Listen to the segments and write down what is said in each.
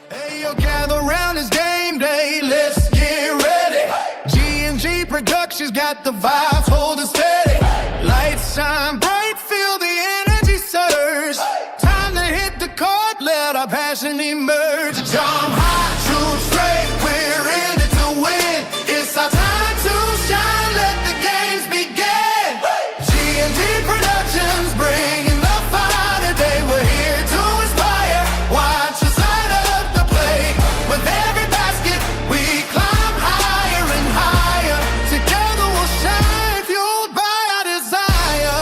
Hey, you gather round, it's game day, let's get ready. G&G Productions got the vibes, hold it steady. Lights shine bright, feel the energy surge. Time to hit the court, let our passion emerge. Jump high, shoot straight, we're in it to win. It's our time to shine, let the games begin. G&G Productions bringing the fire today. We're here to inspire, watch us light up the play. With every basket, we climb higher and higher. Together we'll shine, fueled by our desire.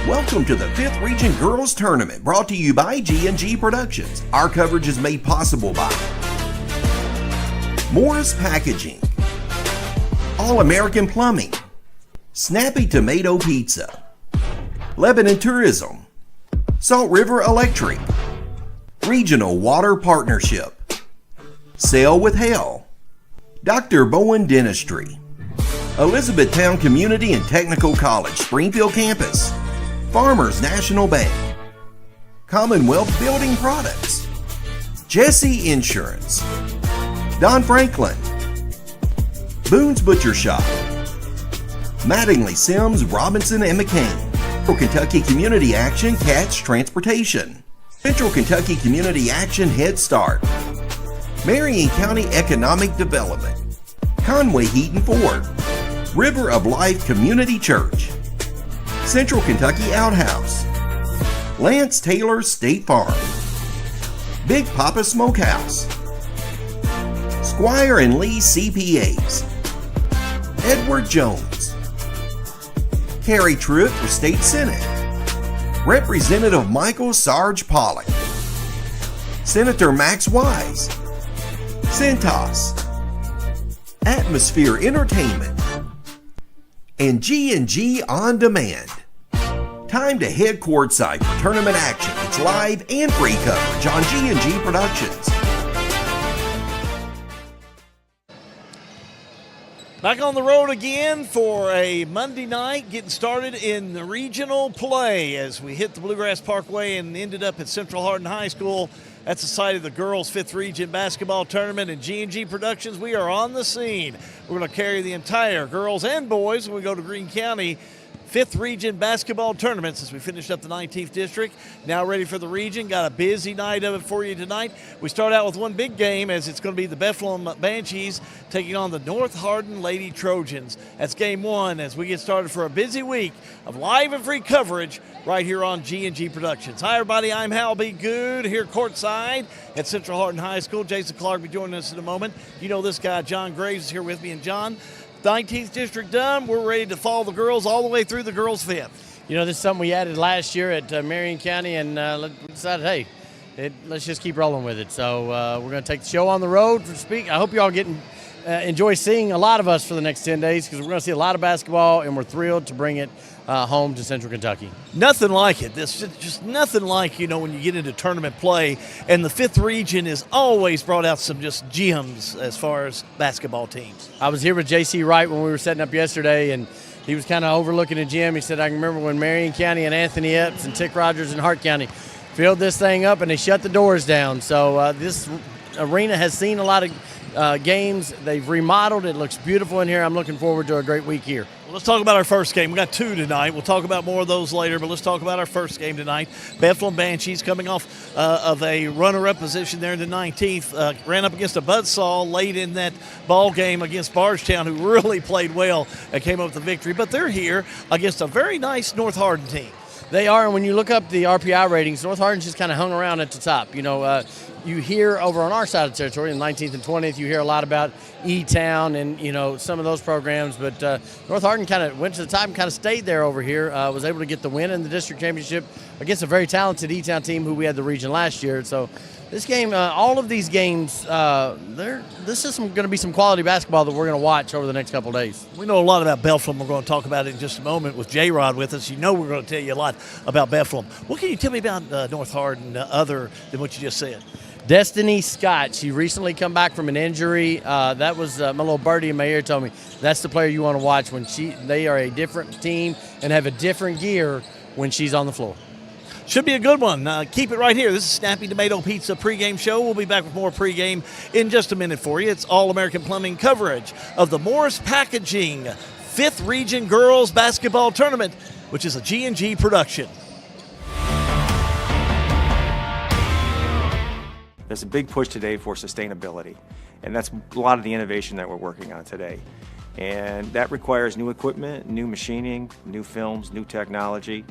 Welcome to the 5th Region Girls Tournament, brought to you by G&G Productions. Our coverage is made possible by Morris Packaging, All-American Plumbing, Snappy Tomato Pizza, Lebanon Tourism, Salt River Electric, Regional Water Partnership, Sail with Hell, Dr. Bowen Dentistry, Elizabethtown Community and Technical College, Springfield Campus, Farmers National Bank, Commonwealth Building Products, Jesse Insurance, Don Franklin, Boone's Butcher Shop, Mattingly, Sims, Robinson, and McCain, Central Kentucky Community Action, Cats Transportation, Central Kentucky Community Action, Head Start, Marion County Economic Development, Conway Heaton Ford, River of Life Community Church, Central Kentucky Outhouse, Lance Taylor State Farm, Big Papa Smokehouse, Squire and Lee CPAs, Edward Jones, Carrie Truitt for State Senate, Representative Michael Sarge Pollock, Senator Max Wise, Centos, Atmosphere Entertainment, and G&G On Demand. Time to head courtside for tournament action. It's live and free coverage on G&G Productions. Back on the road again for a Monday night, getting started in the regional play as we hit the Bluegrass Parkway and ended up at Central Hardin High School. That's the site of the girls' 5th Region basketball tournament, and G&G Productions, we are on the scene. We're going to carry the entire girls and boys when we go to Greene County 5th Region basketball tournament since we finished up the 19th district. Now ready for the region. Got a busy night of it for you tonight. We start out with one big game as it's going to be the Bethlehem Banshees taking on the North Hardin Lady Trojans. That's game one as we get started for a busy week of live and free coverage right here on G&G Productions. Hi, everybody. I'm Hal B. Good here courtside at Central Hardin High School. Jason Clark will be joining us in a moment. You know this guy, John Graves, is here with me. And, John, 19th district done. We're ready to follow the girls all the way through the girls' 5th. You know, this is something we added last year at Marion County, and we decided, hey, let's just keep rolling with it. So we're going to take the show on the road for speak. I hope you all enjoy seeing a lot of us for the next 10 days because we're going to see a lot of basketball, and we're thrilled to bring it home to Central Kentucky. Nothing like it. This just nothing like, you know, when you get into tournament play, and the 5th Region has always brought out some just gems as far as basketball teams. I was here with J.C. Wright when we were setting up yesterday, and he was kind of overlooking a gym. He said, I can remember when Marion County and Anthony Epps and Tick Rogers and Hart County filled this thing up and they shut the doors down. So this arena has seen a lot of games. They've remodeled. It looks beautiful in here. I'm looking forward to a great week here. Well, let's talk about our first game. We got two tonight. We'll talk about more of those later, but let's talk about our first game tonight. Bethlehem Banshees coming off of a runner-up position there in the 19th. Ran up against a buzzsaw late in that ball game against Bardstown, who really played well and came up with the victory. But they're here against a very nice North Hardin team. They are, and when you look up the RPI ratings, North Hardin's just kind of hung around at the top. You know, you hear over on our side of the territory, in 19th and 20th, you hear a lot about E-Town and, you know, some of those programs. But North Hardin kind of went to the top and kind of stayed there over here, was able to get the win in the district championship against a very talented E-Town team who we had the region last year. So this game, all of these games, this is going to be some quality basketball that we're going to watch over the next couple of days. We know a lot about Bethlehem. We're going to talk about it in just a moment with J-Rod with us. You know we're going to tell you a lot about Bethlehem. What can you tell me about North Hardin other than what you just said? Destiny Scott, she recently come back from an injury. That was my little birdie in my ear told me that's the player you want to watch when they are a different team and have a different gear when she's on the floor. Should be a good one. Keep it right here. This is Snappy Tomato Pizza Pregame Show. We'll be back with more pregame in just a minute for you. It's All-American Plumbing coverage of the Morris Packaging 5th Region Girls Basketball Tournament, which is a G&G production. There's a big push today for sustainability, and that's a lot of the innovation that we're working on today. And that requires new equipment, new machining, new films, new technology,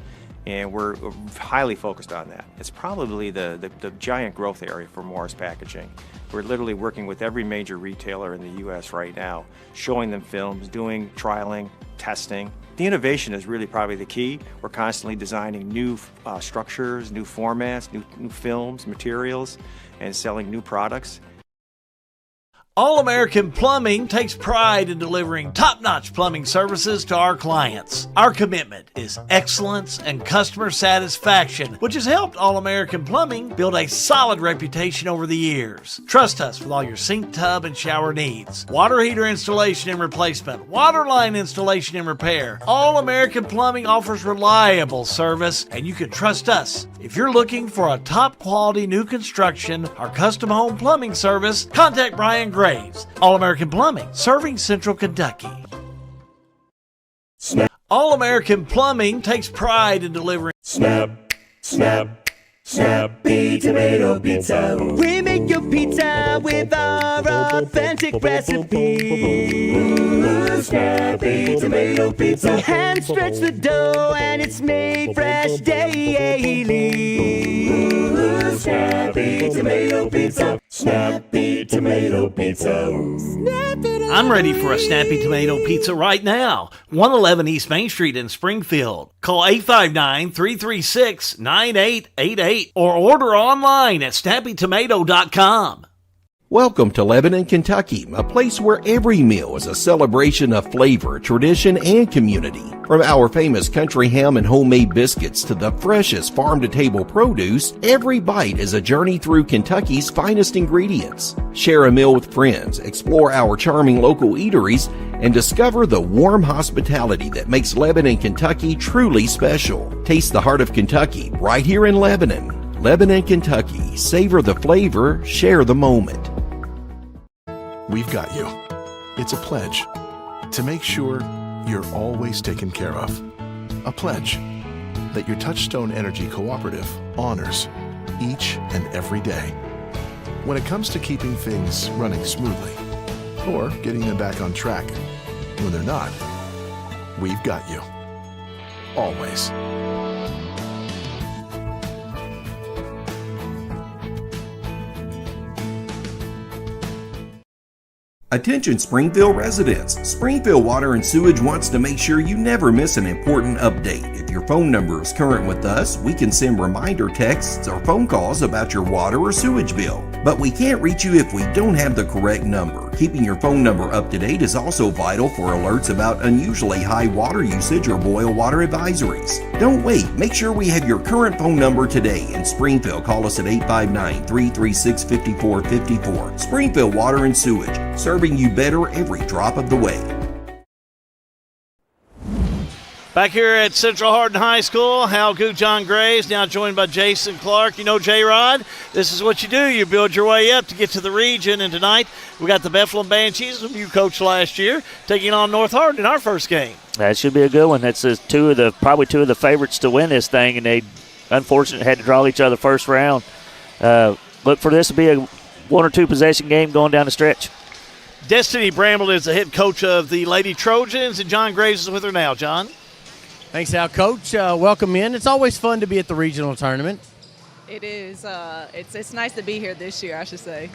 and we're highly focused on that. It's probably the giant growth area for Morris Packaging. We're literally working with every major retailer in the U.S. right now, showing them films, doing trialing, testing. The innovation is really probably the key. We're constantly designing new structures, new formats, new films, materials, and selling new products. All-American Plumbing takes pride in delivering top-notch plumbing services to our clients. Our commitment is excellence and customer satisfaction, which has helped All-American Plumbing build a solid reputation over the years. Trust us with all your sink, tub, and shower needs. Water heater installation and replacement, water line installation and repair. All-American Plumbing offers reliable service, and you can trust us. If you're looking for a top-quality new construction or custom home plumbing service, contact Brian Graves. All-American Plumbing, serving Central Kentucky. All-American Plumbing takes pride in delivering Snappy Tomato Pizza. We make your pizza with our authentic recipe. Snappy Tomato Pizza. Hand stretch the dough and it's made fresh daily. Snappy Tomato Pizza. Snappy Tomato Pizza. I'm ready for a Snappy Tomato Pizza right now. 111 East Main Street in Springfield. Call 859-336-9888 or order online at snappytomato.com. Welcome to Lebanon, Kentucky, a place where every meal is a celebration of flavor, tradition, and community. From our famous country ham and homemade biscuits to the freshest farm-to-table produce, every bite is a journey through Kentucky's finest ingredients. Share a meal with friends, explore our charming local eateries, and discover the warm hospitality that makes Lebanon, Kentucky truly special. Taste the heart of Kentucky right here in Lebanon. Lebanon, Kentucky. Savor the flavor, share the moment. We've got you. It's a pledge to make sure you're always taken care of. A pledge that your Touchstone Energy Cooperative honors each and every day. When it comes to keeping things running smoothly or getting them back on track when they're not, we've got you. Always. Attention Springfield residents. Springfield Water and Sewage wants to make sure you never miss an important update. If your phone number is current with us, we can send reminder texts or phone calls about your water or sewage bill. But we can't reach you if we don't have the correct number. Keeping your phone number up to date is also vital for alerts about unusually high water usage or boil water advisories. Don't wait. Make sure we have your current phone number today. In Springfield, call us at 859-336-5454. Springfield Water and Sewage, serving you better every drop of the way. Back here at Central Hardin High School, Hal Goo, John Graves, now joined by Jason Clark. You know, J-Rod, this is what you do. You build your way up to get to the region, and tonight we got the Bethlehem Banshees, whom you coached last year, taking on North Hardin in our first game. That should be a good one. That's probably two of the favorites to win this thing, and they unfortunately had to draw each other first round. Look for this to be a one or two possession game going down the stretch. Destiny Bramble is the head coach of the Lady Trojans, and John Graves is with her now. John? Thanks, Al. Coach, welcome in. It's always fun to be at the regional tournament. It is. It's nice to be here this year, I should say.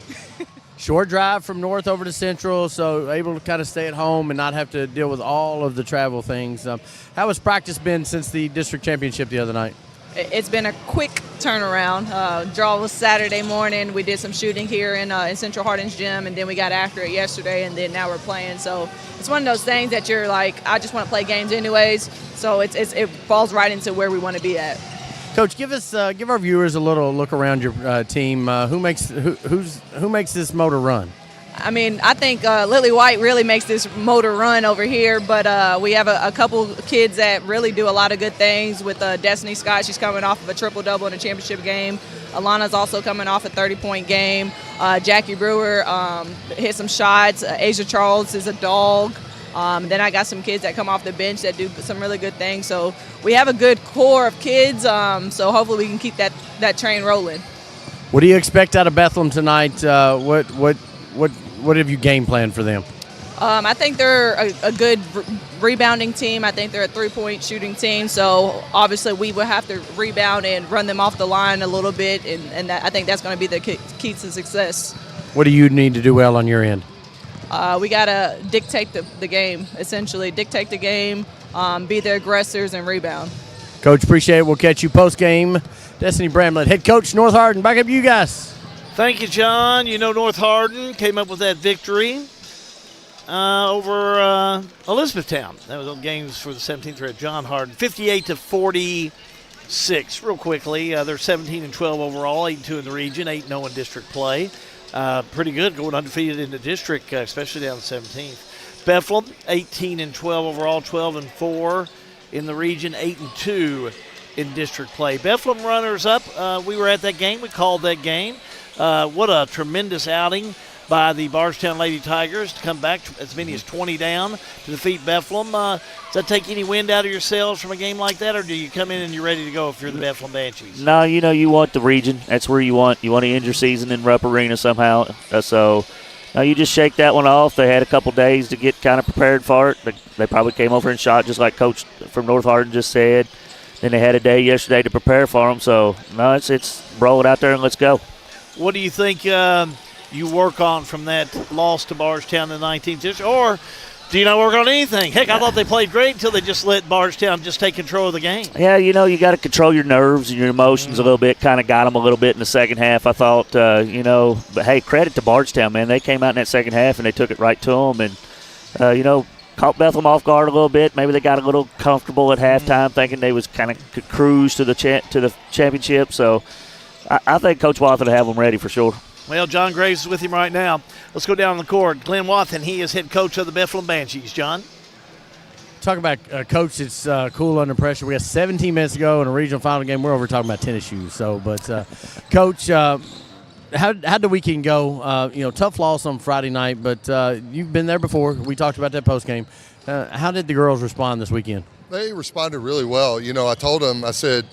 Short drive from north over to central, so able to kind of stay at home and not have to deal with all of the travel things. How has practice been since the district championship the other night? It's been a quick turnaround. Draw was Saturday morning. We did some shooting here in Central Hardin's gym, and then we got after it yesterday, and then now we're playing. So it's one of those things that you're like, I just want to play games anyways. So it falls right into where we want to be at. Coach, give our viewers a little look around your team. Who makes this motor run? I mean, I think Lily White really makes this motor run over here, but we have a couple kids that really do a lot of good things with Destiny Scott. She's coming off of a triple-double in a championship game. Alana's also coming off a 30-point game. Jackie Brewer hit some shots. Asia Charles is a dog. Then I got some kids that come off the bench that do some really good things. So we have a good core of kids, so hopefully we can keep that train rolling. What do you expect out of Bethlehem tonight? What have you game planned for them? I think they're a good rebounding team. I think they're a three-point shooting team. So obviously we will have to rebound and run them off the line a little bit, and I think that's going to be the key to success. What do you need to do well on your end? We got to dictate the game, essentially. Dictate the game, be the aggressors, and rebound. Coach, appreciate it. We'll catch you post-game. Destiny Bramlett, head coach, North Hardin. Back up to you guys. Thank you, John. You know, North Hardin came up with that victory over Elizabethtown. That was on games for the 17th grade. John Hardin, 58-46. Real quickly, they're 17-12 overall, 8-2 in the region, 8-0 in district play. Pretty good, going undefeated in the district, especially down the 17th. Bethlehem, 18-12 overall, 12-4 in the region, 8-2 in district play. Bethlehem runners-up. We were at that game. We called that game. What a tremendous outing by the Bardstown Lady Tigers to come back as many as 20 down to defeat Bethlehem. Does that take any wind out of your sails from a game like that, or do you come in and you're ready to go if you're the Bethlehem Banshees? No, you know, you want the region. That's where you want to end your season in Rupp Arena somehow. No, you just shake that one off. They had a couple days to get kind of prepared for it. They probably came over and shot just like Coach from North Hardin just said. Then they had a day yesterday to prepare for them. So, no, it's roll it out there and let's go. What do you think you work on from that loss to Bardstown in the 19th district? Or do you not work on anything? Heck, I thought they played great until they just let Bardstown just take control of the game. Yeah, you know, you got to control your nerves and your emotions a little bit. Kind of got them a little bit in the second half, I thought, But, hey, credit to Bardstown, man. They came out in that second half and they took it right to them. And, caught Bethlehem off guard a little bit. Maybe they got a little comfortable at halftime thinking they was kind of could cruise to the championship. So I think Coach Wathen will have them ready for sure. Well, John Graves is with him right now. Let's go down the court. Glenn Wathen, he is head coach of the Bethlehem Banshees. John? Talk about Coach, it's cool under pressure. We got 17 minutes to go in a regional final game. We're over talking about tennis shoes. So, but Coach, how'd the weekend go? Tough loss on Friday night, but you've been there before. We talked about that postgame. How did the girls respond this weekend? They responded really well. I told them, I said,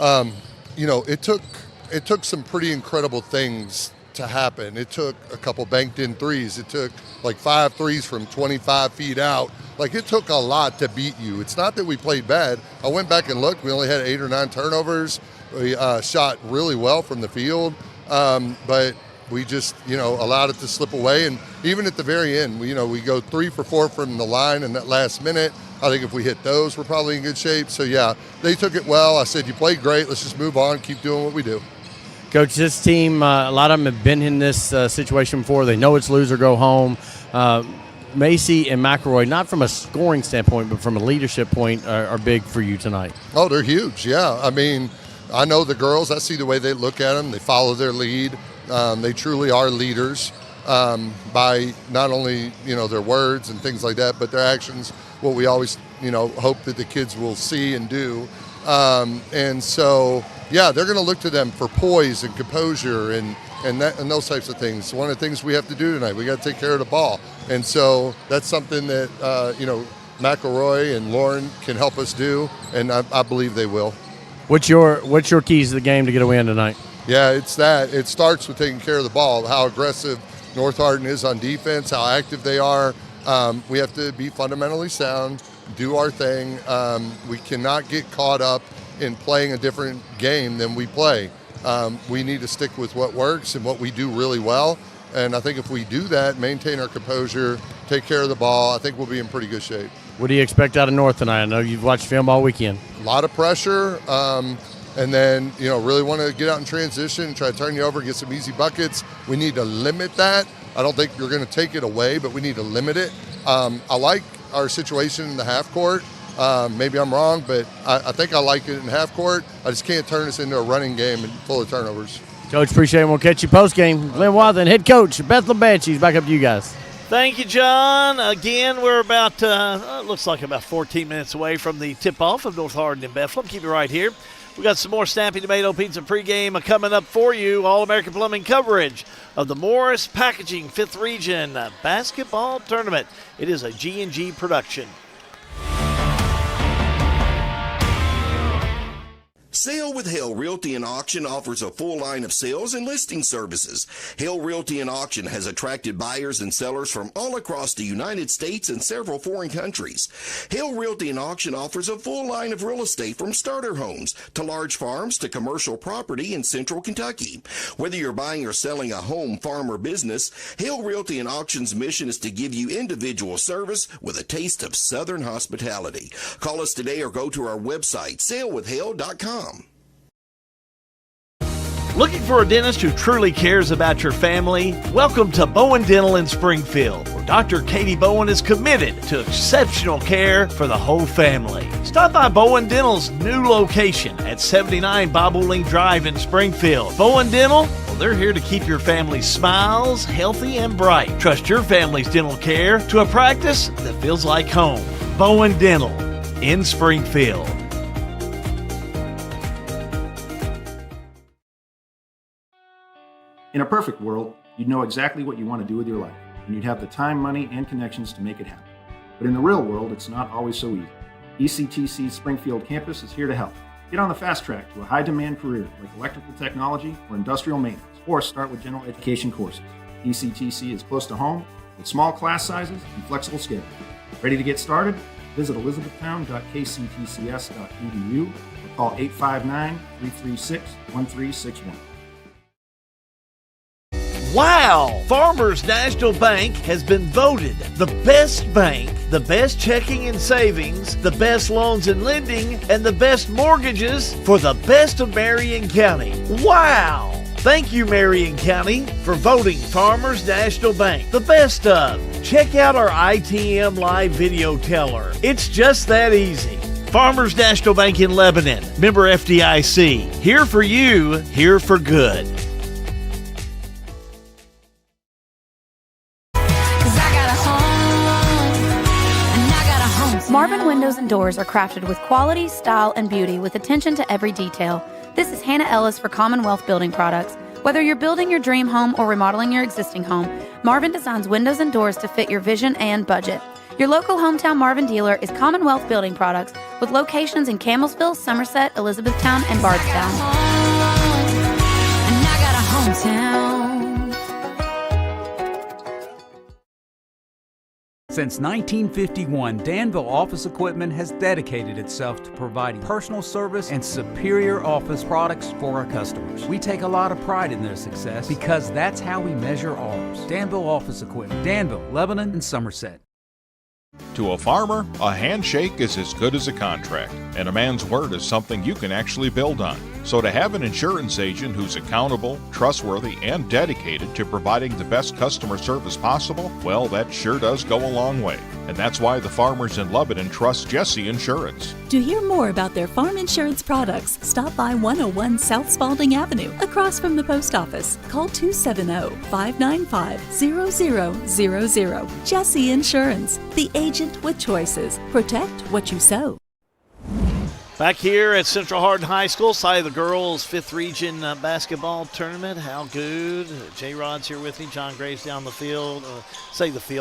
it took some pretty incredible things to happen. It took a couple banked-in threes. It took like 5 threes from 25 feet out. Like, it took a lot to beat you. It's not that we played bad. I went back and looked. We only had 8 or 9 turnovers. We shot really well from the field. But we just, allowed it to slip away. And even at the very end, we go 3 for 4 from the line in that last minute. I think if we hit those, we're probably in good shape. So, yeah, they took it well. I said, you played great. Let's just move on, keep doing what we do. Coach, this team, a lot of them have been in this situation before. They know it's lose or go home. Macy and McElroy, not from a scoring standpoint, but from a leadership point, are big for you tonight. Oh, they're huge, yeah. I mean, I know the girls. I see the way they look at them. They follow their lead. They truly are leaders by not only, their words and things like that, but their actions, what we always, hope that the kids will see and do. And so, yeah, they're going to look to them for poise and composure and those types of things. One of the things we have to do tonight, we got to take care of the ball. And so that's something that, McElroy and Lauren can help us do, and I believe they will. What's your keys to the game to get a win tonight? Yeah, it's that. It starts with taking care of the ball, how aggressive North Hardin is on defense, how active they are. We have to be fundamentally sound, do our thing. We cannot get caught up in playing a different game than we play. We need to stick with what works and what we do really well. And I think if we do that, maintain our composure, take care of the ball, I think we'll be in pretty good shape. What do you expect out of North tonight? I know you've watched film all weekend. A lot of pressure, and then, really want to get out in transition, try to turn you over, get some easy buckets. We need to limit that. I don't think you're going to take it away, but we need to limit it. I like our situation in the half court. Maybe I'm wrong, but I think I like it in half court. I just can't turn this into a running game and full of turnovers. Coach, appreciate it. We'll catch you post-game. Glenn Wathen, head coach, Bethlehem Banshees. Back up to you guys. Thank you, John. Again, we're about, looks like about 14 minutes away from the tip-off of North Hardin and Bethlehem. Keep it right here. We got some more Snappy Tomato Pizza pregame coming up for you. All-American Plumbing coverage of the Morris Packaging 5th Region Basketball Tournament. It is a G&G production. Sale with Hale Realty and Auction offers a full line of sales and listing services. Hale Realty and Auction has attracted buyers and sellers from all across the United States and several foreign countries. Hale Realty and Auction offers a full line of real estate from starter homes to large farms to commercial property in central Kentucky. Whether you're buying or selling a home, farm, or business, Hale Realty and Auction's mission is to give you individual service with a taste of Southern hospitality. Call us today or go to our website, salewithhale.com. Looking for a dentist who truly cares about your family? Welcome to Bowen Dental in Springfield, where Dr. Katie Bowen is committed to exceptional care for the whole family. Stop by Bowen Dental's new location at 79 Bobolink Drive in Springfield. Bowen Dental, well, they're here to keep your family's smiles healthy and bright. Trust your family's dental care to a practice that feels like home. Bowen Dental in Springfield. In a perfect world, you'd know exactly what you want to do with your life, and you'd have the time, money, and connections to make it happen. But in the real world, it's not always so easy. ECTC's Springfield campus is here to help. Get on the fast track to a high-demand career like electrical technology or industrial maintenance, or start with general education courses. ECTC is close to home with small class sizes and flexible schedules. Ready to get started? Visit elizabethtown.kctcs.edu or call 859-336-1361. Wow! Farmers National Bank has been voted the best bank, the best checking and savings, the best loans and lending, and the best mortgages for the best of Marion County. Wow! Thank you, Marion County, for voting Farmers National Bank the best of. Check out our ITM live video teller. It's just that easy. Farmers National Bank in Lebanon, member FDIC. Here for you, here for good. Marvin Windows and Doors are crafted with quality, style, and beauty with attention to every detail. This is Hannah Ellis for Commonwealth Building Products. Whether you're building your dream home or remodeling your existing home, Marvin designs windows and doors to fit your vision and budget. Your local hometown Marvin dealer is Commonwealth Building Products with locations in Campbellsville, Somerset, Elizabethtown, and Bardstown. And I got a hometown. Since 1951, Danville Office Equipment has dedicated itself to providing personal service and superior office products for our customers. We take a lot of pride in their success because that's how we measure ours. Danville Office Equipment, Danville, Lebanon, and Somerset. To a farmer, a handshake is as good as a contract, and a man's word is something you can actually build on. So to have an insurance agent who's accountable, trustworthy, and dedicated to providing the best customer service possible, well, that sure does go a long way. And that's why the farmers in Lebanon trust Jesse Insurance. To hear more about their farm insurance products, stop by 101 South Spalding Avenue, across from the post office. Call 270-595-0000. Jesse Insurance, the agent with choices. Protect what you sow. Back here at Central Hardin High School, side of the girls' 5th Region basketball tournament. How good. J-Rod's here with me. John Graves down the field,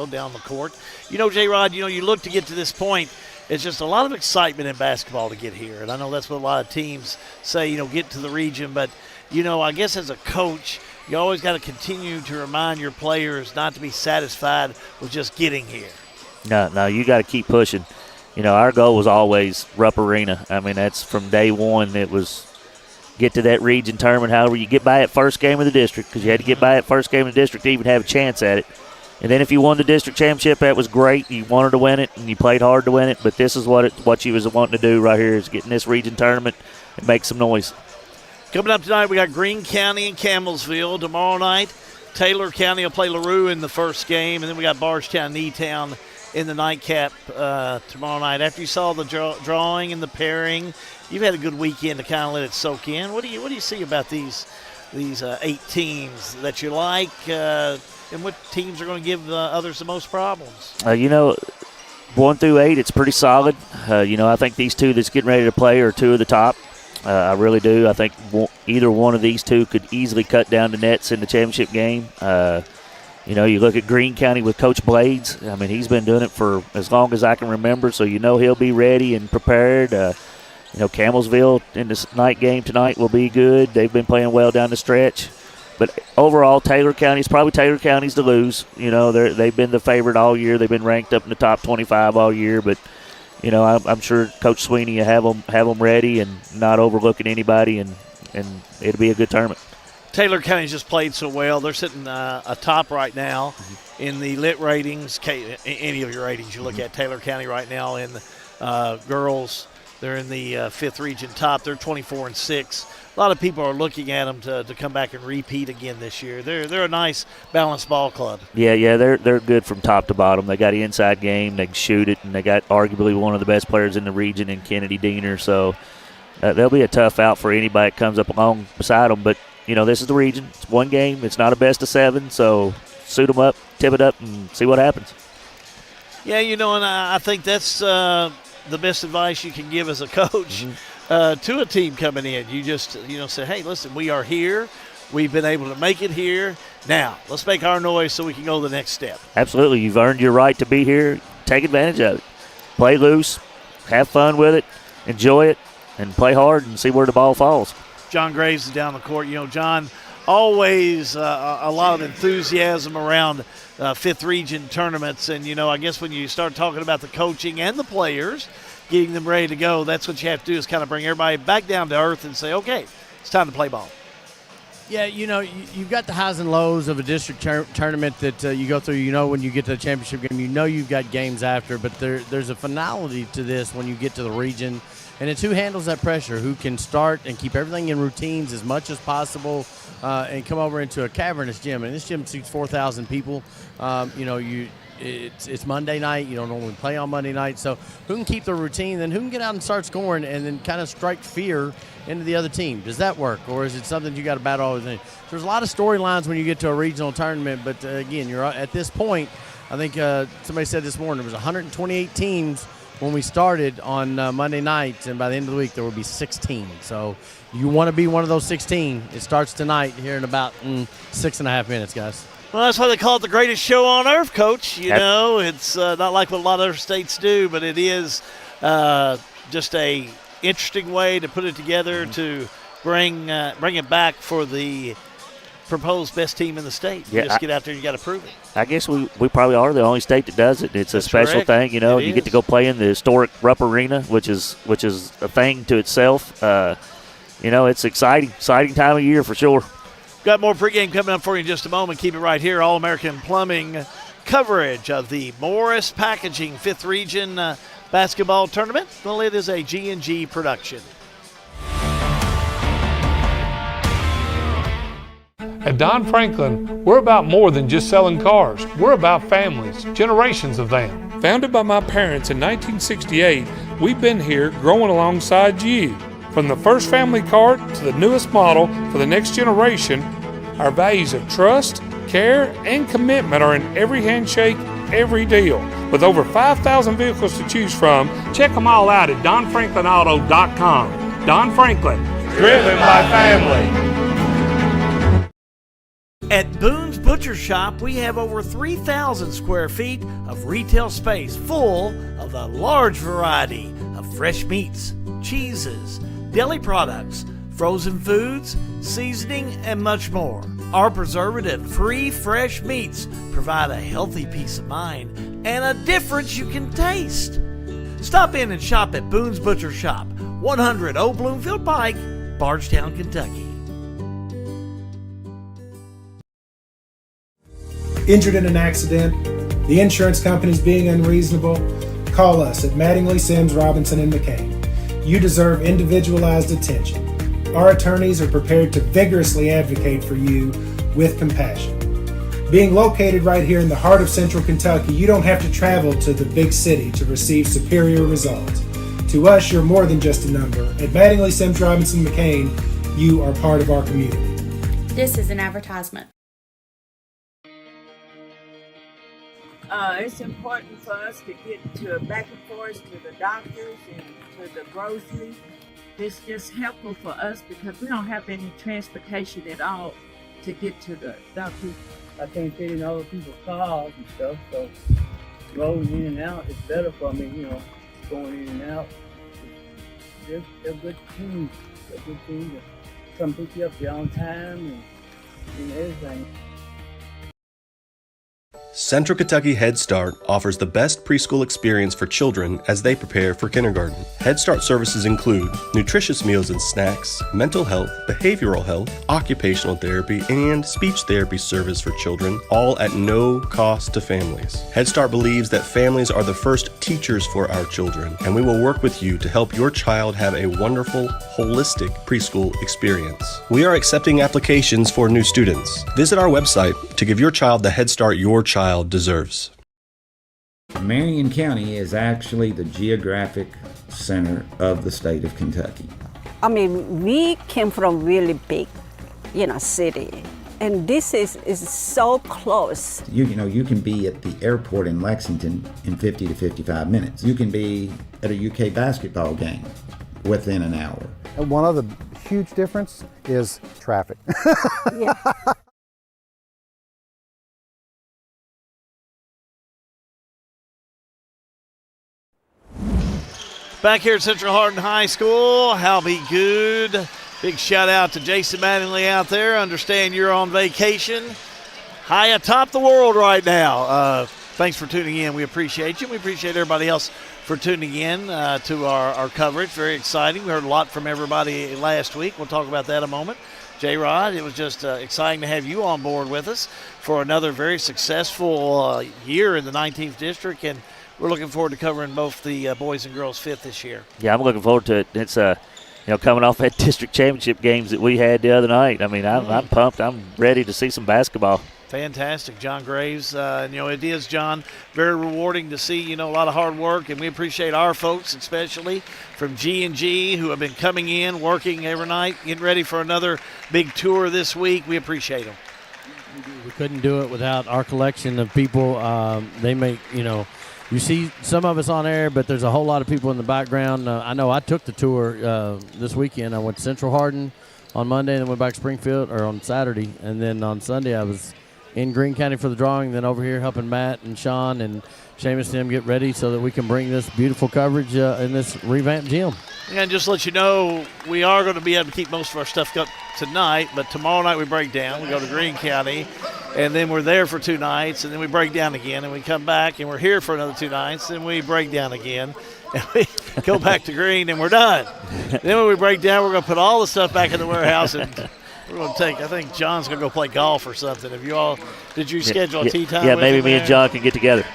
down the court. You know, J-Rod, you look to get to this point. It's just a lot of excitement in basketball to get here. And I know that's what a lot of teams say, get to the region. But, I guess as a coach, you always got to continue to remind your players not to be satisfied with just getting here. No, you got to keep pushing. Our goal was always Rupp Arena. I mean, that's from day one. It was get to that region tournament. However, you get by at first game of the district, because you had to get by at first game of the district to even have a chance at it. And then if you won the district championship, that was great. You wanted to win it, and you played hard to win it. But this is what you was wanting to do right here, is get in this region tournament and make some noise. Coming up tonight, we got Greene County and Campbellsville. Tomorrow night, Taylor County will play LaRue in the first game, and then we got Bardstown and E-Town in the nightcap tomorrow night. After you saw the drawing and the pairing, you've had a good weekend to kind of let it soak in. What do you see about these these 8 teams that you like, and what teams are going to give others the most problems? 1 through 8, it's pretty solid. I think these 2 that's getting ready to play are 2 of the top. I really do. I think either one of these 2 could easily cut down the nets in the championship game. You look at Greene County with Coach Blades. I mean, he's been doing it for as long as I can remember, so he'll be ready and prepared. Campbellsville in this night game tonight will be good. They've been playing well down the stretch. But overall, Taylor County's to lose. They've been the favorite all year. They've been ranked up in the top 25 all year. But, I'm sure Coach Sweeney will have them ready and not overlooking anybody, and it'll be a good tournament. Taylor County's just played so well. They're sitting atop right now in the lit ratings. Any of your ratings you look at, Taylor County right now in girls, they're in the 5th region top. They're 24-6. A lot of people are looking at them to come back and repeat again this year. They're a nice balanced ball club. Yeah, they're good from top to bottom. They got an inside game. They can shoot it, and they got arguably one of the best players in the region in Kennedy Diener. So they'll be a tough out for anybody that comes up along beside them. But this is the region. It's one game. It's not a best of 7. So suit them up, tip it up, and see what happens. Yeah, and I think that's the best advice you can give as a coach. To a team coming in. You just, say, hey, listen, we are here. We've been able to make it here. Now, let's make our noise so we can go the next step. Absolutely. You've earned your right to be here. Take advantage of it. Play loose. Have fun with it. Enjoy it. And play hard and see where the ball falls. John Graves is down the court. John, always a lot of enthusiasm around 5th region tournaments. And, I guess when you start talking about the coaching and the players, getting them ready to go, that's what you have to do is kind of bring everybody back down to earth and say, okay, it's time to play ball. Yeah, you've got the highs and lows of a district tournament that you go through. When you get to the championship game, you've got games after, but there's a finality to this when you get to the region. And it's who handles that pressure, who can start and keep everything in routines as much as possible and come over into a cavernous gym. And this gym seats 4,000 people. It's Monday night. You don't normally play on Monday night. So who can keep the routine, then who can get out and start scoring and then kind of strike fear into the other team? Does that work, or is it something you got to battle always in? There's a lot of storylines when you get to a regional tournament, but again, you're at this point. I think somebody said this morning there was 128 teams when we started on Monday night, and by the end of the week there will be 16. So you want to be one of those 16. It starts tonight here in about 6.5 minutes, guys. Well, that's why they call it the greatest show on earth, Coach. It's not like what a lot of other states do, but it is just a interesting way to put it together to bring it back for the proposed best team in the state. You just get out there and you got to prove it. I guess we probably are the only state that does it. It's a special thing, You get to go play in the historic Rupp Arena, which is a thing to itself. It's exciting time of year for sure. Got more pregame coming up for you in just a moment. Keep it right here. All-American Plumbing coverage of the Morris Packaging 5th Region basketball tournament. Well, it is a G&G production. At Don Franklin, we're about more than just selling cars. We're about families, generations of them. Founded by my parents in 1968, we've been here growing alongside you. From the first family car to the newest model for the next generation, our values of trust, care, and commitment are in every handshake, every deal. With over 5,000 vehicles to choose from, check them all out at DonFranklinAuto.com. Don Franklin, driven by family. At Boone's Butcher Shop, we have over 3,000 square feet of retail space full of the large variety of fresh meats, cheeses, deli products, frozen foods, seasoning, and much more. Our preservative-free fresh meats provide a healthy peace of mind and a difference you can taste. Stop in and shop at Boone's Butcher Shop, 100 Old Bloomfield Pike, Bardstown, Kentucky. Injured in an accident, the insurance company's being unreasonable, call us at Mattingly, Sims, Robinson, and McCain. You deserve individualized attention. Our attorneys are prepared to vigorously advocate for you with compassion. Being located right here in the heart of Central Kentucky, you don't have to travel to the big city to receive superior results. To us, you're more than just a number. At Mattingly, Sims, Robinson, McCain, you are part of our community. This is an advertisement. It's important for us to get to back and forth to the doctors and to the grocery. It's just helpful for us because we don't have any transportation at all to get to the doctors. I can't fit in other people's cars and stuff, so rolling in and out is better for me, going in and out. They're good teams. They're good teams to come pick you up there on time and everything. Central Kentucky Head Start offers the best preschool experience for children as they prepare for kindergarten. Head Start services include nutritious meals and snacks, mental health, behavioral health, occupational therapy, and speech therapy service for children, all at no cost to families. Head Start believes that families are the first teachers for our children, and we will work with you to help your child have a wonderful, holistic preschool experience. We are accepting applications for new students. Visit our website to give your child the Head Start your child deserves. Marion County is actually the geographic center of the state of Kentucky. I mean, we came from really big, city, and this is so close. You can be at the airport in Lexington in 50 to 55 minutes. You can be at a UK basketball game within an hour. And one other huge difference is traffic. Yeah. Back here at Central Hardin High School, how be good. Big shout out to Jason Mattingly out there. Understand you're on vacation. High atop the world right now. Thanks for tuning in. We appreciate you. We appreciate everybody else for tuning in to our coverage. Very exciting. We heard a lot from everybody last week. We'll talk about that in a moment. J-Rod, it was just exciting to have you on board with us for another very successful year in the 19th District, and we're looking forward to covering both the boys and girls fifth this year. Yeah, I'm looking forward to it. It's coming off that district championship games that we had the other night. I mean, I'm pumped. I'm ready to see some basketball. Fantastic, John Graves. It is, John, very rewarding to see, a lot of hard work, and we appreciate our folks, especially from G&G, who have been coming in, working every night, getting ready for another big tour this week. We appreciate them. We couldn't do it without our collection of people. They make, you see some of us on air, but there's a whole lot of people in the background. I know I took the tour this weekend. I went to Central Hardin on Monday and then went back to Springfield on Saturday. And then on Sunday I was in Greene County for the drawing, then over here helping Matt and Sean and Seamus and them get ready so that we can bring this beautiful coverage in this revamped gym. And just to let you know, we are going to be able to keep most of our stuff up tonight, but tomorrow night we break down. We go to Greene County, and then we're there for 2 nights, and then we break down again, and we come back, and we're here for another 2 nights, and we break down again, and we go back to Greene, and we're done. Then when we break down, we're going to put all the stuff back in the warehouse, and we're going to I think John's going to go play golf or something. Did you schedule a tee time? Yeah, maybe me and John can get together.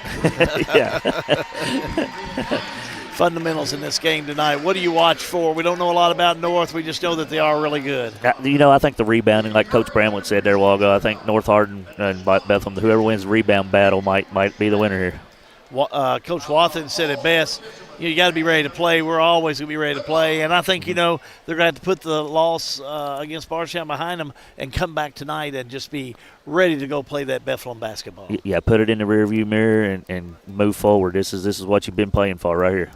Yeah. Fundamentals in this game tonight. What do you watch for? We don't know a lot about North. We just know that they are really good. I think the rebounding, like Coach Bramlett said there a while ago, I think North Hardin and Bethlehem, whoever wins the rebound battle might be the winner here. Coach Watson said it best. You got to be ready to play. We're always going to be ready to play. And I think, they're going to have to put the loss against Bardstown behind them and come back tonight and just be ready to go play that Bethlehem basketball. Yeah, put it in the rearview mirror and move forward. This is what you've been playing for right here.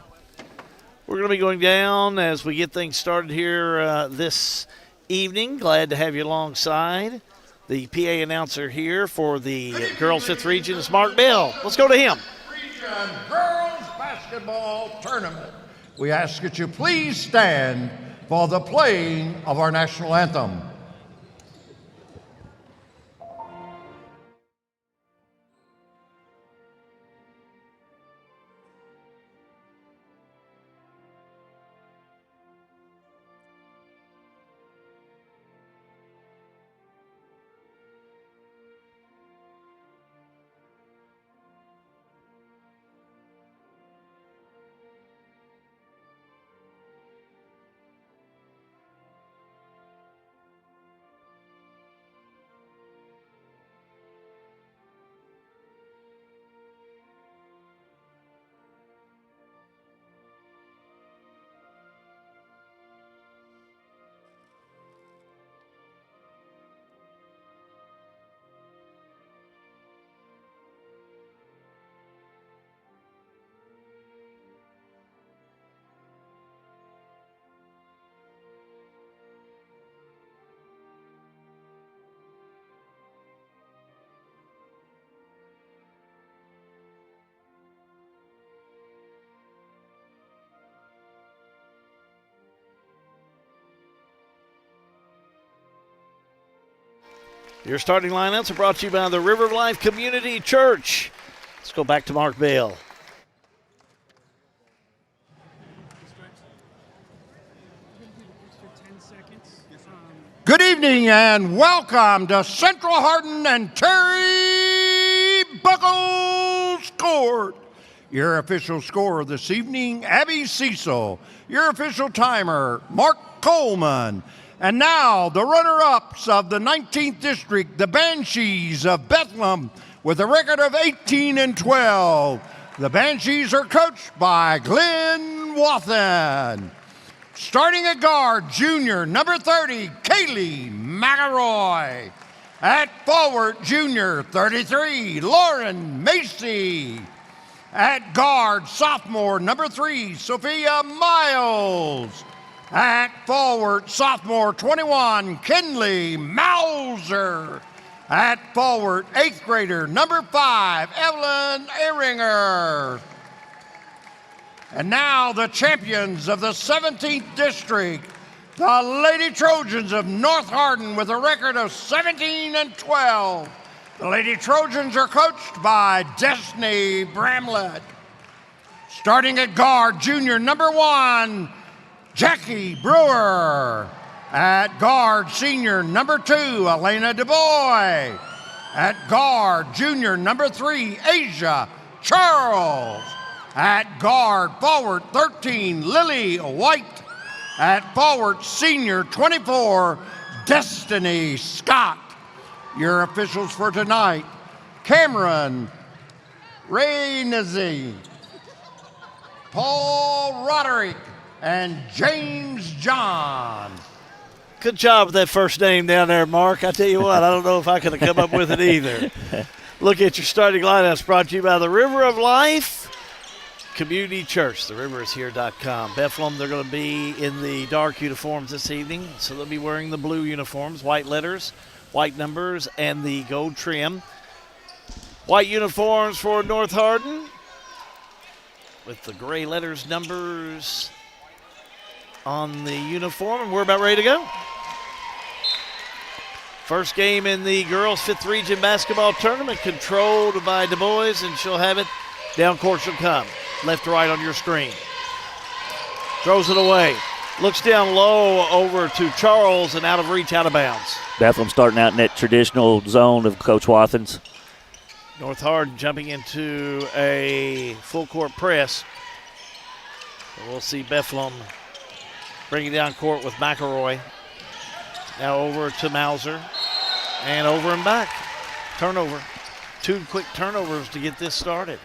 We're going to be going down as we get things started here this evening. Glad to have you alongside. The PA announcer here for the Girls 5th Region is Mark Bell. Let's go to him. Region Girls Basketball Tournament. We ask that you please stand for the playing of our national anthem. Your starting lineups are brought to you by the River of Life Community Church. Let's go back to Mark Bell. Good evening and welcome to Central Hardin and Terry Buckles Court. Your official scorer this evening, Abby Cecil. Your official timer, Mark Coleman. And now the runner-ups of the 19th District, the Banshees of Bethlehem, with a record of 18-12. The Banshees are coached by Glenn Wathen. Starting at guard, junior, number 30, Kaylee McElroy. At forward, junior, 33, Lauren Macy. At guard, sophomore, number 3, Sophia Miles. At forward, sophomore, 21, Kinley Mauser. At forward, 8th grader, number 5, Evelyn Ehringer. And now the champions of the 17th District, the Lady Trojans of North Hardin, with a record of 17-12. The Lady Trojans are coached by Destiny Bramlett. Starting at guard, junior, number 1, Jackie Brewer. At guard, senior, number 2, Elena DuBois. At guard, junior, number 3, Asia Charles. At guard, forward, 13, Lily White. At forward, senior, 24, Destiny Scott. Your officials for tonight, Cameron Rainazzi, Paul Roderick, and James John. Good job with that first name down there, Mark. I tell you what, I don't know if I could have come up with it either. Look at your starting lineups brought to you by the River of Life Community Church, theriverishere.com. Bethlehem, they're going to be in the dark uniforms this evening, so they'll be wearing the blue uniforms, white letters, white numbers, and the gold trim. White uniforms for North Hardin with the gray letters, numbers on the uniform, and we're about ready to go. First game in the girls' 5th Region Basketball Tournament, controlled by Du Bois, and she'll have it. Down court she'll come. Left to right on your screen. Throws it away. Looks down low over to Charles and out of reach, out of bounds. Bethlehem starting out in that traditional zone of Coach Wathen's. North Hardin jumping into a full court press. We'll see Bethlehem bringing down court with McElroy. Now over to Mauser. And over and back. Turnover. 2 quick turnovers to get this started.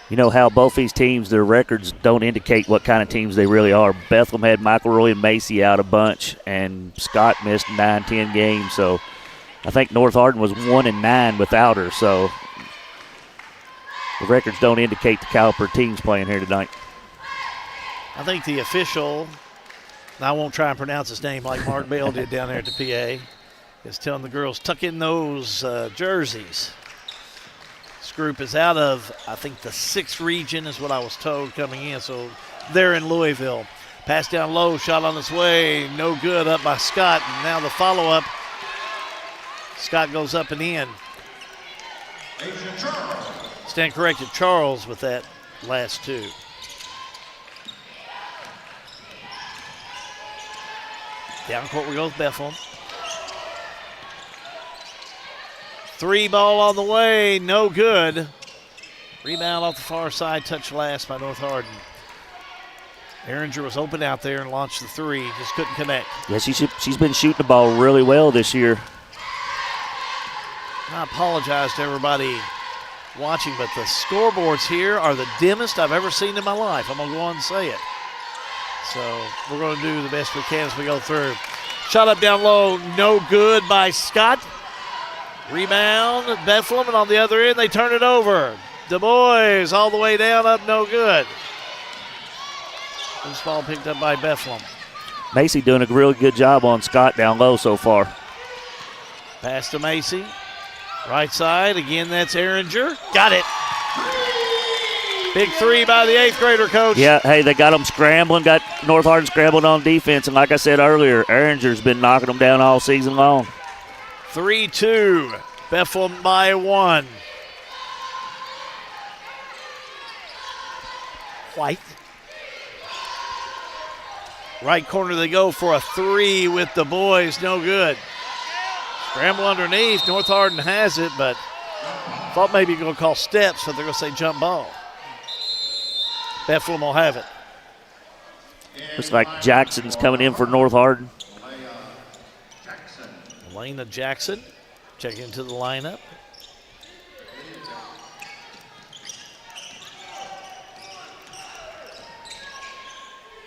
You know how both these teams, their records don't indicate what kind of teams they really are. Bethlehem had McElroy and Macy out a bunch, and Scott missed 9-10 games. So I think North Hardin was 1-9 without her. So the records don't indicate the caliber of teams playing here tonight. I think the official, and I won't try and pronounce his name like Mark Bell did down there at the PA, is telling the girls, tuck in those jerseys. This group is out of, I think, the 6th region is what I was told coming in. So they're in Louisville. Pass down low, shot on its way, no good, up by Scott. And now the follow-up. Scott goes up and in. Stand corrected, Charles with that last 2. Down court we go with Bethlehem. 3 ball on the way, no good. Rebound off the far side, touch last by North Hardin. Ehringer was open out there and launched the 3, just couldn't connect. Yeah, she's been shooting the ball really well this year. I apologize to everybody watching, but the scoreboards here are the dimmest I've ever seen in my life. I'm going to go on and say it. So we're going to do the best we can as we go through. Shot up down low, no good by Scott. Rebound, Bethlehem, and on the other end, they turn it over. Du Bois all the way down, up, no good. This ball picked up by Bethlehem. Macy doing a really good job on Scott down low so far. Pass to Macy. Right side, again, that's Ehringer. Got it. Big 3 by the 8th grader, Coach. Yeah, hey, they got them scrambling, got North Hardin scrambling on defense, and like I said earlier, Ehringer's been knocking them down all season long. 3-2. Bethlehem by 1. White. Right corner they go for a 3 with the boys. No good. Scramble underneath. North Hardin has it, but thought maybe you're going to call steps, but they're going to say jump ball. Bethlehem will have it. Looks like Jackson's coming in for North Hardin. Elena Jackson checking into the lineup.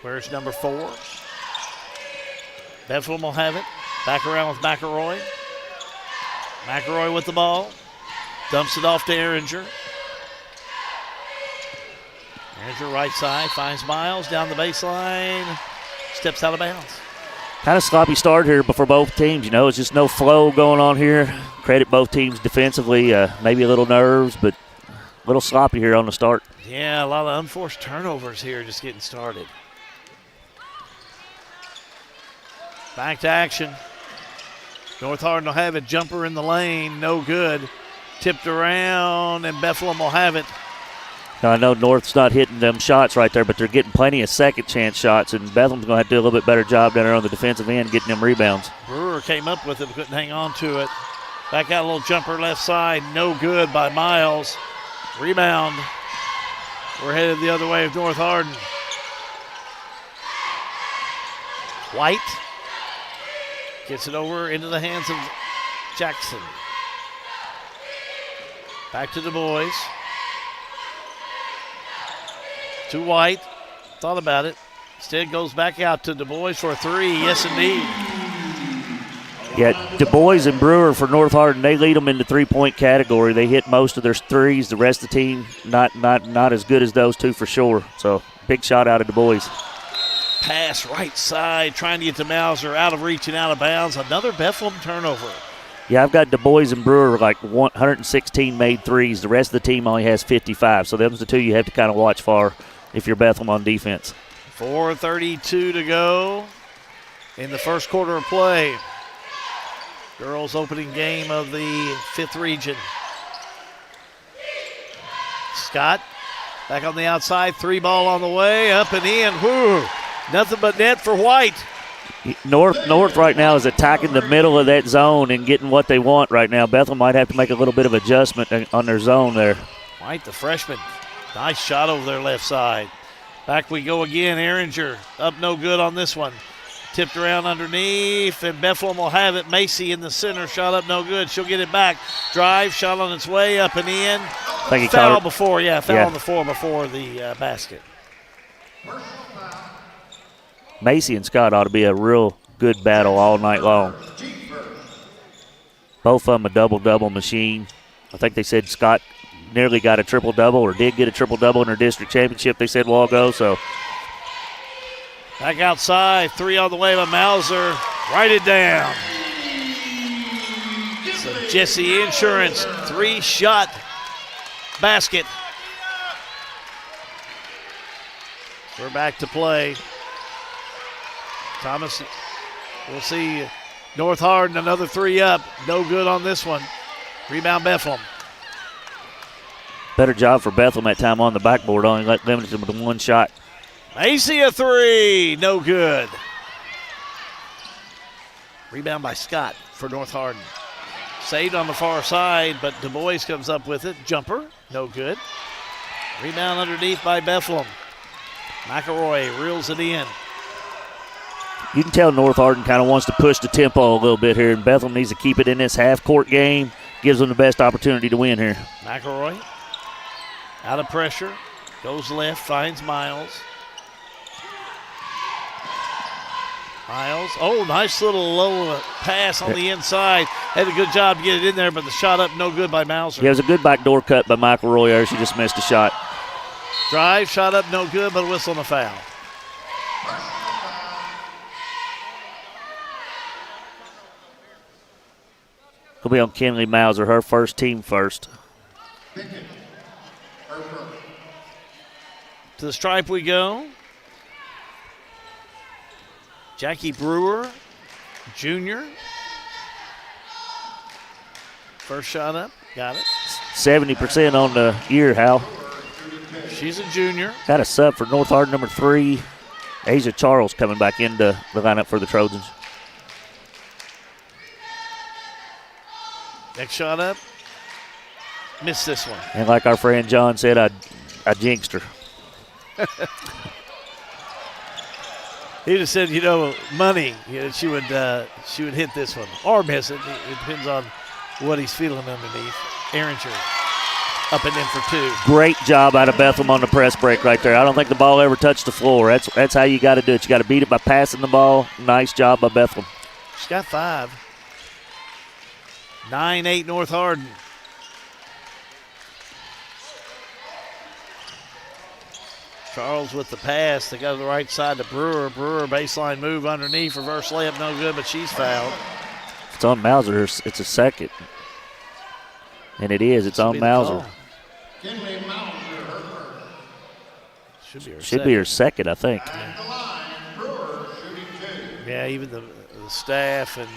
Where's number 4? Bethlehem will have it. Back around with McElroy. McElroy with the ball. Dumps it off to Erringer. Erringer right side. Finds Miles down the baseline. Steps out of bounds. Kind of sloppy start here for both teams. It's just no flow going on here. Credit both teams defensively. Maybe a little nerves, but a little sloppy here on the start. Yeah, a lot of unforced turnovers here just getting started. Back to action. North Hardin will have it. Jumper in the lane. No good. Tipped around, and Bethlehem will have it. Now, I know North's not hitting them shots right there, but they're getting plenty of second chance shots, and Bethlehem's going to have to do a little bit better job down there on the defensive end getting them rebounds. Brewer came up with it, but couldn't hang on to it. Back out a little jumper left side. No good by Miles. Rebound. We're headed the other way of North Hardin. White gets it over into the hands of Jackson. Back to the boys. To White. Thought about it. Instead goes back out to Du Bois for a 3. Yes, indeed. Yeah, Du Bois and Brewer for North Hardin, they lead them in the three-point category. They hit most of their threes. The rest of the team not as good as those two for sure. So big shot out of Du Bois. Pass right side, trying to get to Mauser, out of reach and out of bounds. Another Bethlehem turnover. Yeah, I've got Du Bois and Brewer like 116 made threes. The rest of the team only has 55. So them's the two you have to kind of watch for if you're Bethlehem on defense. 4:32 to go in the first quarter of play. Girls opening game of the 5th region. Scott back on the outside, 3 ball on the way, up and in. Whoo! Nothing but net for White. North right now is attacking the middle of that zone and getting what they want right now. Bethlehem might have to make a little bit of adjustment on their zone there. White, the freshman. Nice shot over their left side. Back we go again. Erringer up no good on this one. Tipped around underneath, and Bethlehem will have it. Macy in the center, shot up no good. She'll get it back. Drive, shot on its way, up and in. I think he foul caught it. before, foul on the floor before the basket. Macy and Scott ought to be a real good battle all night long. Both of them a double-double machine. I think they said Scott nearly got a triple-double or did get a triple-double in her district championship, they said a while ago. So back outside, 3 on the way by Mauser. Write it down. So Jesse Insurance, 3-shot basket. We're back to play. Thomas, we'll see North Hardin, another 3 up. No good on this one. Rebound Bethlehem. better job for Bethlehem that time on the backboard, only limited them to 1 shot. Macy a 3, no good. Rebound by Scott for North Hardin. Saved on the far side, but Du Bois comes up with it. Jumper, no good. Rebound underneath by Bethlehem. McElroy reels it in. You can tell North Hardin kind of wants to push the tempo a little bit here, and Bethlehem needs to keep it in this half-court game. Gives them the best opportunity to win here. McElroy out of pressure. Goes left, finds Miles. Miles, nice little low pass on the inside. Had a good job to get it in there, but the shot up no good by Mauser. Yeah, it was a good backdoor cut by McElroy there. She just missed a shot. Drive, shot up no good, but a whistle and a foul. It'll be on Kinley Mauser, her first team first. To the stripe we go. Jackie Brewer, Jr. First shot up. Got it. 70% on the year, Hal. She's a junior. Got a sub for North Hardin, number 3. Asia Charles coming back into the lineup for the Trojans. Next shot up. Missed this one. And like our friend John said, I jinxed her. He just said, money. She would hit this one or miss it. It depends on what he's feeling underneath. Ehringer up and in for 2. Great job out of Bethlehem on the press break right there. I don't think the ball ever touched the floor. That's how you got to do it. You got to beat it by passing the ball. Nice job by Bethlehem. She's got 5. 9-8 North Hardin. Charles with the pass. They go to the right side to Brewer. Brewer baseline move underneath. Reverse layup no good, but she's fouled. It's on Mauser. It's a second. And it is. It's on Mauser. Should be her second, I think. Yeah, even the staff and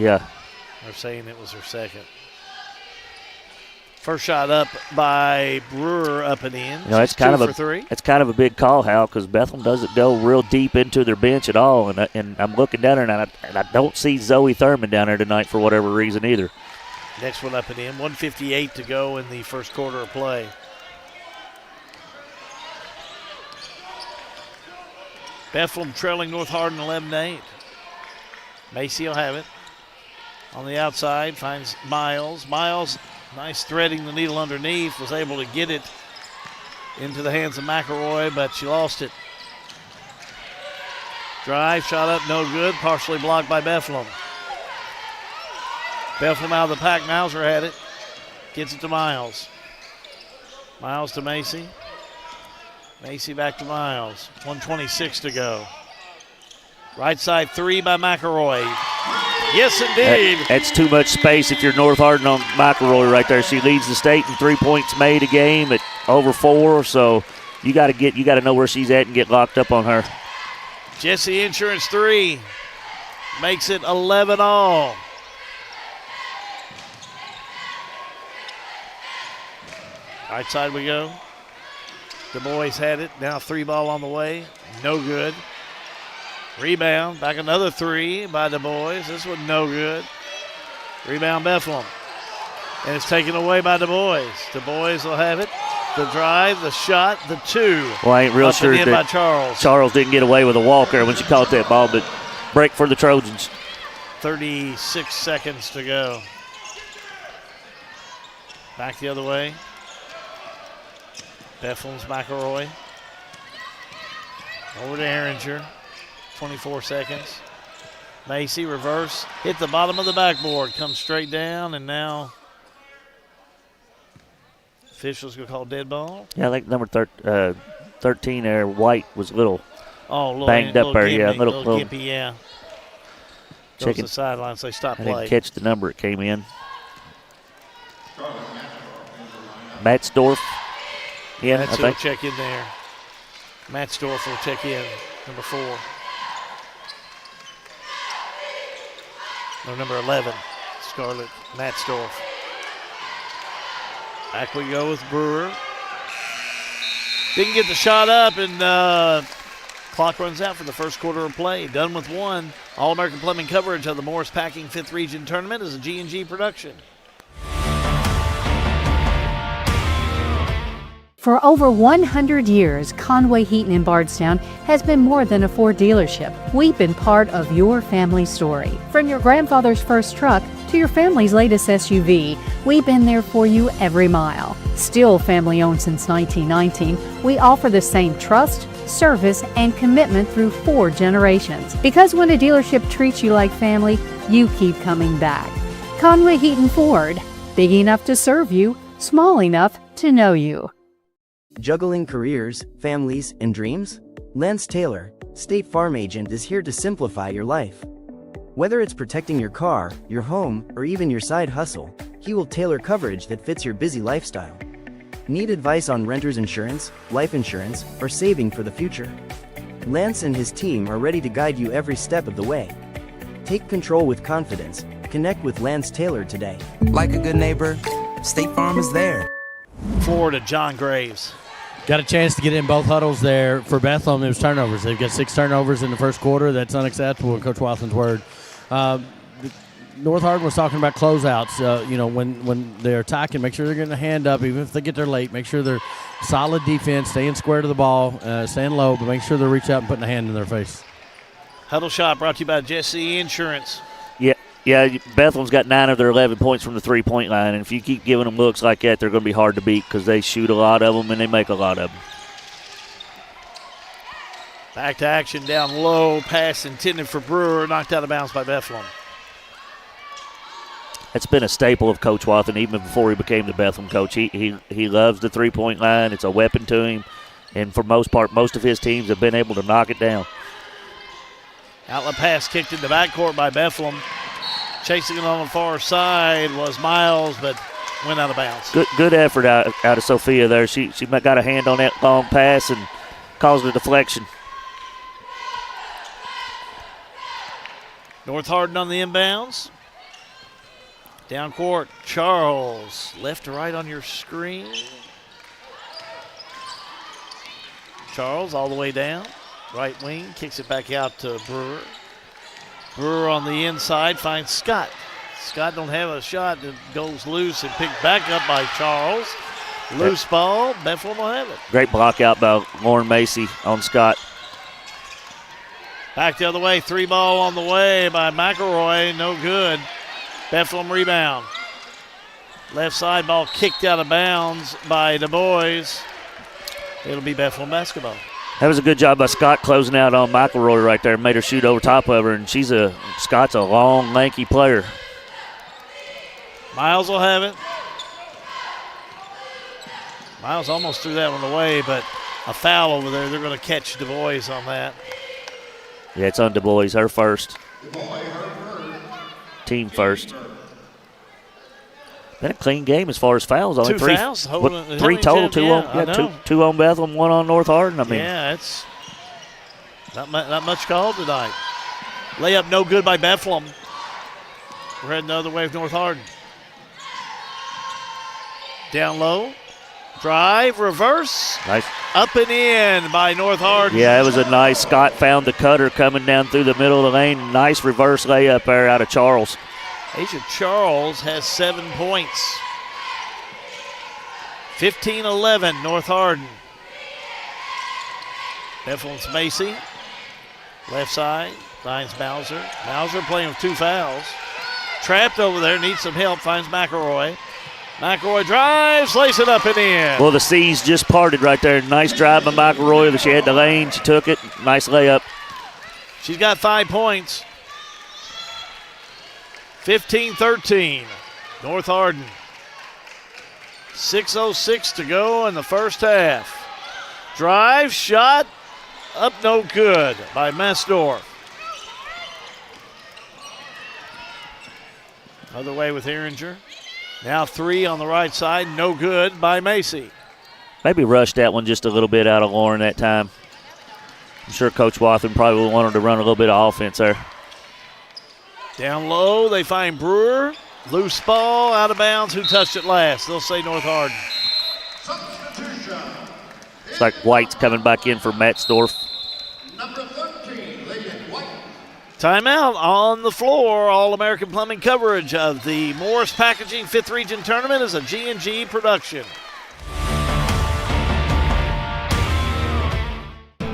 are saying it was her second. First shot up by Brewer up and in. It's kind of a big call, Hal, because Bethlehem doesn't go real deep into their bench at all. And I'm looking down there, and I don't see Zoe Thurman down there tonight for whatever reason either. Next one up and in. 1:58 to go in the first quarter of play. Bethlehem trailing North Hardin 11-8. Macy will have it. On the outside, finds Miles. Miles, nice threading the needle underneath, was able to get it into the hands of McElroy, but she lost it. Drive, shot up, no good, partially blocked by Bethlehem. Bethlehem out of the pack, Mauser had it. Gets it to Miles. Miles to Macy. Macy back to Miles. 1:26 to go. Right side 3 by McElroy. Yes, indeed. That's too much space if you're North Hardin on McElroy right there. She leads the state in 3 points made a game at over 4, so you got to know where she's at and get locked up on her. Jesse Insurance 3 makes it 11 all. Right side we go. Du Bois had it. Now 3 ball on the way. No good. Rebound. Back another 3 by Du Bois. This one no good. Rebound Bethlehem. And it's taken away by Du Bois. Du Bois will have it. The drive, the shot, the 2. Well, I ain't real sure that by Charles didn't get away with a walk there when she caught that ball, but break for the Trojans. 36 seconds to go. Back the other way. Bethlehem's McElroy. Over to Ehringer. 24 seconds. Macy, reverse. Hit the bottom of the backboard. Comes straight down, and now officials going to call dead ball. Yeah, I think number 13 there, White, was a little banged up there. Yeah, little gimpy, yeah. Goes to the sideline, so they stop play. I didn't catch the number it came in. Matzdorf. Yeah, that's who will check in there. Matzdorf will check in, number 4. No, number 11, Scarlett Matzdorf. Back we go with Brewer. Didn't get the shot up, and clock runs out for the first quarter of play. Done with 1. All-American Plumbing coverage of the Morris Packing 5th Region Tournament is a G&G production. For over 100 years, Conway Heaton in Bardstown has been more than a Ford dealership. We've been part of your family story. From your grandfather's first truck to your family's latest SUV, we've been there for you every mile. Still family owned since 1919, we offer the same trust, service, and commitment through 4 generations. Because when a dealership treats you like family, you keep coming back. Conway Heaton Ford, big enough to serve you, small enough to know you. Juggling careers, families, and dreams? Lance Taylor, State Farm Agent, is here to simplify your life. Whether it's protecting your car, your home, or even your side hustle, he will tailor coverage that fits your busy lifestyle. Need advice on renter's insurance, life insurance, or saving for the future? Lance and his team are ready to guide you every step of the way. Take control with confidence, Connect with Lance Taylor today. Like a good neighbor, State Farm is there. Forward to John Graves. Got a chance to get in both huddles there for Bethlehem. It was turnovers. They've got 6 turnovers in the first quarter. That's unacceptable in Coach Watson's word. North Hardin was talking about closeouts. When they're attacking, make sure they're getting a hand up, even if they get there late. Make sure they're solid defense, staying square to the ball, staying low, but make sure they reach out and putting a hand in their face. Huddle shot brought to you by Jesse Insurance. Yeah, Bethlehem's got 9 of their 11 points from the three-point line, and if you keep giving them looks like that, they're going to be hard to beat because they shoot a lot of them and they make a lot of them. Back to action down low. Pass intended for Brewer. Knocked out of bounds by Bethlehem. It's been a staple of Coach Watson even before he became the Bethlehem coach. He loves the three-point line. It's a weapon to him, and for most part, most of his teams have been able to knock it down. Outlet pass kicked in the backcourt by Bethlehem. Chasing it on the far side was Miles, but went out of bounds. Good effort out of Sophia there. She got a hand on that long pass and caused a deflection. North Hardin on the inbounds. Down court, Charles. Left to right on your screen. Charles all the way down. Right wing, kicks it back out to Brewer. Brewer on the inside finds Scott. Scott don't have a shot. It goes loose and picked back up by Charles. Loose ball. Bethlehem will have it. Great block out by Lauren Macy on Scott. Back the other way. 3 ball on the way by McElroy. No good. Bethlehem rebound. Left side ball kicked out of bounds by Du Bois. It'll be Bethlehem basketball. That was a good job by Scott closing out on McElroy right there. Made her shoot over top of her, and Scott's a long, lanky player. Miles will have it. Miles almost threw that one away, but a foul over there. They're going to catch Du Bois on that. Yeah, it's on Du Bois, her first. Team first. Been a clean game as far as fouls. Only 2 fouls. 3 total. Two on Bethlehem, 1 on North Hardin. Yeah, it's not much called tonight. Layup no good by Bethlehem. We're heading the other way with North Hardin. Down low. Drive, reverse. Nice. Up and in by North Hardin. Yeah, it was a nice. Scott found the cutter coming down through the middle of the lane. Nice reverse layup there out of Charles. Asia Charles has 7 points. 15-11, North Hardin. Bethlehem's Macy. Left side, finds Bowser. Bowser playing with 2 fouls. Trapped over there, needs some help, finds McElroy. McElroy drives, lays it up and in. Well, the C's just parted right there. Nice drive by McElroy. She had the lane, she took it. Nice layup. She's got 5 points. 15-13, North Hardin. 6:06 to go in the first half. Drive, shot, up no good by Messdorf. Other way with Herringer. Now 3 on the right side, no good by Macy. Maybe rushed that one just a little bit out of Lauren that time. I'm sure Coach Watson probably wanted to run a little bit of offense there. Down low, they find Brewer. Loose ball, out of bounds. Who touched it last? They'll say North Hardin. It's like White's coming back in for Metzdorf. Timeout on the floor. All-American Plumbing coverage of the Morris Packaging 5th Region Tournament is a G&G production.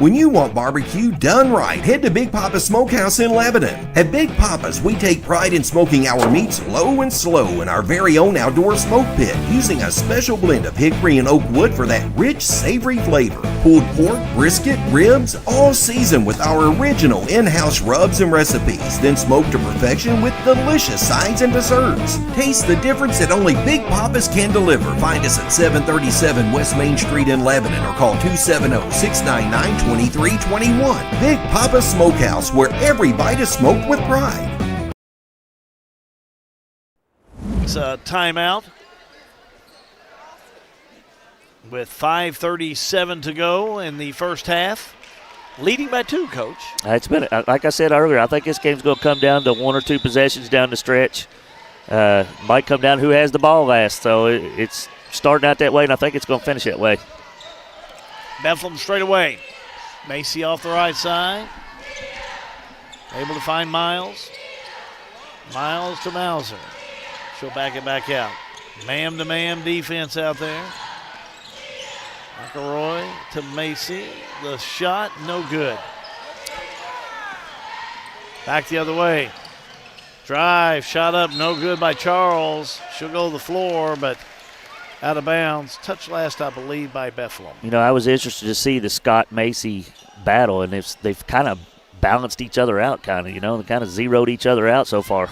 When you want barbecue done right, head to Big Papa's Smokehouse in Lebanon. At Big Papa's, we take pride in smoking our meats low and slow in our very own outdoor smoke pit, using a special blend of hickory and oak wood for that rich, savory flavor. Pulled pork, brisket, ribs, all seasoned with our original in-house rubs and recipes, then smoked to perfection with delicious sides and desserts. Taste the difference that only Big Papa's can deliver. Find us at 737 West Main Street in Lebanon or call 270-699-2321. Big Papa Smokehouse, where every bite is smoked with pride. It's a timeout with 5:37 to go in the first half. leading by 2, Coach. It's been, like I said earlier, I think this game's going to come down to 1 or 2 possessions down the stretch. Might come down who has the ball last. So it's starting out that way, and I think it's going to finish that way. Bethlehem straight away. Macy off the right side. Able to find Miles. Miles to Mauser. She'll back it back out. Man-to-man defense out there. McElroy to Macy. The shot, no good. Back the other way. Drive, shot up, no good by Charles. She'll go to the floor, but out of bounds. Touch last, I believe, by Bethlehem. You know, I was interested to see the Scott-Macy battle, and they've kind of balanced each other out, they kind of zeroed each other out so far.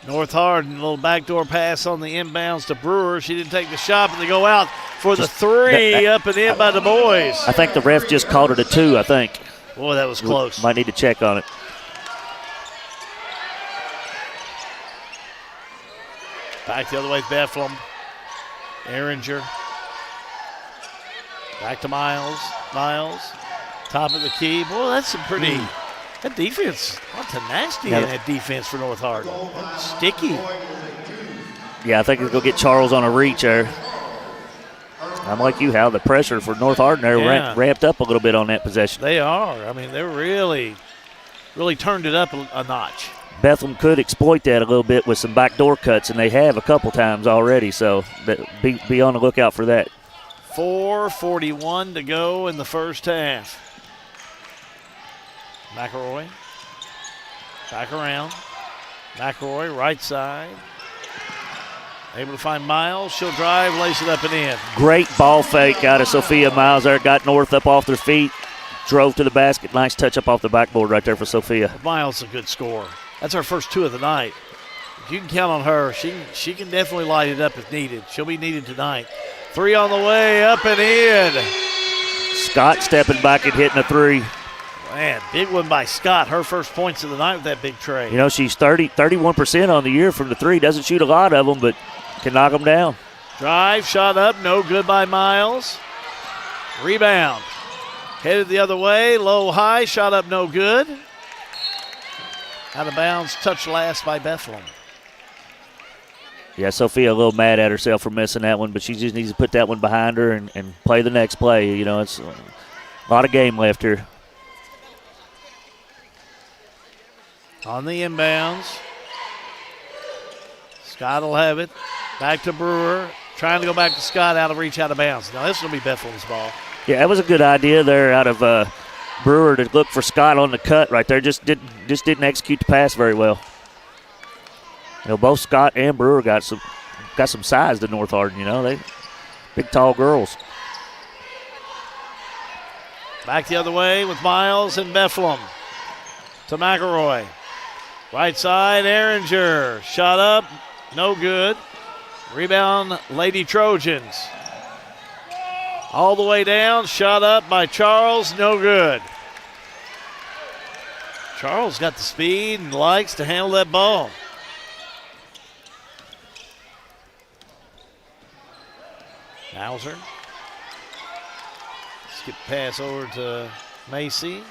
North Hardin, a little backdoor pass on the inbounds to Brewer. She didn't take the shot, but they go out for the 3 up and in by the boys. I think the ref just called it a 2, I think. Boy, that was close. Might need to check on it. Back the other way, Bethlehem. Ehringer. Back to Miles. Miles. Top of the key. Boy, that's some pretty... That defense, lots of nasty in that defense for North Hardin. Sticky. Yeah, I think it's going to get Charles on a reach there. I'm like you, Hal. The pressure for North Hardin there ramped up a little bit on that possession. They are. I mean, they're really turned it up a notch. Bethlehem could exploit that a little bit with some backdoor cuts, and they have a couple times already, so be on the lookout for that. 4:41 to go in the first half. McElroy. Back around. McElroy, right side. Able to find Miles. She'll drive, lace it up and in. Great ball fake out of Sophia Miles there. Got North up off their feet. Drove to the basket. Nice touch up off the backboard right there for Sophia. Miles is a good scorer. That's our first 2 of the night. You can count on her. She can definitely light it up if needed. She'll be needed tonight. 3 on the way, up and in. Scott stepping back and hitting a 3. Man, big one by Scott. Her first points of the night with that big tray. You know, she's 31% on the year from the 3. Doesn't shoot a lot of them, but can knock them down. Drive, shot up, no good by Miles. Rebound. Headed the other way, low, high, shot up, no good. Out of bounds, touch last by Bethlehem. Yeah, Sophia a little mad at herself for missing that one, but she just needs to put that one behind her and play the next play. You know, it's a lot of game left here. On the inbounds. Scott will have it. Back to Brewer. Trying to go back to Scott, out of reach, out of bounds. Now this will be Bethlehem's ball. Yeah, that was a good idea there out of Brewer to look for Scott on the cut right there. Just didn't execute the pass very well. You know, both Scott and Brewer got some size to North Hardin. You know, they big, tall girls. Back the other way with Miles and Bethlehem to McElroy. Right side, Ehringer. Shot up, no good. Rebound, Lady Trojans. All the way down, shot up by Charles, no good. Charles got the speed and likes to handle that ball. Mauser. Skip pass over to Macy.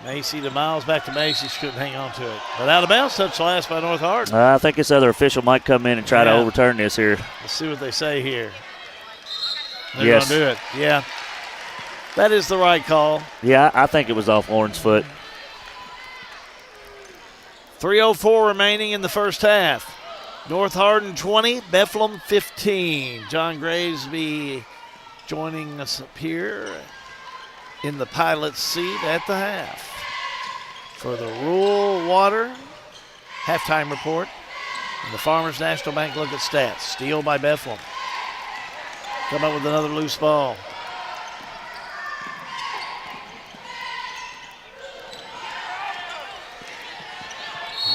Macy to Miles, back to Macy. She couldn't hang on to it. But out of bounds, touch last by North Hardin. I think this other official might come in and try to overturn this here. Let's see what they say here. They're Yes. going to do it. Yeah. That is the right call. Yeah, I think it was off Lauren's foot. 3:04 remaining in the first half. North Hardin 20, Bethlehem 15. John Graves be joining us up here in the pilot's seat at the half. For the Rural Water halftime report and the Farmers National Bank look at stats. Steal by Bethlehem. Come up with another loose ball.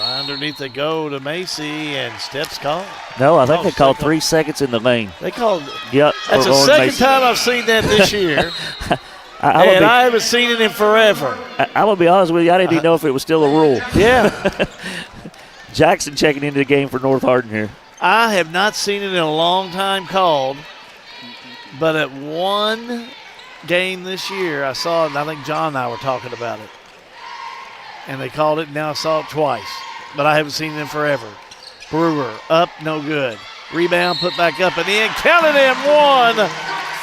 Underneath they go to Macy, and steps called. No, I think they called 3 seconds in the lane. They called. Yep. That's the second time I've seen that this year. I haven't seen it in forever. I'm going to be honest with you, I didn't even know if it was still a rule. Yeah. Jackson checking into the game for North Hardin here. I have not seen it in a long time called, but at 1 game this year. I saw it, and I think John and I were talking about it. And they called it, and now I saw it twice. But I haven't seen it in forever. Brewer, up, no good. Rebound, put back up and in. Counted in, one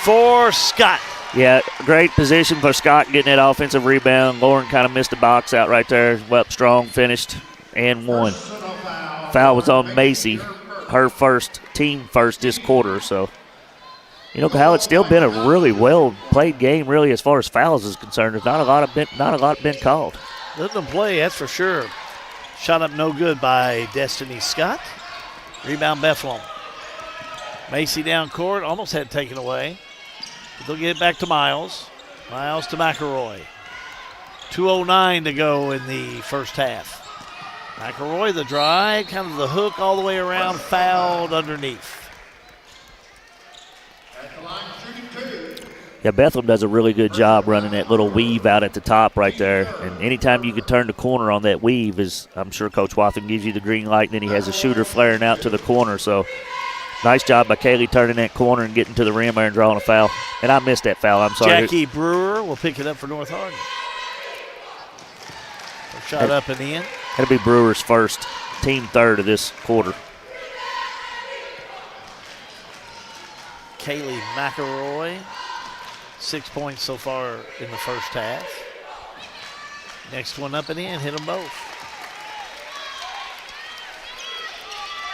for Scott. Yeah, great position for Scott getting that offensive rebound. Lauren kind of missed the box out right there. Well, strong, finished, and won. Foul was on Macy, her team first this quarter. So, you know, Kyle, it's still been a really well-played game, really, as far as fouls is concerned. There's not a lot been called. Let them play, that's for sure. Shot up no good by Destiny Scott. Rebound Bethlehem. Macy down court, almost had it taken away. But they'll get it back to Miles. Miles to McElroy. 2:09 to go in the first half. McElroy, the drive, kind of the hook all the way around, fouled underneath. Yeah, Bethlehem does a really good job running that little weave out at the top right there. And anytime you can turn the corner on that weave, I'm sure Coach Wathen gives you the green light, and then he has a shooter flaring out to the corner. So nice job by Kaylee turning that corner and getting to the rim there and drawing a foul. And I missed that foul. I'm sorry. Jackie Brewer will pick it up for North Hardin. Shot up and in. That'll be Brewer's first, team third of this quarter. Kaylee McElroy, 6 points so far in the first half. Next one up and in, hit them both.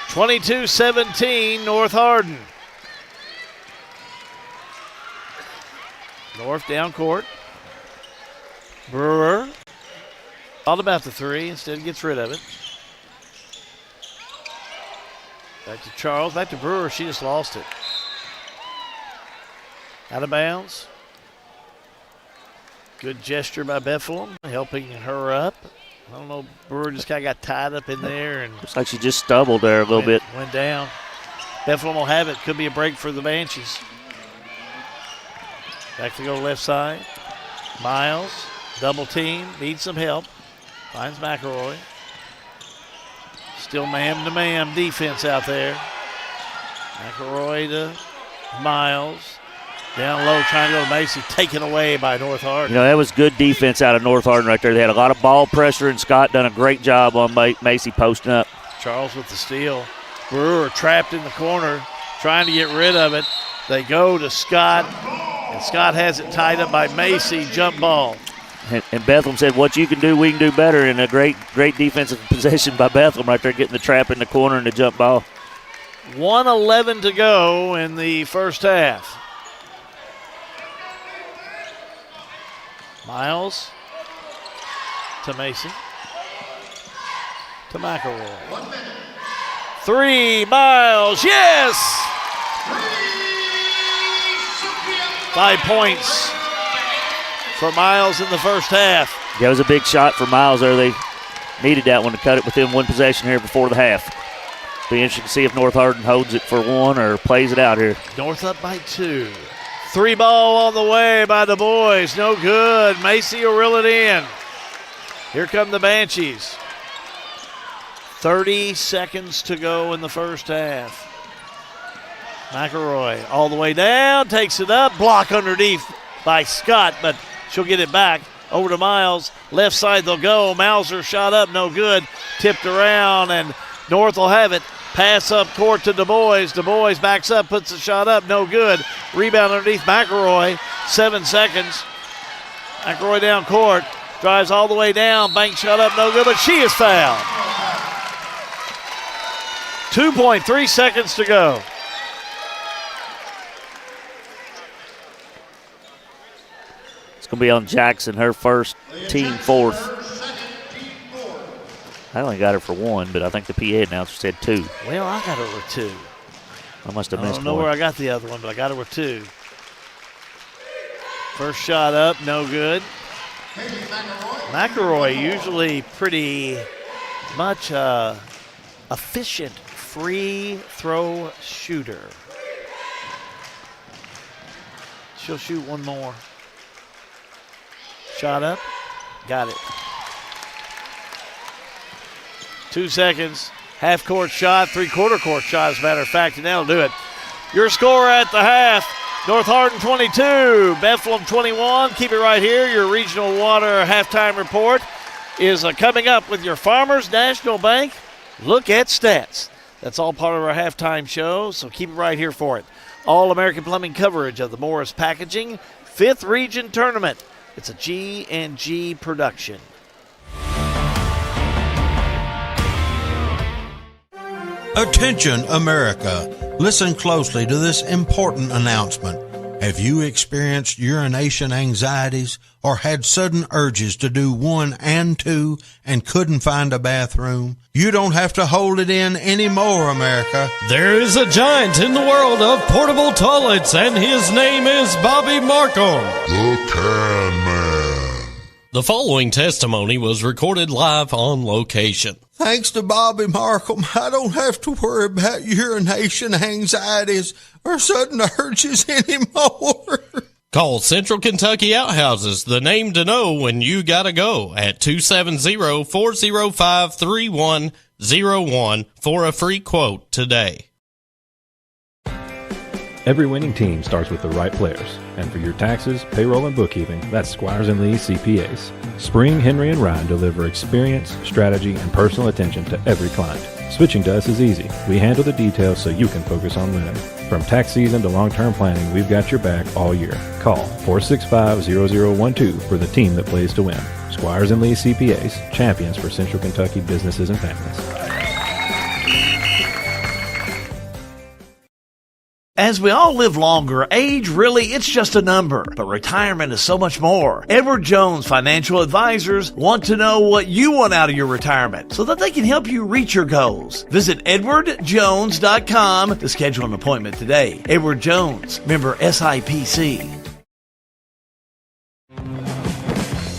22-17, North Hardin. North down court. Brewer. All about the three, instead gets rid of it. Back to Charles, back to Brewer, she just lost it. Out of bounds. Good gesture by Bethlehem, helping her up. I don't know, Brewer just kind of got tied up in there. And looks like she just stumbled there a little bit. Went down. Bethlehem will have it, could be a break for the Banshees. Back to go left side. Miles, double team, needs some help. Finds McElroy. Still man-to-man defense out there. McElroy to Miles. Down low, trying to go to Macy, taken away by North Hardin. You know, that was good defense out of North Hardin right there. They had a lot of ball pressure, and Scott done a great job on Macy posting up. Charles with the steal. Brewer trapped in the corner, trying to get rid of it. They go to Scott, and Scott has it tied up by Macy, jump ball. And Bethlehem said, what you can do, we can do better. And a great defensive possession by Bethlehem right there, getting the trap in the corner and the jump ball. 1:11 to go in the first half. Miles to Macy. To McElroy. 3, Miles, yes! 5 points for Miles in the first half. That was a big shot for Miles there. They needed that one to cut it within one possession here before the half. Be interesting to see if North Hardin holds it for one or plays it out here. North up by 2. 3 ball on the way by the boys. No good. Macy will reel it in. Here come the Banshees. 30 seconds to go in the first half. McElroy all the way down, takes it up, block underneath by Scott, but she'll get it back. Over to Miles, left side they'll go. Mauser shot up, no good. Tipped around, and North will have it. Pass up court to Du Bois. Du Bois backs up, puts the shot up, no good. Rebound underneath McElroy, 7 seconds. McElroy down court, drives all the way down, bank shot up, no good, but she is fouled. 2.3 seconds to go. It's going to be on Jackson, her first, team fourth. I only got her for 1, but I think the PA announcer said 2. Well, I got her with 2. I must have I missed don't know one. where I got the other one, but I got her with 2. First shot up, no good. McElroy usually pretty much efficient free throw shooter. She'll shoot one more. Shot up, got it. 2 seconds, half-court shot, three-quarter court shot, as a matter of fact, and that'll do it. Your score at the half, North Hardin 22, Bethlehem 21. Keep it right here. Your Regional Water halftime report is coming up with your Farmers National Bank Look at Stats. That's all part of our halftime show, so keep it right here for it. All-American Plumbing coverage of the Morris Packaging 5th Region Tournament. It's a G&G production. Attention, America. Listen closely to this important announcement. Have you experienced urination anxieties or had sudden urges to do 1 and 2 and couldn't find a bathroom? You don't have to hold it in anymore, America. There is a giant in the world of portable toilets, and his name is Bobby Markham, the Can Man. The following testimony was recorded live on location. Thanks to Bobby Markham, I don't have to worry about urination anxieties or sudden urges anymore. Call Central Kentucky Outhouses, the name to know when you gotta go, at 270-405-3101 for a free quote today. Every winning team starts with the right players. And for your taxes, payroll, and bookkeeping, that's Squires & Lee CPAs. Spring, Henry, and Ryan deliver experience, strategy, and personal attention to every client. Switching to us is easy. We handle the details so you can focus on winning. From tax season to long-term planning, we've got your back all year. Call 465-0012 for the team that plays to win. Squires & Lee CPAs, champions for Central Kentucky businesses and families. As we all live longer, age really, it's just a number. But retirement is so much more. Edward Jones Financial Advisors want to know what you want out of your retirement so that they can help you reach your goals. Visit edwardjones.com to schedule an appointment today. Edward Jones, member SIPC.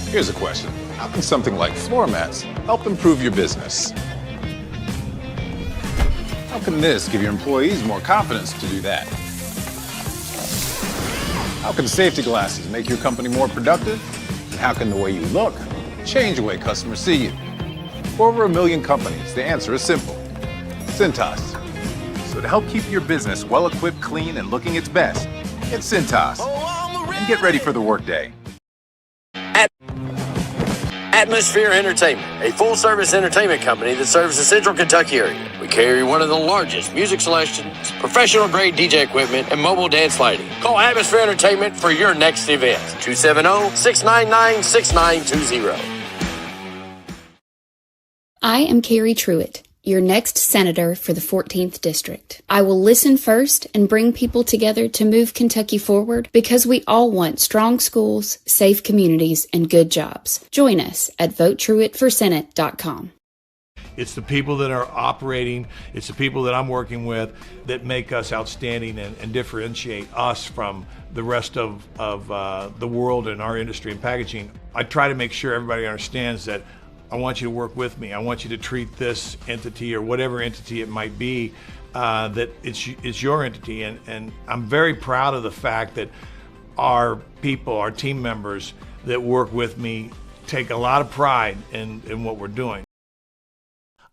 Here's a question. How can something like floor mats help improve your business? How can this give your employees more confidence to do that? How can safety glasses make your company more productive? And how can the way you look change the way customers see you? For over 1 million companies, the answer is simple. Cintas. So to help keep your business well-equipped, clean, and looking its best, get Cintas. And get ready for the workday. Atmosphere Entertainment, a full-service entertainment company that serves the Central Kentucky area. We carry one of the largest music selections, professional-grade DJ equipment, and mobile dance lighting. Call Atmosphere Entertainment for your next event. 270-699-6920. I am Carrie Truitt, your next senator for the 14th District. I will listen first and bring people together to move Kentucky forward because we all want strong schools, safe communities, and good jobs. Join us at votetruittforsenate.com. It's the people that are operating, it's the people that I'm working with that make us outstanding and differentiate us from the rest of the world and our industry in packaging. I try to make sure everybody understands that I want you to work with me. I want you to treat this entity or whatever entity it might be, that it's your entity. And I'm very proud of the fact that our people, our team members that work with me take a lot of pride in what we're doing.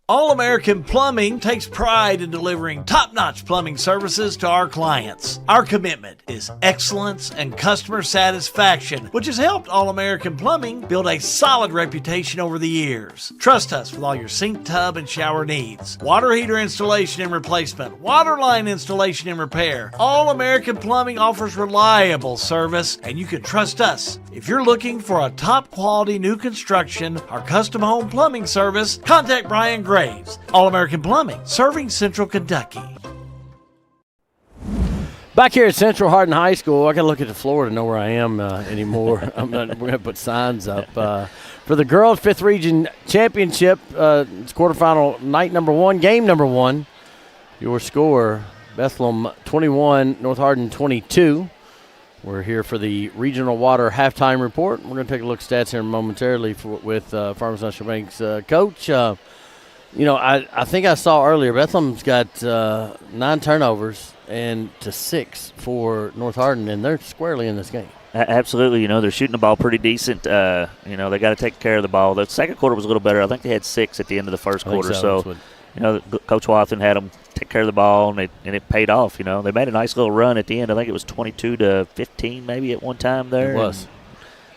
All-American Plumbing takes pride in delivering top-notch plumbing services to our clients. Our commitment is excellence and customer satisfaction, which has helped All-American Plumbing build a solid reputation over the years. Trust us with all your sink, tub, and shower needs. Water heater installation and replacement, water line installation and repair. All-American Plumbing offers reliable service, and you can trust us. If you're looking for a top-quality new construction or custom home plumbing service, contact Brian Graves. All-American Plumbing, serving Central Kentucky. Back here at Central Hardin High School, I got to look at the floor to know where I am anymore. We're going to put signs up. For the girls' 5th Region Championship, it's quarterfinal night number 1, game number 1. Your score, Bethlehem 21, North Hardin 22. We're here for the Regional Water halftime report. We're going to take a look at stats here momentarily with Farmers National Bank's coach. I think I saw earlier Bethlehem's got 9 turnovers and to 6 for North Hardin, and they're squarely in this game. Absolutely. They're shooting the ball pretty decent. They got to take care of the ball. The second quarter was a little better. I think they had 6 at the end of the first quarter. Coach Watson had them take care of the ball, and it paid off. They made a nice little run at the end. I think it was 22-15 maybe at one time there. It was.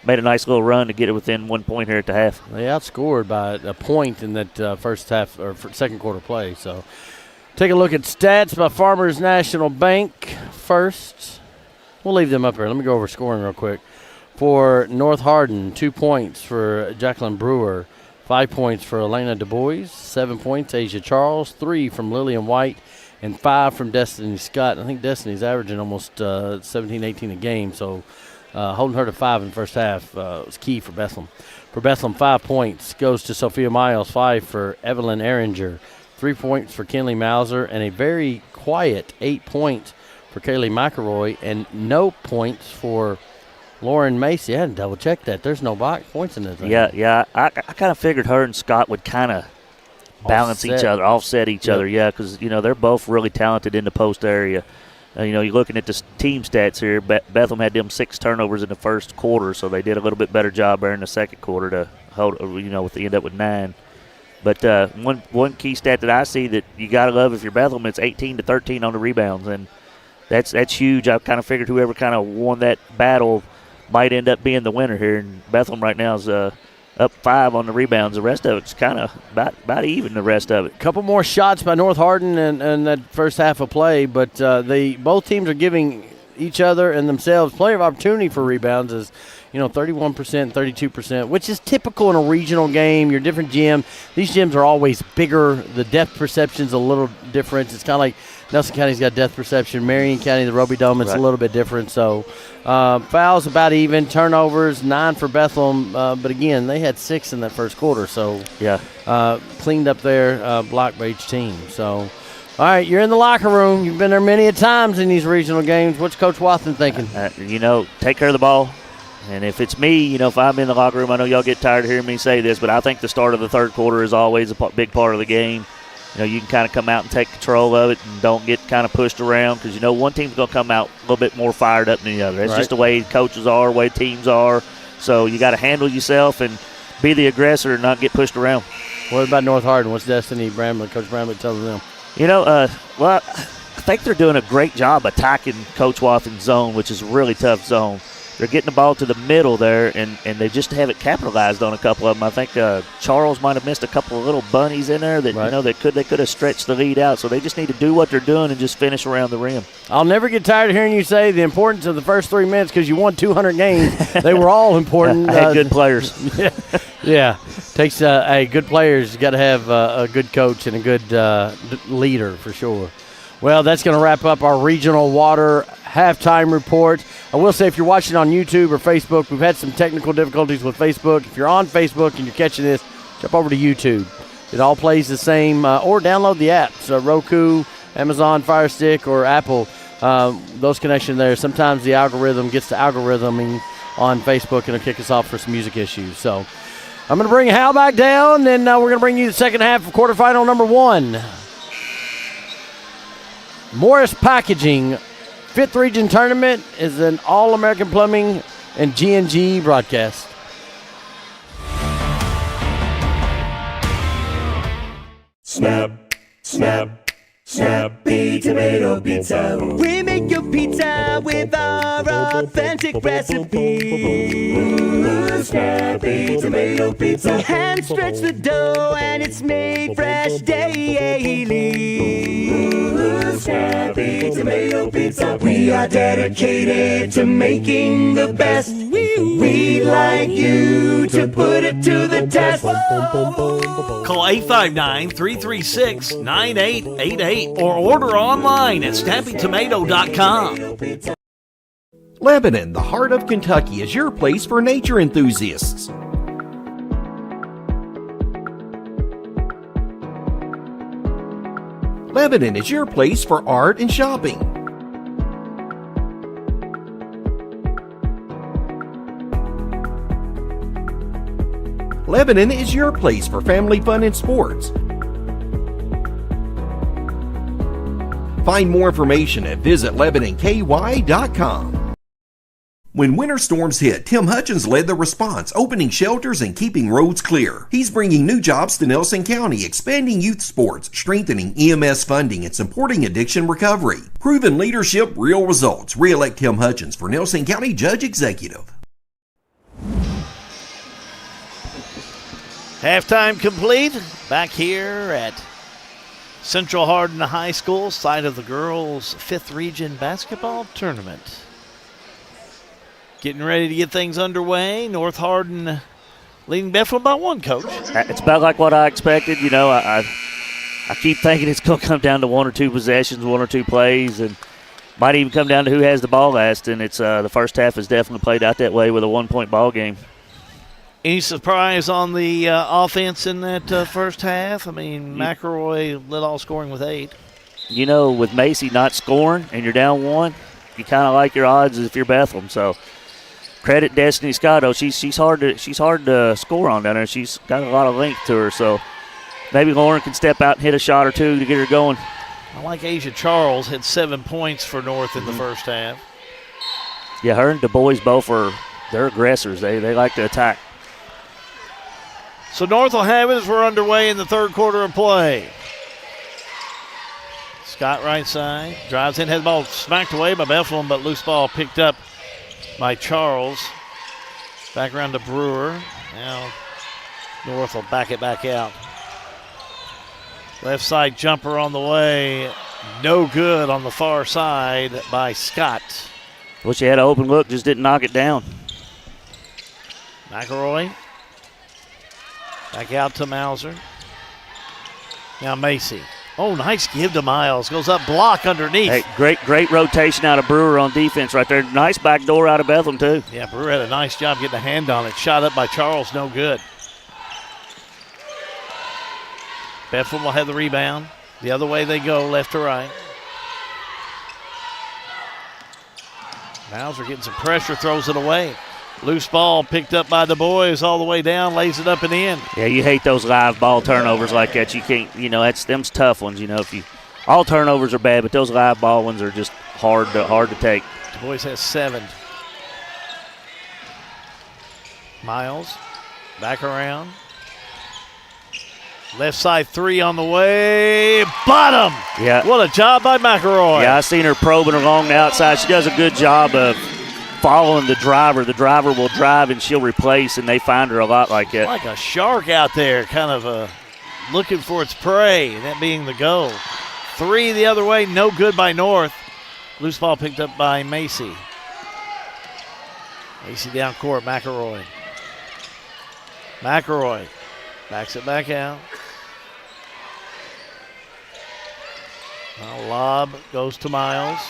Made a nice little run to get it within 1 point here at the half. They outscored by a point in that first half or second quarter play. So take a look at stats by Farmers National Bank first. We'll leave them up here. Let me go over scoring real quick. For North Hardin, 2 points for Jacqueline Brewer, 5 points for Elena Du Bois, 7 points Asia Charles, 3 from Lillian White, and 5 from Destiny Scott. I think Destiny's averaging almost 17, 18 a game, so holding her to 5 in the first half was key for Bethlehem. For Bethlehem, 5 points goes to Sophia Miles, 5 for Evelyn Ehringer, 3 points for Kinley Mauser, and a very quiet 8 points for Kaylee McElroy, and no points for Lauren Macy. I had to double-check that. There's no points in this thing. Yeah. I kind of figured her and Scott would kind of balance each other, offset each other, because, they're both really talented in the post area. You're looking at the team stats here. Bethlehem had them 6 turnovers in the first quarter, so they did a little bit better job there in the second quarter to hold, end up with 9. But one key stat that I see that you got to love if you're Bethlehem, it's 18-13 on the rebounds, and that's huge. I kind of figured whoever kind of won that battle might end up being the winner here, and Bethlehem right now is up 5 on the rebounds. The rest of it's kind of about even, the rest of it. A couple more shots by North Hardin in that first half of play, but both teams are giving each other and themselves plenty of opportunity for rebounds, as 31%, 32%, which is typical in a regional game. Your different gym. These gyms are always bigger. The depth perception's a little different. It's kind of like Nelson County's got depth perception. Marion County, the Roby Dome, it's a little bit different. So fouls about even. Turnovers, 9 for Bethlehem. But, again, they had 6 in that first quarter. So, cleaned up there, blocked by each team. So, all right, you're in the locker room. You've been there many a times in these regional games. What's Coach Watson thinking? Take care of the ball. And if it's me, if I'm in the locker room, I know y'all get tired of hearing me say this, but I think the start of the third quarter is always a big part of the game. You can kind of come out and take control of it and don't get kind of pushed around, because, one team's going to come out a little bit more fired up than the other. That's just the way coaches are, the way teams are. So you got to handle yourself and be the aggressor and not get pushed around. What about North Hardin? What's Destiny Bramlett, Coach Bramlett telling them? I think they're doing a great job attacking Coach Watson's zone, which is a really tough zone. They're getting the ball to the middle there, and they just haven't capitalized on a couple of them. I think Charles might have missed a couple of little bunnies in there that they could have stretched the lead out. So they just need to do what they're doing and just finish around the rim. I'll never get tired of hearing you say the importance of the first 3 minutes, because you won 200 games. They were all important. I had good players. Yeah. Takes good players. You got to have a good coach and a good leader for sure. Well, that's going to wrap up our Regional Water halftime report. I will say, if you're watching on YouTube or Facebook, we've had some technical difficulties with Facebook. If you're on Facebook and you're catching this, jump over to YouTube. It all plays the same, or download the apps, Roku, Amazon Fire Stick, or Apple. Those connections there. Sometimes the algorithm gets to algorithming on Facebook, and it'll kick us off for some music issues. So I'm going to bring Hal back down, and we're going to bring you the second half of quarterfinal number 1. Morris Packaging 5th Region Tournament is an All-American Plumbing and G&G broadcast. Snap, snap, Snappy Tomato Pizza. We make your pizza with our authentic recipe. Ooh, Snappy Tomato Pizza. Hand stretch the dough and it's made fresh daily. Ooh, Snappy Tomato Pizza. We are dedicated to making the best. We'd like you to put it to the test. Call 859-336-9888 or order online at snappytomato.com. Lebanon, the heart of Kentucky, is your place for nature enthusiasts. Lebanon is your place for art and shopping. Lebanon is your place for family fun and sports. Find more information at visitlebanonky.com. When winter storms hit, Tim Hutchins led the response, opening shelters and keeping roads clear. He's bringing new jobs to Nelson County, expanding youth sports, strengthening EMS funding, and supporting addiction recovery. Proven leadership, real results. Re-elect Tim Hutchins for Nelson County Judge Executive. Halftime complete. Back here at Central Hardin High School, site of the girls' 5th Region basketball tournament. Getting ready to get things underway. North Hardin leading Bethlehem by 1, Coach. It's about like what I expected. You know, I keep thinking it's going to come down to 1 or 2 possessions, 1 or 2 plays, and might even come down to who has the ball last. And it's the first half has definitely played out that way with a 1-point ball game. Any surprise on the offense in that first half? I mean, McElroy led all scoring with 8. You know, with Macy not scoring and you're down 1, you kind of like your odds if you're Bethlehem. So credit Destiny Scotto. She's hard to score on down there. She's got a lot of length to her. So maybe Lauren can step out and hit a shot or 2 to get her going. I like Asia Charles, had 7 points for North in the first half. Yeah, her and Du Bois both they're aggressors. They like to attack. So North will have it as we're underway in the third quarter of play. Scott right side, drives in, has the ball smacked away by Bethlehem, but loose ball picked up by Charles. Back around to Brewer. Now North will back it back out. Left side jumper on the way. No good on the far side by Scott. Wish he had an open look, just didn't knock it down. McElroy. Back out to Mauser. Now Macy. Oh, nice give to Miles. Goes up, block underneath. Hey, great rotation out of Brewer on defense right there. Nice back door out of Bethlehem, too. Yeah, Brewer had a nice job getting a hand on it. Shot up by Charles, no good. Bethlehem will have the rebound. The other way they go, left to right. Mauser getting some pressure, throws it away. Loose ball picked up by Du Bois all the way down, lays it up and in. Yeah, you hate those live ball turnovers like that. You can't, them's tough ones. All turnovers are bad, but those live ball ones are just hard to take. Du Bois has 7. Miles, back around. Left side 3 on the way. Bottom! Yeah. What a job by McElroy. Yeah, I seen her probing along the outside. She does a good job of following the driver. The driver will drive and she'll replace, and they find her a lot like that. Like a shark out there, kind of looking for its prey, that being the goal. 3 the other way, no good by North. Loose ball picked up by Macy. Macy down court, McElroy. McElroy backs it back out. Now lob goes to Miles.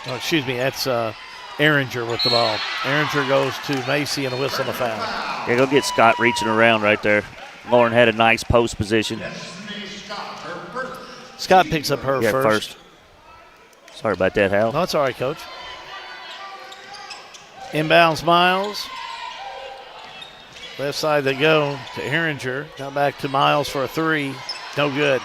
Oh, excuse me, that's Ehringer with the ball. Ehringer goes to Macy and a whistle and a foul. Yeah, go get Scott reaching around right there. Lauren had a nice post position. Scott picks up her first. Sorry about that, Hal. No, it's all right, Coach. Inbounds Miles. Left side they go to Ehringer. Now back to Miles for a 3. No good.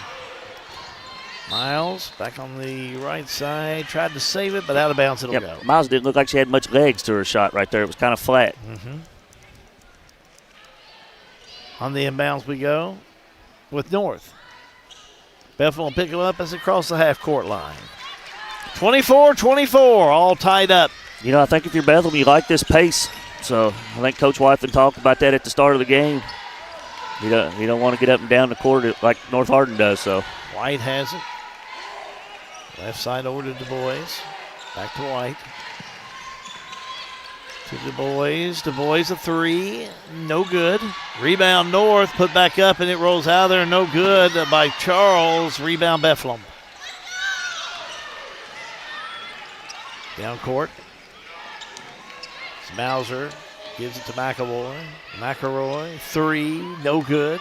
Miles back on the right side. Tried to save it, but out of bounds it'll go. Miles didn't look like she had much legs to her shot right there. It was kind of flat. Mm-hmm. On the inbounds we go with North. Bethel will pick him up as it crosses the half-court line. 24-24, all tied up. I think if you're Bethlehem, you like this pace. So I think Coach Wytham talked about that at the start of the game. You don't want to get up and down the court like North Hardin does. So White has it. Left side over to Du Bois. Back to White. To Du Bois. Du Bois a 3. No good. Rebound North. Put back up and it rolls out of there. No good by Charles. Rebound Bethlehem. Down court. It's Mauser. Gives it to McElroy. McElroy. 3. No good.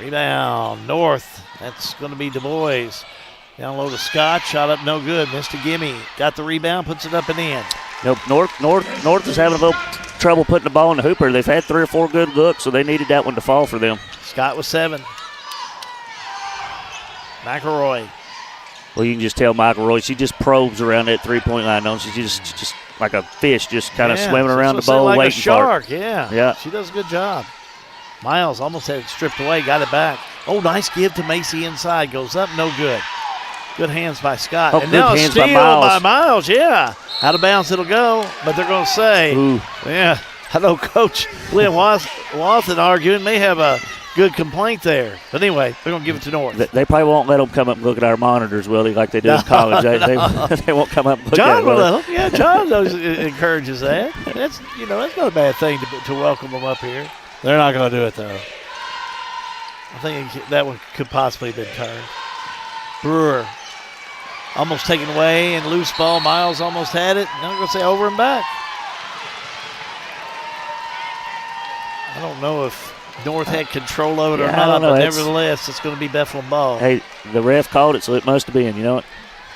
Rebound North. That's going to be Du Bois. Down low to Scott. Shot up no good. Missed a gimme. Got the rebound. Puts it up and in. North is having a little trouble putting the ball in the hooper. They've had 3 or 4 good looks, so they needed that one to fall for them. Scott with 7. McElroy. Well, you can just tell Michael Roy, she just probes around that three-point line, don't she? Just like a fish, just kind of swimming around the bowl, like waiting a shark, for it. yeah. She does a good job. Miles almost had it stripped away, got it back. Oh, nice give to Macy inside. Goes up, no good. Good hands by Scott. Oh, and now a hands steal by Miles, yeah. Out of bounds it'll go, but they're going to say, yeah, I know Coach Lynn Watson arguing may have a good complaint there. But anyway, they're going to give it to North. They probably won't let them come up and look at our monitors, will they, like they do in college? They won't come up and look John at it. will. Yeah, John encourages that. That's not a bad thing to welcome them up here. They're not going to do it, though. I think that one could possibly have been turned. Brewer almost taken away and loose ball. Miles almost had it. Now I'm going to say over and back. I don't know if North had control of it or not, but nevertheless, it's going to be Bethlehem ball. Hey, the ref called it, so it must have been. You know what?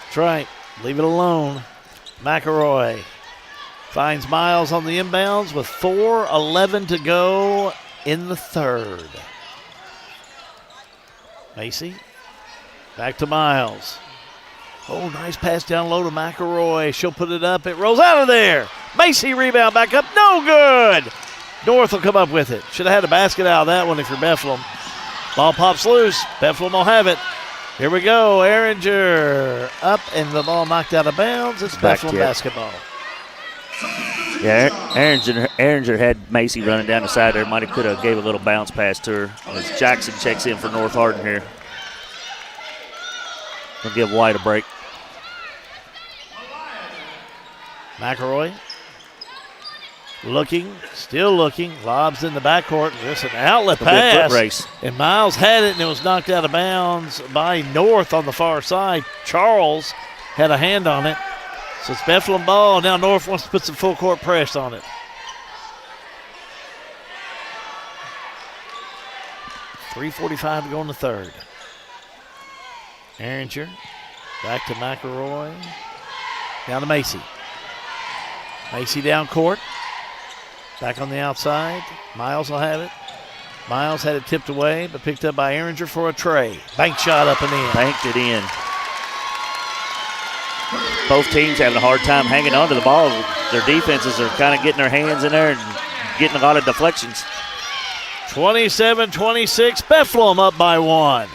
That's right. Leave it alone. McElroy finds Miles on the inbounds with 4:11 to go in the third. Macy back to Miles. Oh, nice pass down low to McElroy. She'll put it up. It rolls out of there. Macy rebound back up. No good. North will come up with it. Should have had a basket out of that one if you're Bethlehem. Ball pops loose. Bethlehem will have it. Here we go. Ehringer up and the ball knocked out of bounds. It's Bethlehem basketball. Yeah, Ehringer had Macy running down the side there. Might have could have gave a little bounce pass to her as Jackson checks in for North Hardin here. We'll give White a break. McElroy looking, still looking. Lobs in the backcourt. There's an outlet pass. Foot race. And Miles had it, and it was knocked out of bounds by North on the far side. Charles had a hand on it. So it's Bethlehem ball. Now North wants to put some full court press on it. .345 to go in the third. Ehringer back to McElroy. Down to Macy. Macy down court. Back on the outside. Miles will have it. Miles had it tipped away, but picked up by Ehringer for a tray. Bank shot up and in. Banked it in. Both teams having a hard time hanging on to the ball. Their defenses are kind of getting their hands in there and getting a lot of deflections. 27-26, Bethlehem up by one.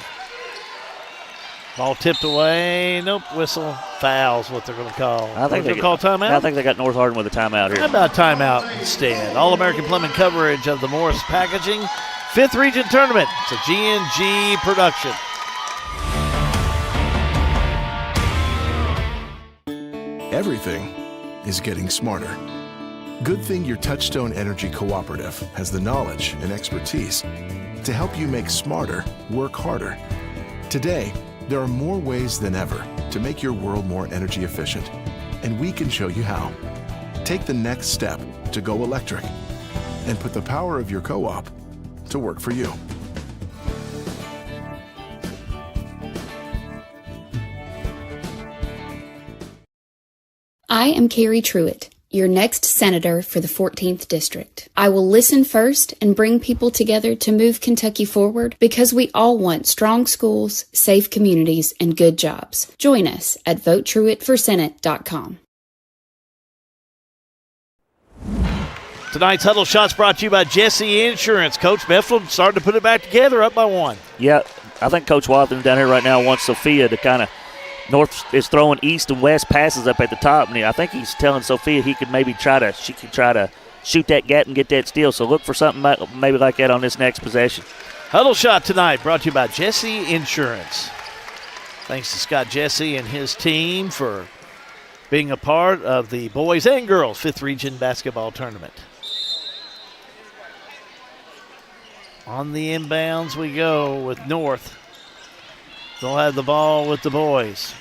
Ball tipped away. Nope, whistle. Foul's what they're going to call. I think they call timeout. I think they got North Hardin with a timeout here. How about timeout instead? All-American Plumbing coverage of the Morris Packaging 5th Region Tournament. It's a G&G production. Everything is getting smarter. Good thing your Touchstone Energy Cooperative has the knowledge and expertise to help you make smarter work harder. Today, there are more ways than ever to make your world more energy efficient, and we can show you how. Take the next step to go electric and put the power of your co-op to work for you. I am Carrie Truitt, your next senator for the 14th District. I will listen first and bring people together to move Kentucky forward because we all want strong schools, safe communities, and good jobs. Join us at votetruittforsenate.com. Tonight's Huddle Shots brought to you by Jesse Insurance. Coach Bethlehem starting to put it back together, up by one. Yeah, I think Coach Watson down here right now wants Sophia to kind of – North is throwing east and west passes up at the top, and I think he's telling Sophia she could try to shoot that gap and get that steal. So look for something maybe like that on this next possession. Huddle Shot tonight brought to you by Jesse Insurance. Thanks to Scott Jesse and his team for being a part of the boys and girls 5th Region basketball tournament. On the inbounds we go with North. They'll have the ball with the boys.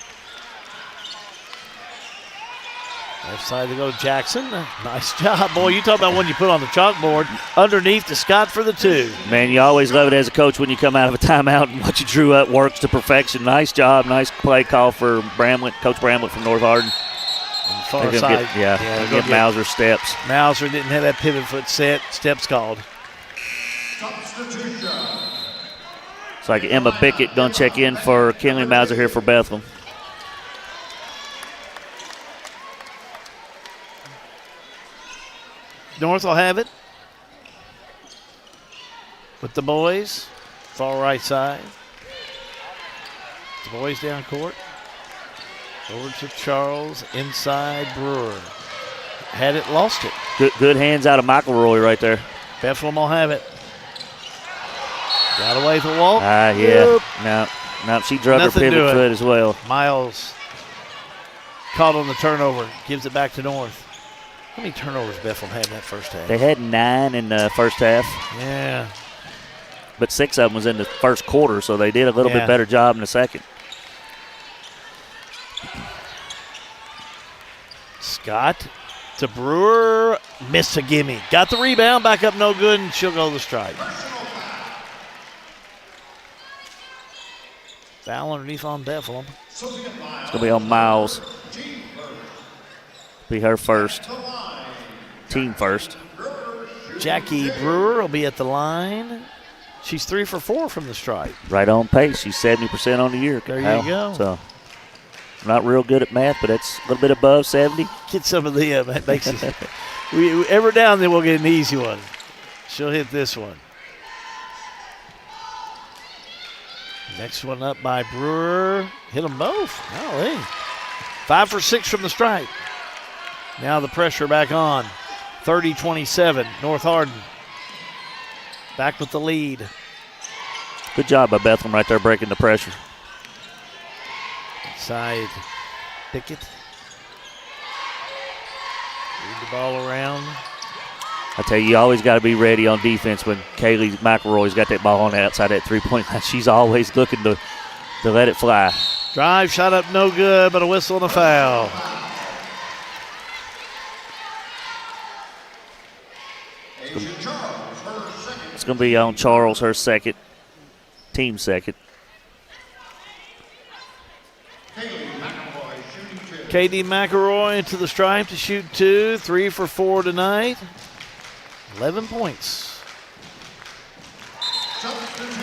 Left side to go to Jackson. Nice job, boy. You talk about when you put on the chalkboard. Underneath to Scott for the two. Man, you always love it as a coach when you come out of a timeout and what you drew up works to perfection. Nice job. Nice play call for Bramlett, Coach Bramlett from North Hardin. On the far side. They'll get Mauser steps. Mauser didn't have that pivot foot set. Steps called. It's like Emma Bickett going to check in for Kinley Mauser here for Bethlehem. North will have it with the boys. Far right side. The boys down court. Over to Charles, inside Brewer. Had it, lost it. Good hands out of McElroy right there. Bethlehem will have it. Got away from the wall. Yeah. No, she drug her pivot foot as well. Miles caught on the turnover. Gives it back to North. How many turnovers Bethlehem had in that first half? They had 9 in the first half. Yeah. But 6 of them was in the first quarter, so they did a little bit better job in the second. Scott to Brewer. Missed a gimme. Got the rebound. Back up no good, and she'll go to the strike. Foul underneath on Bethlehem. It's going to be on Miles. Be her first. Team first. Jackie Brewer will be at the line. She's 3 for 4 from the strike. Right on pace. She's 70% on the year. There you go. So, not real good at math, but that's a little bit above 70. Get some of the that makes it. Every now and then we'll get an easy one. She'll hit this one. Next one up by Brewer. Hit them both. Golly. 5 for 6 from the strike. Now the pressure back on. 30-27, North Hardin. Back with the lead. Good job by Bethlehem right there breaking the pressure. Inside Pickett. Move the ball around. I tell you always got to be ready on defense when Kaylee McElroy's got that ball on the outside that three-point line. She's always looking to let it fly. Drive, shot up, no good, but a whistle and a foul. It's going to be on Charles, her second, team second. KD McElroy into the stripe to shoot 2, 3 for 4 tonight. 11 points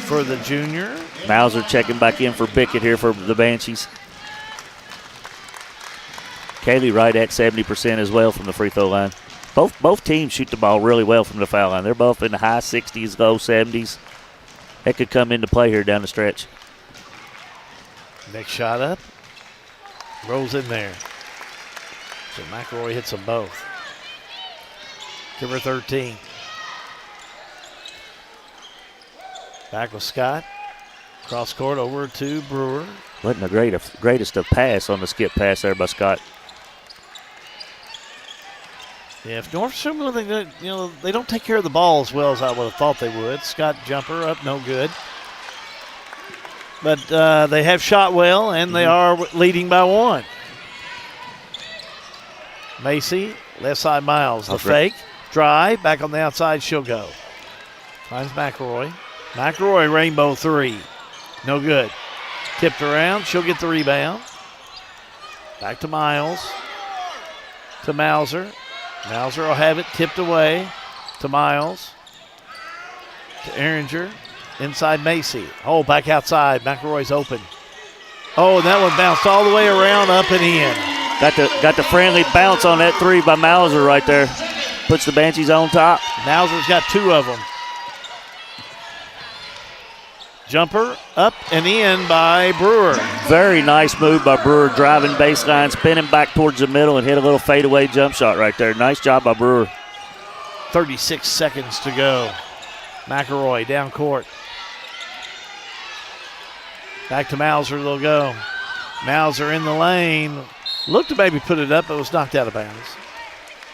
for the junior. Mauser checking back in for Bickett here for the Banshees. Kaylee right at 70% as well from the free throw line. Both teams shoot the ball really well from the foul line. They're both in the high 60s, low 70s. That could come into play here down the stretch. Next shot up. Rolls in there. So McElroy hits them both. Give her 13. Back with Scott. Cross court over to Brewer. Wasn't the greatest of pass on the skip pass there by Scott. Yeah, if North Sherman, they don't take care of the ball as well as I would have thought they would. Scott jumper up, no good. But they have shot well, and they are leading by 1. Macy, left side Miles, the fake. Drive, back on the outside, she'll go. Finds McElroy. McElroy, rainbow 3. No good. Tipped around, she'll get the rebound. Back to Miles. To Mauser. Mauser will have it tipped away to Miles. To Ehringer. Inside Macy. Oh, back outside. McElroy's open. Oh, and that one bounced all the way around, up and in. Got the friendly bounce on that 3 by Mauser right there. Puts the Banshees on top. Mauser's got 2 of them. Jumper up and in by Brewer. Very nice move by Brewer, driving baseline, spinning back towards the middle, and hit a little fadeaway jump shot right there. Nice job by Brewer. 36 seconds to go. McElroy down court. Back to Mauser they'll go. Mauser in the lane. Looked to maybe put it up, but was knocked out of bounds.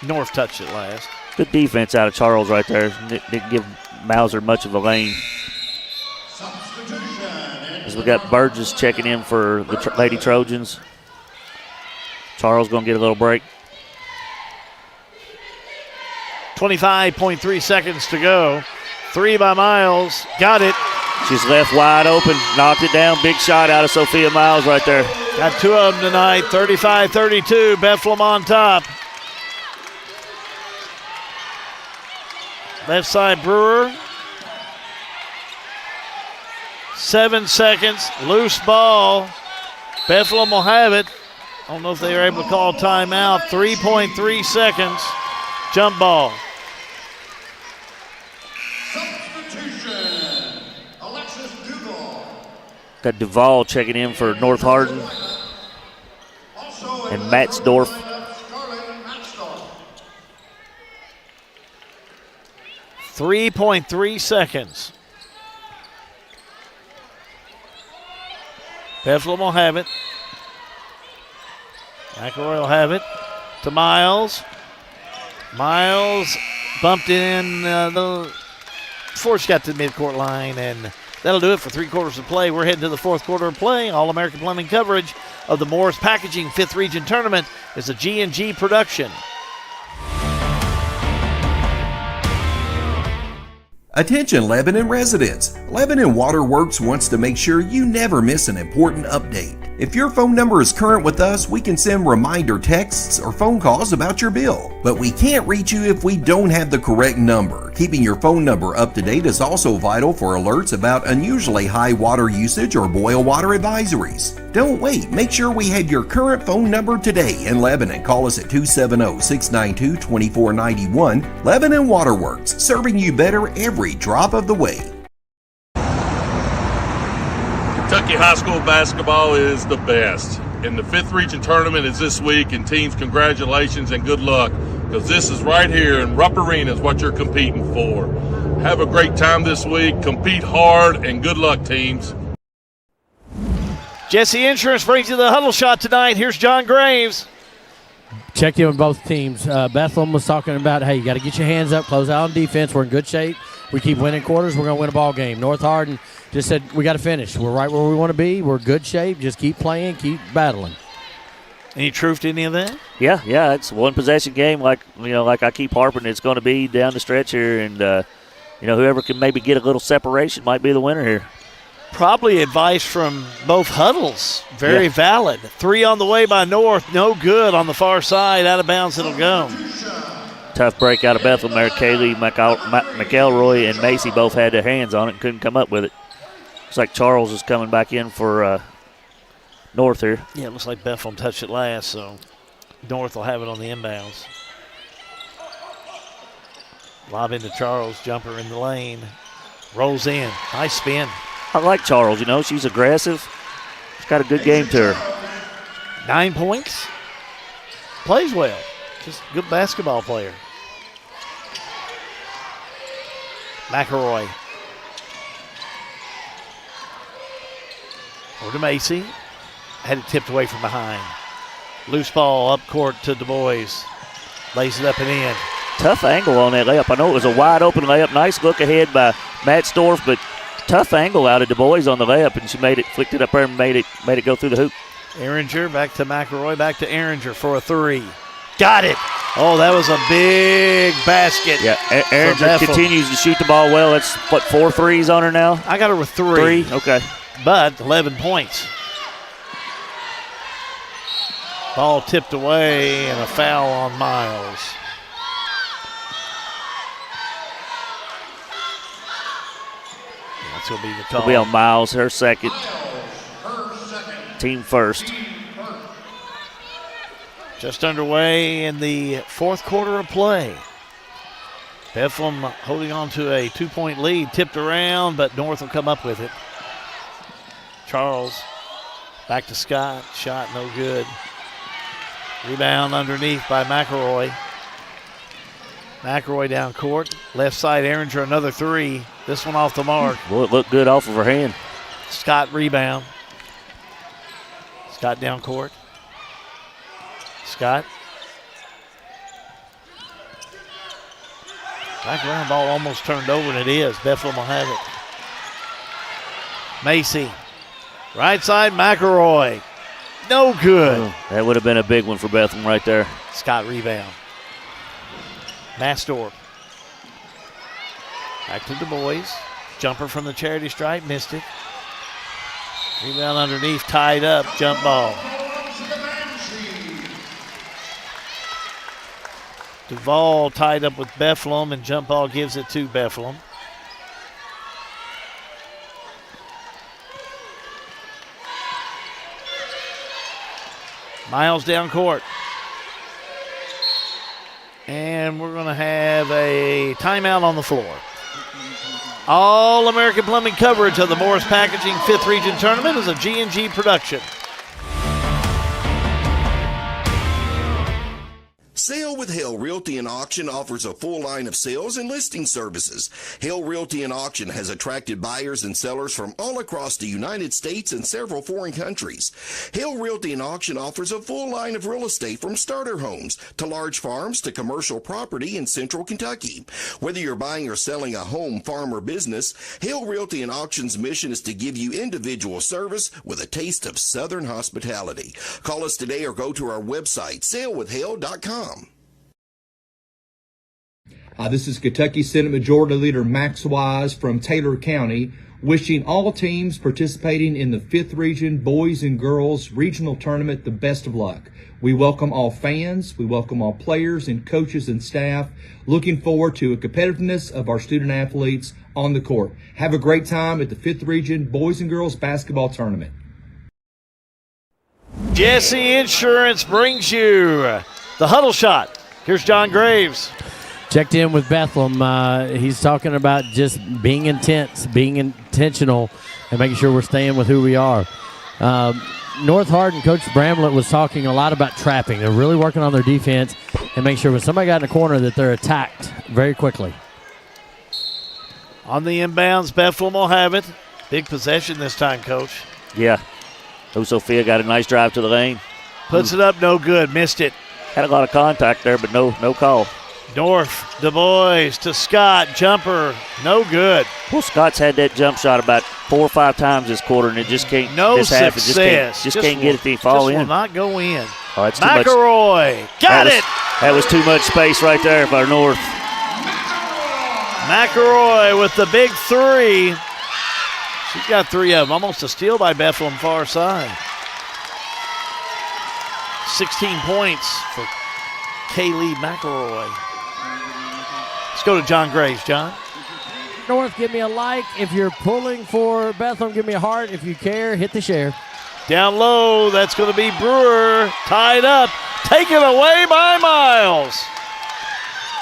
North touched it last. Good defense out of Charles right there. Didn't give Mauser much of a lane. As we got Burgess checking in for the Lady Trojans. Charles going to get a little break. 25.3 seconds to go. 3 by Miles. Got it. She's left wide open. Knocked it down. Big shot out of Sophia Miles right there. Got 2 of them tonight. 35-32. Bethlehem on top. Left side Brewer. 7 seconds. Loose ball. Bethlehem will have it. I don't know if they were able to call timeout. 3.3 seconds. Jump ball. Got Duvall checking in for North Hardin. And Matzdorf. 3.3 seconds. Bethlehem will have it. McElroy will have it to Miles. Miles bumped in before she got to the midcourt line, and that'll do it for 3 quarters of play. We're heading to the 4th quarter of play. All-American Plumbing coverage of the Morris Packaging 5th Region Tournament is a G&G production. Attention Lebanon residents. Lebanon Waterworks wants to make sure you never miss an important update. If your phone number is current with us, we can send reminder texts or phone calls about your bill. But we can't reach you if we don't have the correct number. Keeping your phone number up to date is also vital for alerts about unusually high water usage or boil water advisories. Don't wait. Make sure we have your current phone number today in Lebanon. Call us at 270-692-2491. Lebanon Waterworks, serving you better every drop of the way. Kentucky high school basketball is the best. And the 5th Region Tournament is this week, and teams, congratulations and good luck, because this is right here in Rupp Arena is what you're competing for. Have a great time this week, compete hard, and good luck, teams. Jesse Insurance brings you the huddle shot tonight. Here's John Graves. Checked in with both teams. Bethlehem was talking about, hey, you got to get your hands up, close out on defense. We're in good shape. We keep winning quarters. We're going to win a ball game. North Hardin just said we got to finish. We're right where we want to be. We're in good shape. Just keep playing, keep battling. Any truth to any of that? Yeah. It's a one-possession game, like I keep harping. It's going to be down the stretch here, and whoever can maybe get a little separation might be the winner here. Probably advice from both huddles. Very valid. 3 on the way by North. No good on the far side. Out of bounds it'll go. Tough break out of Bethlehem there. Kaylee McElroy and Macy both had their hands on it and couldn't come up with it. Looks like Charles is coming back in for North here. Yeah, it looks like Bethlehem touched it last, so North will have it on the inbounds. Lob into Charles. Jumper in the lane. Rolls in. Nice spin. I like Charles, she's aggressive. She's got a good game to her. 9 points. Plays well. Just a good basketball player. McElroy. Over to Macy. Had it tipped away from behind. Loose ball up court to Du Bois. Lays it up and in. Tough angle on that layup. I know it was a wide open layup. Nice look ahead by Matzdorf, but tough angle out of Du Bois on the layup, and she flicked it up there and made it go through the hoop. Ehringer back to McElroy, back to Ehringer for a 3. Got it. Oh, that was a big basket. Yeah, Ehringer continues to shoot the ball well. That's, 4 threes on her now? I got her with 3. 3, okay. But 11 points. Ball tipped away and a foul on Miles. That's going to be the call. It'll be on Miles, her second. Team first. Just underway in the 4th quarter of play. Bethlehem holding on to a 2-point lead. Tipped around, but North will come up with it. Charles back to Scott. Shot no good. Rebound underneath by McElroy. McElroy down court. Left side, Ehringer, another 3. This one off the mark. Well, it looked good off of her hand. Scott rebound. Scott down court. Scott. Back around, ball almost turned over, and it is. Bethlehem will have it. Macy. Right side, McElroy. No good. Oh, that would have been a big one for Bethlehem right there. Scott rebound. Matzdorf. Back to Du Bois. Jumper from the charity stripe, missed it. Rebound underneath, tied up, jump ball. Duvall tied up with Bethlehem, and jump ball gives it to Bethlehem. Miles down court. And we're going to have a timeout on the floor. All American Plumbing coverage of the Morris Packaging 5th Region Tournament is a G&G production. Sale with Hale Realty and Auction offers a full line of sales and listing services. Hale Realty and Auction has attracted buyers and sellers from all across the United States and several foreign countries. Hale Realty and Auction offers a full line of real estate from starter homes to large farms to commercial property in central Kentucky. Whether you're buying or selling a home, farm, or business, Hale Realty and Auction's mission is to give you individual service with a taste of Southern hospitality. Call us today or go to our website, salewithhale.com. This is Kentucky Senate Majority Leader Max Wise from Taylor County, wishing all teams participating in the 5th Region Boys and Girls Regional Tournament the best of luck. We welcome all fans, we welcome all players and coaches and staff, looking forward to a competitiveness of our student athletes on the court. Have a great time at the 5th Region Boys and Girls Basketball Tournament. Jesse Insurance brings you the huddle shot. Here's John Graves. Checked in with Bethlehem. He's talking about just being intense, being intentional, and making sure we're staying with who we are. North Hardin, Coach Bramlett was talking a lot about trapping. They're really working on their defense and making sure when somebody got in the corner that they're attacked very quickly. On the inbounds, Bethlehem will have it. Big possession this time, Coach. Yeah. Sophia got a nice drive to the lane. Puts it up, no good. Missed it. Had a lot of contact there, but no call. North, Du Bois to Scott. Jumper, no good. Well, Scott's had that jump shot about 4 or 5 times this quarter, and it just can't. No success. Just can't get it to fall in. Will not go in. Oh, that's McElroy, got it. That was too much space right there for North. McElroy with the big 3. She's got 3 of them. Almost a steal by Bethlehem far side. 16 points for Kaylee McElroy. Let's go to John Graves. John? North, give me a like. If you're pulling for Bethlehem, give me a heart. If you care, hit the share. Down low, that's going to be Brewer. Tied up. Taken away by Miles.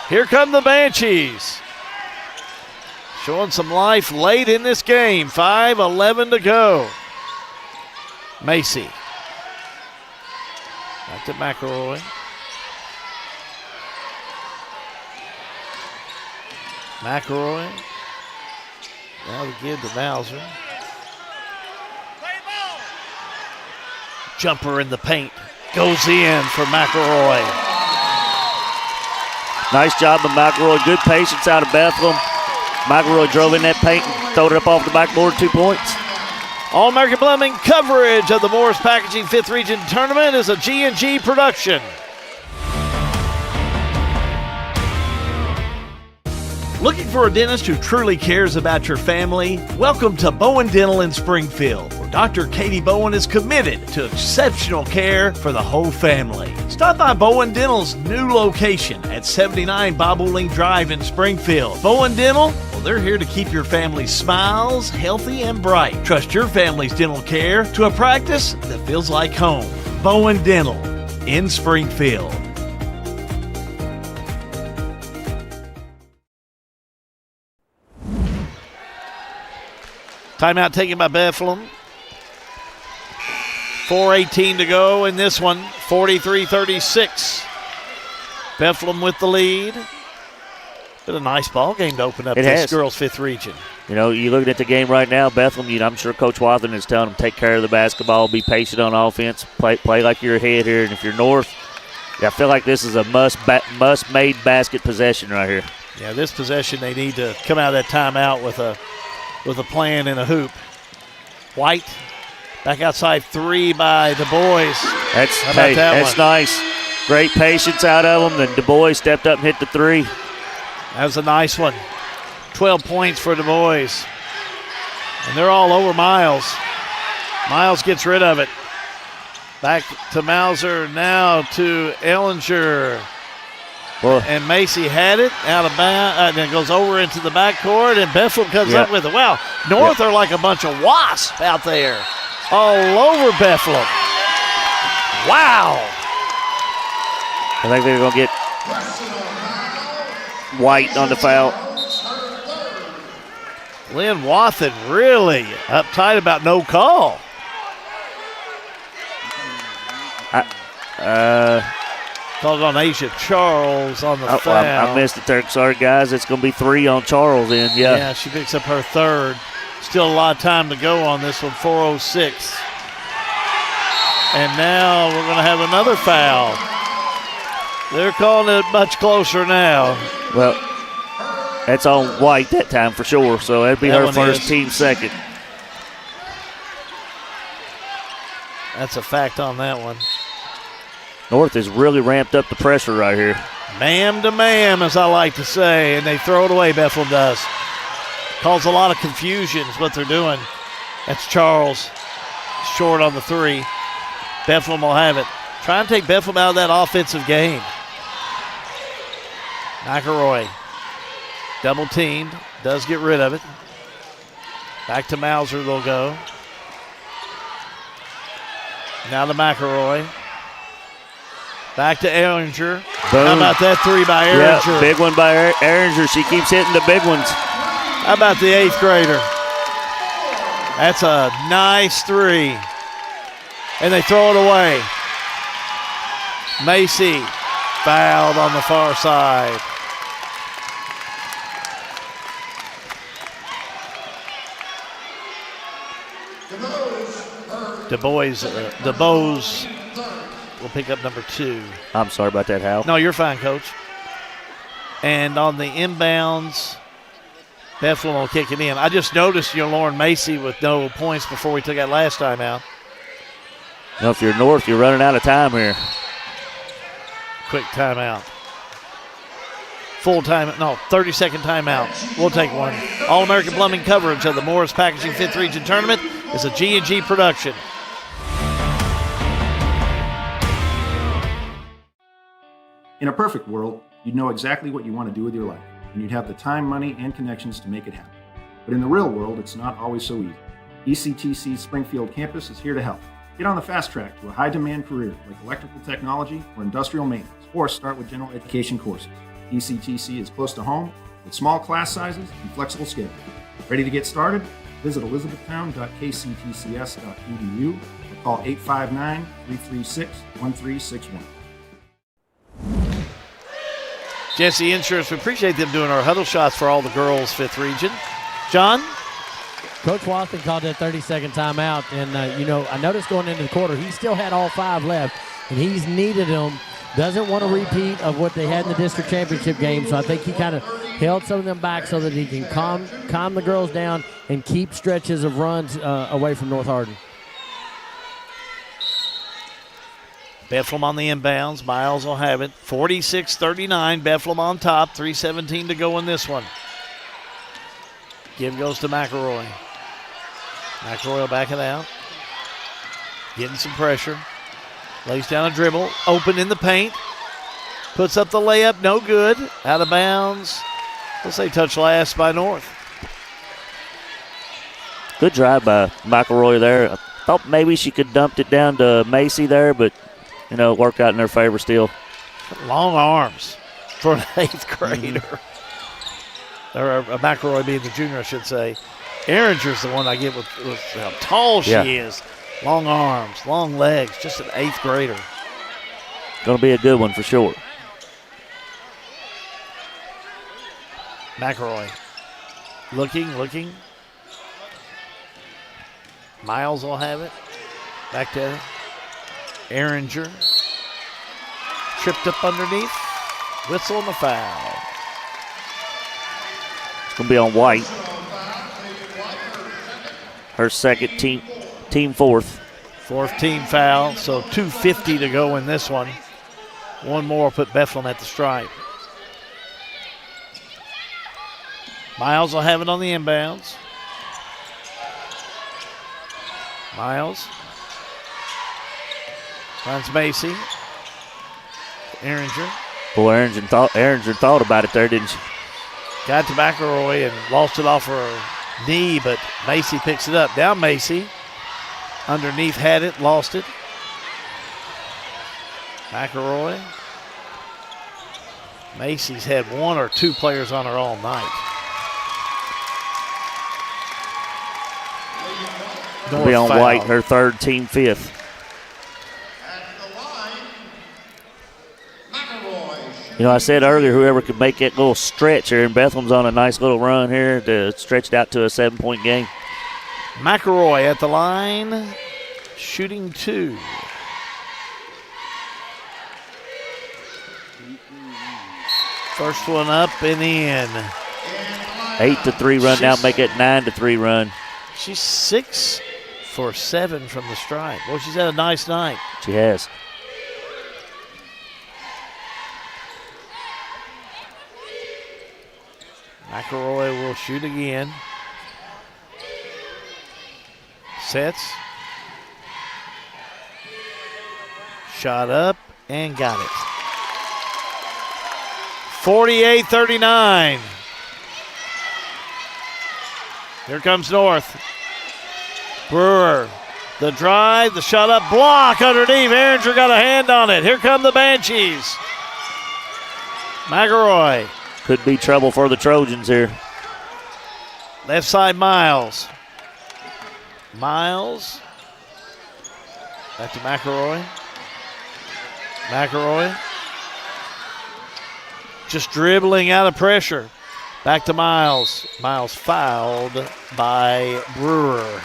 Here come the Banshees. Showing some life late in this game. 5:11 to go. Macy. Back to McElroy. McElroy. Now the give to Mauser. Jumper in the paint. Goes in for McElroy. Nice job of McElroy. Good patience out of Bethlehem. McElroy drove in that paint and throwed it up off the backboard, 2 points. All-American Plumbing coverage of the Morris Packaging 5th Region Tournament is a G&G production. Looking for a dentist who truly cares about your family? Welcome to Bowen Dental in Springfield, where Dr. Katie Bowen is committed to exceptional care for the whole family. Stop by Bowen Dental's new location at 79 Bobolink Drive in Springfield. Bowen Dental, well, they're here to keep your family's smiles healthy and bright. Trust your family's dental care to a practice that feels like home. Bowen Dental in Springfield. Timeout taken by Bethlehem. 4:18 to go in this one. 43-36. Bethlehem with the lead. Been a nice ball game to open up this girls' 5th Region. You know, you're looking at the game right now, Bethlehem. I'm sure Coach Wathen is telling them take care of the basketball, be patient on offense, play like you're ahead here. And if you're North, I feel like this is a must-made basket possession right here. Yeah, this possession they need to come out of that timeout with a plan and a hoop. White, back outside 3 by Du Bois. That's nice. Great patience out of them. Then Du Bois stepped up and hit the 3. That was a nice one. 12 points for Du Bois. And they're all over Miles. Miles gets rid of it. Back to Mauser, now to Ellinger. And Macy had it out of bounds, and it goes over into the backcourt, and Bethlehem comes up with it. Wow, North are like a bunch of wasps out there, all over Bethlehem. Wow. I think they're going to get White on the foul. Lynn Wathen really uptight about no call. Called on Asia Charles on the foul. I missed it there. Sorry, guys. It's going to be 3 on Charles then. Yeah. Yeah, she picks up her third. Still a lot of time to go on this one, 4:06. And now we're going to have another foul. They're calling it much closer now. Well, that's on White that time for sure, so that'd be her first, team second. That's a fact on that one. North has really ramped up the pressure right here. Man to man, as I like to say, and they throw it away, Bethlehem does. Cause a lot of confusion is what they're doing. That's Charles, short on the 3. Bethlehem will have it. Try and take Bethlehem out of that offensive game. McElroy, double teamed, does get rid of it. Back to Mauser they'll go. Now to McElroy. Back to Ehringer. Boom. How about that 3 by Ehringer? Yeah, big one by Ehringer. She keeps hitting the big ones. How about the 8th grader? That's a nice 3. And they throw it away. Macy fouled on the far side. DuBose will pick up number 2. I'm sorry about that, Hal. No, you're fine, Coach. And on the inbounds, Bethlehem will kick it in. I just noticed Lauren Macy with no points before we took that last time out. No, if you're North, you're running out of time here. Quick timeout. 30-second timeout. We'll take one. All-American Plumbing coverage of the Morris Packaging 5th Region Tournament is a G&G production. In a perfect world, you'd know exactly what you want to do with your life, and you'd have the time, money, and connections to make it happen. But in the real world, it's not always so easy. ECTC's Springfield campus is here to help. Get on the fast track to a high-demand career like electrical technology or industrial maintenance, or start with general education courses. ECTC is close to home with small class sizes and flexible schedules. Ready to get started? Visit elizabethtown.kctcs.edu or call 859-336-1361. Jesse Insurance, we appreciate them doing our huddle shots for all the girls, 5th Region. John? Coach Watson called that 30-second timeout, and, I noticed going into the quarter, he still had all 5 left, and he's needed them. Doesn't want a repeat of what they had in the district championship game, so I think he kind of held some of them back so that he can calm the girls down and keep stretches of runs away from North Hardin. Bethlehem on the inbounds. Miles will have it. 46-39. Bethlehem on top. 3:17 to go in this one. Give goes to McElroy. McElroy will back it out. Getting some pressure. Lays down a dribble. Open in the paint. Puts up the layup. No good. Out of bounds. We'll say touch last by North. Good drive by McElroy there. I thought maybe she could dumped it down to Macy there, but, it worked out in their favor still. Long arms for an 8th grader. Or McElroy being the junior, I should say. Ehringer's the one I get with how tall she is. Long arms, long legs, just an 8th grader. Going to be a good one for sure. McElroy looking. Miles will have it. Back to Ehringer. Tripped up underneath. Whistle and the foul. It's going to be on White. Her second, team 4th. 4th team foul, so 2:50 to go in this one. One more put Bethlehem at the stripe. Miles will have it on the inbounds. Miles finds Macy. Ehringer. Boy, Ehringer thought about it there, didn't she? Got to McElroy and lost it off her knee, but Macy picks it up. Down Macy. Underneath had it, lost it. McElroy. Macy's had 1 or 2 players on her all night. Will be on White, her third, team fifth. You know, I said earlier, whoever could make that little stretch here, and Bethlehem's on a nice little run here to stretch it out to a 7-point game. McElroy at the line, shooting 2. First one up and in. 8-3 run now, make it 9-3 run. She's 6 for 7 from the stripe. Well, she's had a nice night. She has. McElroy will shoot again. Sets. Shot up and got it. 48-39. Here comes North. Brewer. The drive, the shot up, block underneath. Ehringer got a hand on it. Here come the Banshees. McElroy. Could be trouble for the Trojans here. Left side, Miles. Miles. Back to McElroy. McElroy. Just dribbling out of pressure. Back to Miles. Miles fouled by Brewer.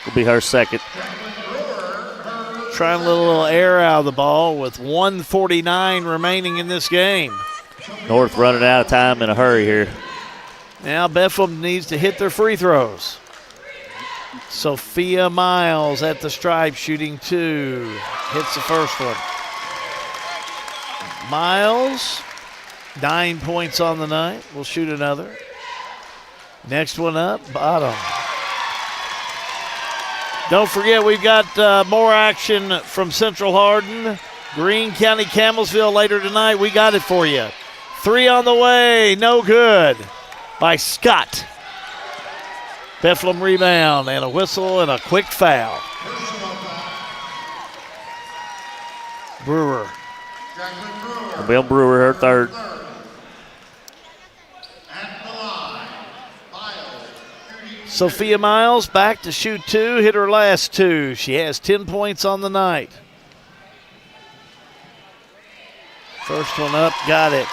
Will be her second. Trying a little air out of the ball with 1:49 remaining in this game. North running out of time in a hurry here. Now Bethlehem needs to hit their free throws. Sophia Miles at the stripe, shooting 2. Hits the first one. Miles, 9 points on the night. Will shoot another. Next one up, bottom. Don't forget, we've got more action from Central Hardin. Greene County, Campbellsville later tonight. We got it for you. 3 on the way, no good by Scott. Bethlehem rebound and a whistle and a quick foul. Brewer. Bill Brewer, her third. Sophia Miles back to shoot 2, hit her last 2. She has 10 points on the night. First one up, got it.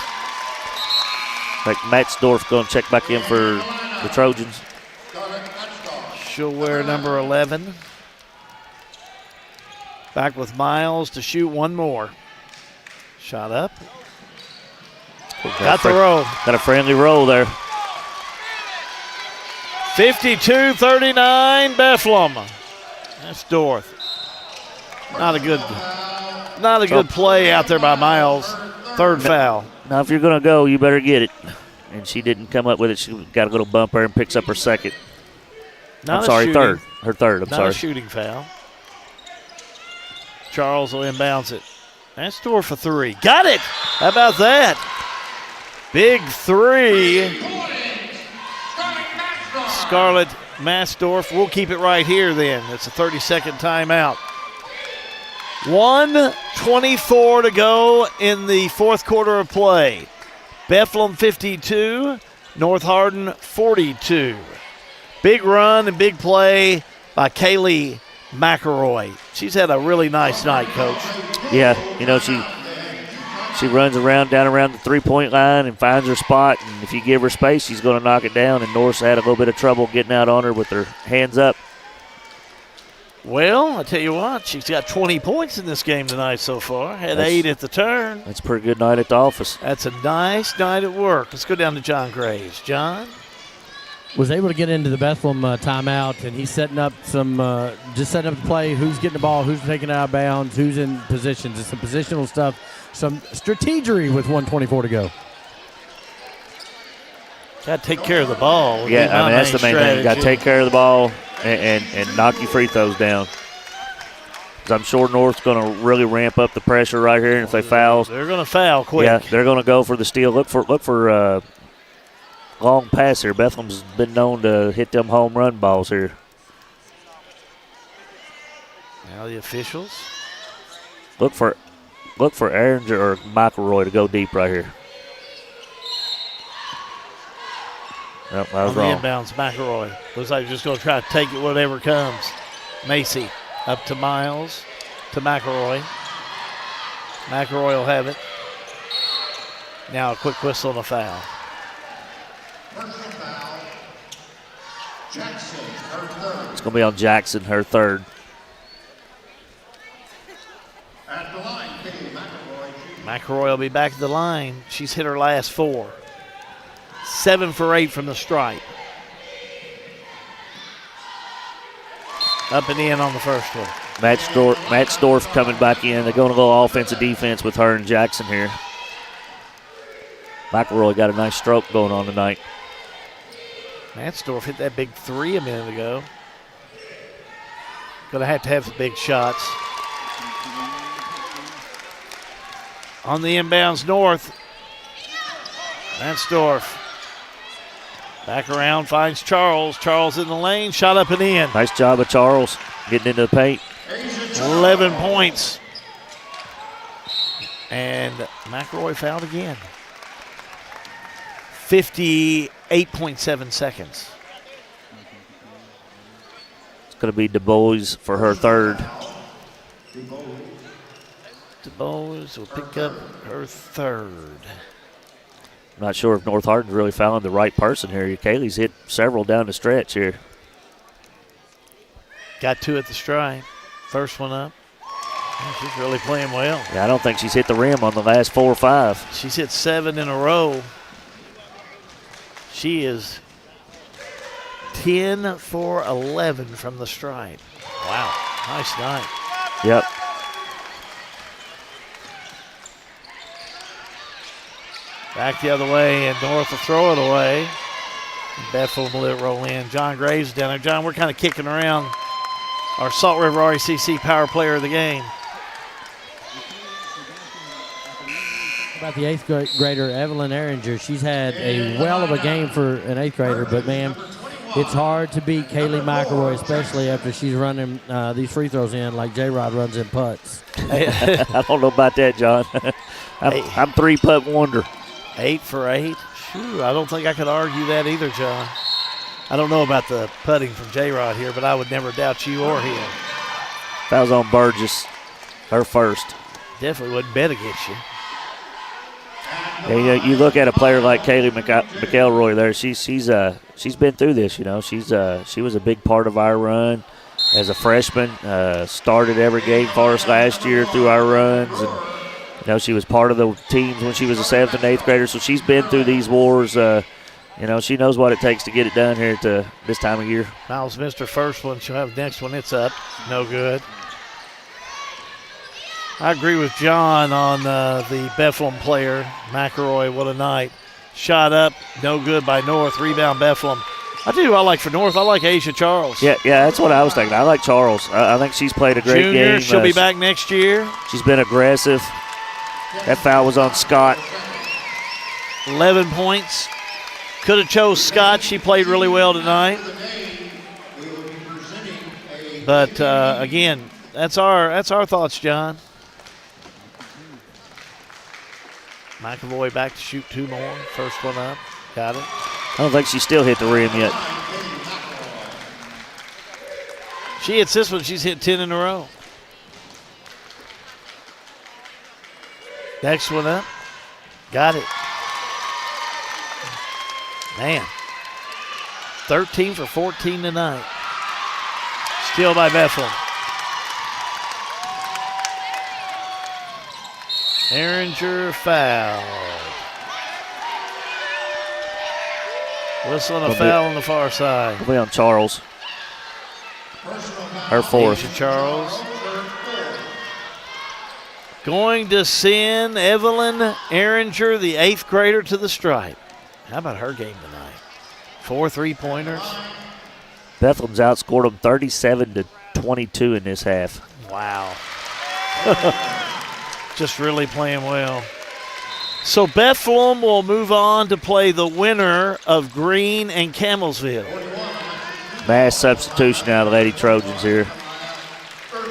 Like Matzdorf going to check back in for the Trojans. She'll wear number 11. Back with Miles to shoot one more. Shot up. Got the roll. Got a friendly roll there. 52-39 Bethlehem. That's Dorth. Not a good play out there by Miles. Third foul. Now if you're going to go, you better get it. And she didn't come up with it. She got a little bump there and picks up her second. Third. Her third, Not a shooting foul. Charles will inbounds it. That's Dorth for 3. Got it! How about that? Big 3. Scarlett Matzdorf. We'll keep it right here then. It's a 30-second timeout. 1:24 to go in the fourth quarter of play. Bethlehem 52, North Hardin 42. Big run and big play by Kaylee McElroy. She's had a really nice night, Coach. Yeah, you know, she runs down around the three-point line and finds her spot. And if you give her space, she's going to knock it down. And North's had a little bit of trouble getting out on her with her hands up. Well, I tell you what, she's got 20 points in this game tonight so far. Had 8 at the turn. That's a pretty good night at the office. That's a nice night at work. Let's go down to John Graves. John? Was able to get into the Bethlehem timeout, and he's setting up just setting up the play, who's getting the ball, who's taking it out of bounds, who's in positions. It's some positional stuff, some strategery with 1:24 to go. Got to take care of the ball. Yeah, I mean, that's the main thing. You got to take care of the ball and knock your free throws down. Because I'm sure North's going to really ramp up the pressure right here, and if they foul, they're going to foul quick. Yeah, they're going to go for the steal. Look for long pass here. Bethlehem's been known to hit them home run balls here. Now the officials. Look for Ehringer or McElroy to go deep right here. Nope, I was on wrong. the inbounds, McElroy. Looks like he's just going to try to take it whatever comes. Macy up to Miles, to McElroy. McElroy will have it. Now a quick whistle and a foul. It's going to be on Jackson, her third. McElroy will be back at the line. She's hit her last 4. 7 for 8 from the stripe. Up and in on the first one. Matt Storff coming back in. They're going a little offensive defense with her and Jackson here. McElroy got a nice stroke going on tonight. Matsdorf hit that big 3 a minute ago. Going to have some big shots. On the inbounds north. Matsdorf. Back around, finds Charles. Charles in the lane, shot up and in. Nice job of Charles getting into the paint. 11 points. And McElroy fouled again. 58.7 seconds. It's going to be DuBois for her third. DuBois will pick up her third. I'm not sure if North Hardin's really found the right person here. Kaylee's hit several down the stretch here. Got 2 at the stripe. First one up. Oh, she's really playing well. Yeah, I don't think she's hit the rim on the last 4 or 5. She's hit 7 in a row. She is 10 for 11 from the stripe. Wow, nice night. Yep. Back the other way, and North will throw it away. Bethlehem will let it roll in. John Graves down there. John, we're kind of kicking around our Salt River RECC Power Player of the Game. About the 8th grader, Evelyn Ehringer. She's had a well of a game for an 8th grader, but, man, it's hard to beat Kaylee McElroy, especially after she's running these free throws in like J-Rod runs in putts. I don't know about that, John. I'm 3-putt wonder. 8 for 8. Shoo, I don't think I could argue that either, John. I don't know about the putting from J-Rod here, but I would never doubt you or him. That was on Burgess, her first. Definitely wouldn't bet against you. Yeah, you look at a player like Kaylee McElroy there. She's been through this. You know, she was a big part of our run as a freshman. Started every game for us last year through our runs, and you know she was part of the teams when she was a 7th and 8th grader. So she's been through these wars. You know, she knows what it takes to get it done here to this time of year. Miles missed her first one. She'll have the next one. It's up. No good. I agree with John on the Bethlehem player. McElroy, what a night. Shot up, no good by North. Rebound Bethlehem. I tell you who I like for North. I like Asia Charles. Yeah, that's what I was thinking. I like Charles. I think she's played a great Junior, game. She'll be back next year. She's been aggressive. That foul was on Scott. 11 points. Could have chose Scott. She played really well tonight. But, again, that's our thoughts, John. McElroy back to shoot 2 more. First one up. Got it. I don't think she still hit the rim yet. She hits this one. She's hit 10 in a row. Next one up. Got it. Man. 13 for 14 tonight. Steal by Bethlehem. Ehringer foul. Whistle and a foul on the far side. Will be on Charles. Her 4th. Asia Charles. Going to send Evelyn Ehringer, the 8th grader, to the stripe. How about her game tonight? 4 3-pointers. Bethlehem's outscored them 37-22 in this half. Wow. Just really playing well. So Bethlehem will move on to play the winner of Greene and Campbellsville. Mass substitution out of the Lady Trojans here.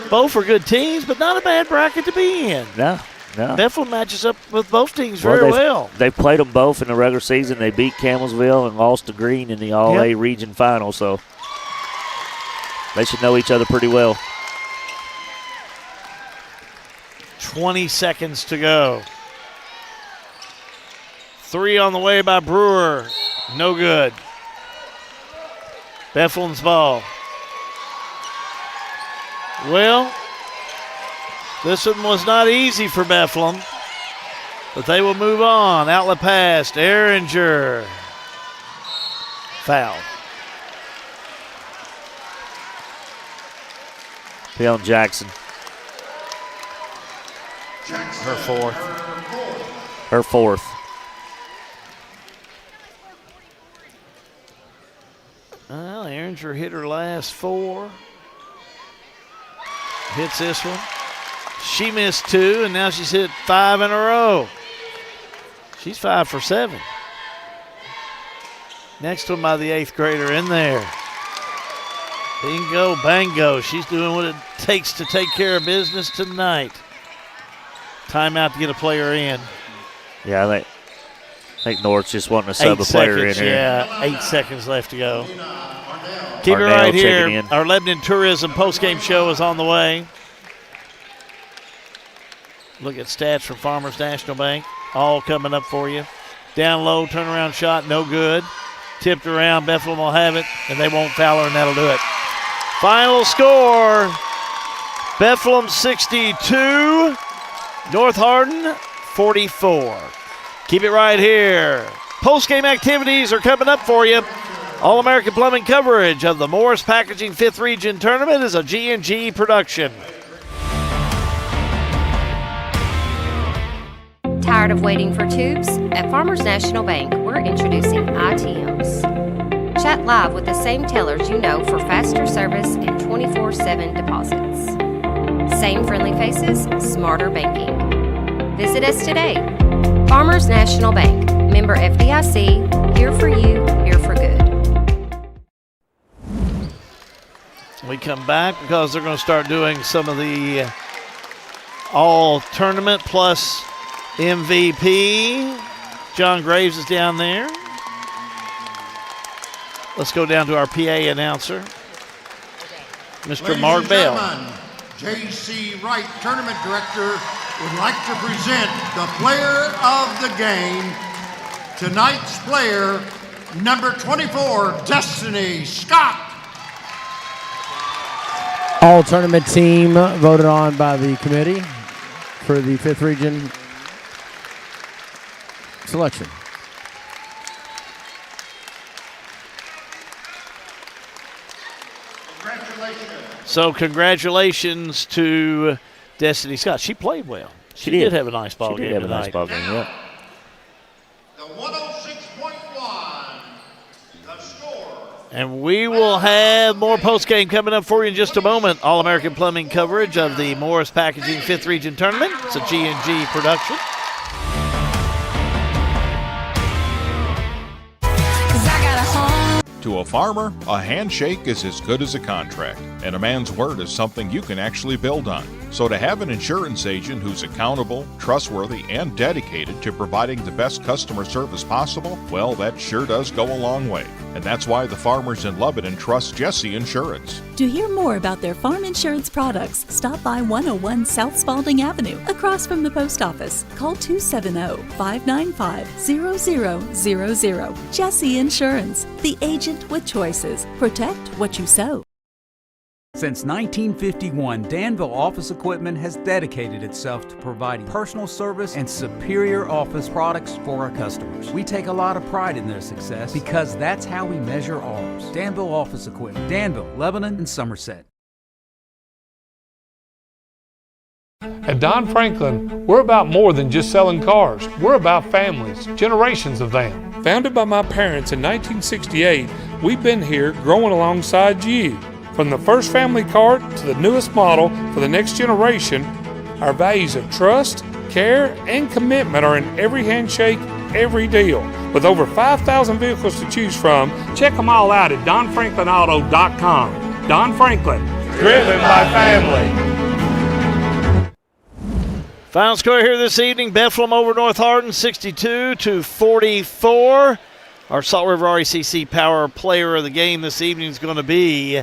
Both are good teams, but not a bad bracket to be in. No, No. Bethlehem matches up with both teams very well. They've played them both in the regular season. They beat Campbellsville and lost to Green in the All-A region final, so they should know each other pretty well. 20 seconds to go. 3 on the way by Brewer. No good. Bethlehem's ball. Well, this one was not easy for Bethlehem, but they will move on. Outlet pass, Ehringer. Foul. Peon Jackson. Her fourth. Her fourth. Well, Ehringer hit her last 4. Hits this one. She missed 2, and now she's hit 5 in a row. She's 5 for 7. Next one by the 8th grader in there. Bingo, bango. She's doing what it takes to take care of business tonight. Timeout to get a player in. Yeah, I think North's just wanting to sub a player in here. Yeah, 8 seconds left to go. Keep it right here. Our Lebanon Tourism postgame show is on the way. Look at stats from Farmers National Bank. All coming up for you. Down low, turnaround shot, no good. Tipped around, Bethlehem will have it, and they won't foul her, and that'll do it. Final score, Bethlehem 62, North Hardin 44. Keep it right here. Post-game activities are coming up for you. All-American Plumbing coverage of the Morris Packaging 5th Region Tournament is a G&G production. Tired of waiting for tubes? At Farmers National Bank, we're introducing ITMs. Chat live with the same tellers you know for faster service and 24/7 deposits. Same friendly faces, smarter banking. Visit us today. Farmers National Bank, member FDIC, here for you, here for good. We come back because they're going to start doing some of the all-tournament plus MVP. John Graves is down there. Let's go down to our PA announcer, Mr. Mark Bell. J.C. Wright, Tournament Director, would like to present the player of the game. Tonight's player, number 24, Destiny Scott. All tournament team voted on by the committee for the 5th region selection. So congratulations to Destiny Scott. She played well. She did have a nice ball game tonight. Nice ball game, yeah. The 106.1, the score. And we will have more postgame coming up for you in just a moment. All-American Plumbing coverage of the Morris Packaging 5th Region Tournament. It's a G&G production. To a farmer, a handshake is as good as a contract, and a man's word is something you can actually build on. So to have an insurance agent who's accountable, trustworthy, and dedicated to providing the best customer service possible, well, that sure does go a long way. And that's why the farmers in Lebanon trust Jesse Insurance. To hear more about their farm insurance products, stop by 101 South Spalding Avenue, across from the post office. Call 270-595-0000. Jesse Insurance, the agent with choices. Protect what you sow. Since 1951, Danville Office Equipment has dedicated itself to providing personal service and superior office products for our customers. We take a lot of pride in their success because that's how we measure ours. Danville Office Equipment, Danville, Lebanon, and Somerset. At Don Franklin, we're about more than just selling cars. We're about families, generations of them. Founded by my parents in 1968, we've been here growing alongside you. From the first family car to the newest model for the next generation, our values of trust, care, and commitment are in every handshake, every deal. With over 5,000 vehicles to choose from, check them all out at donfranklinauto.com. Don Franklin, driven by family. Final score here this evening, Bethlehem over North Hardin, 62-44. Our Salt River RECC Power Player of the game this evening is going to be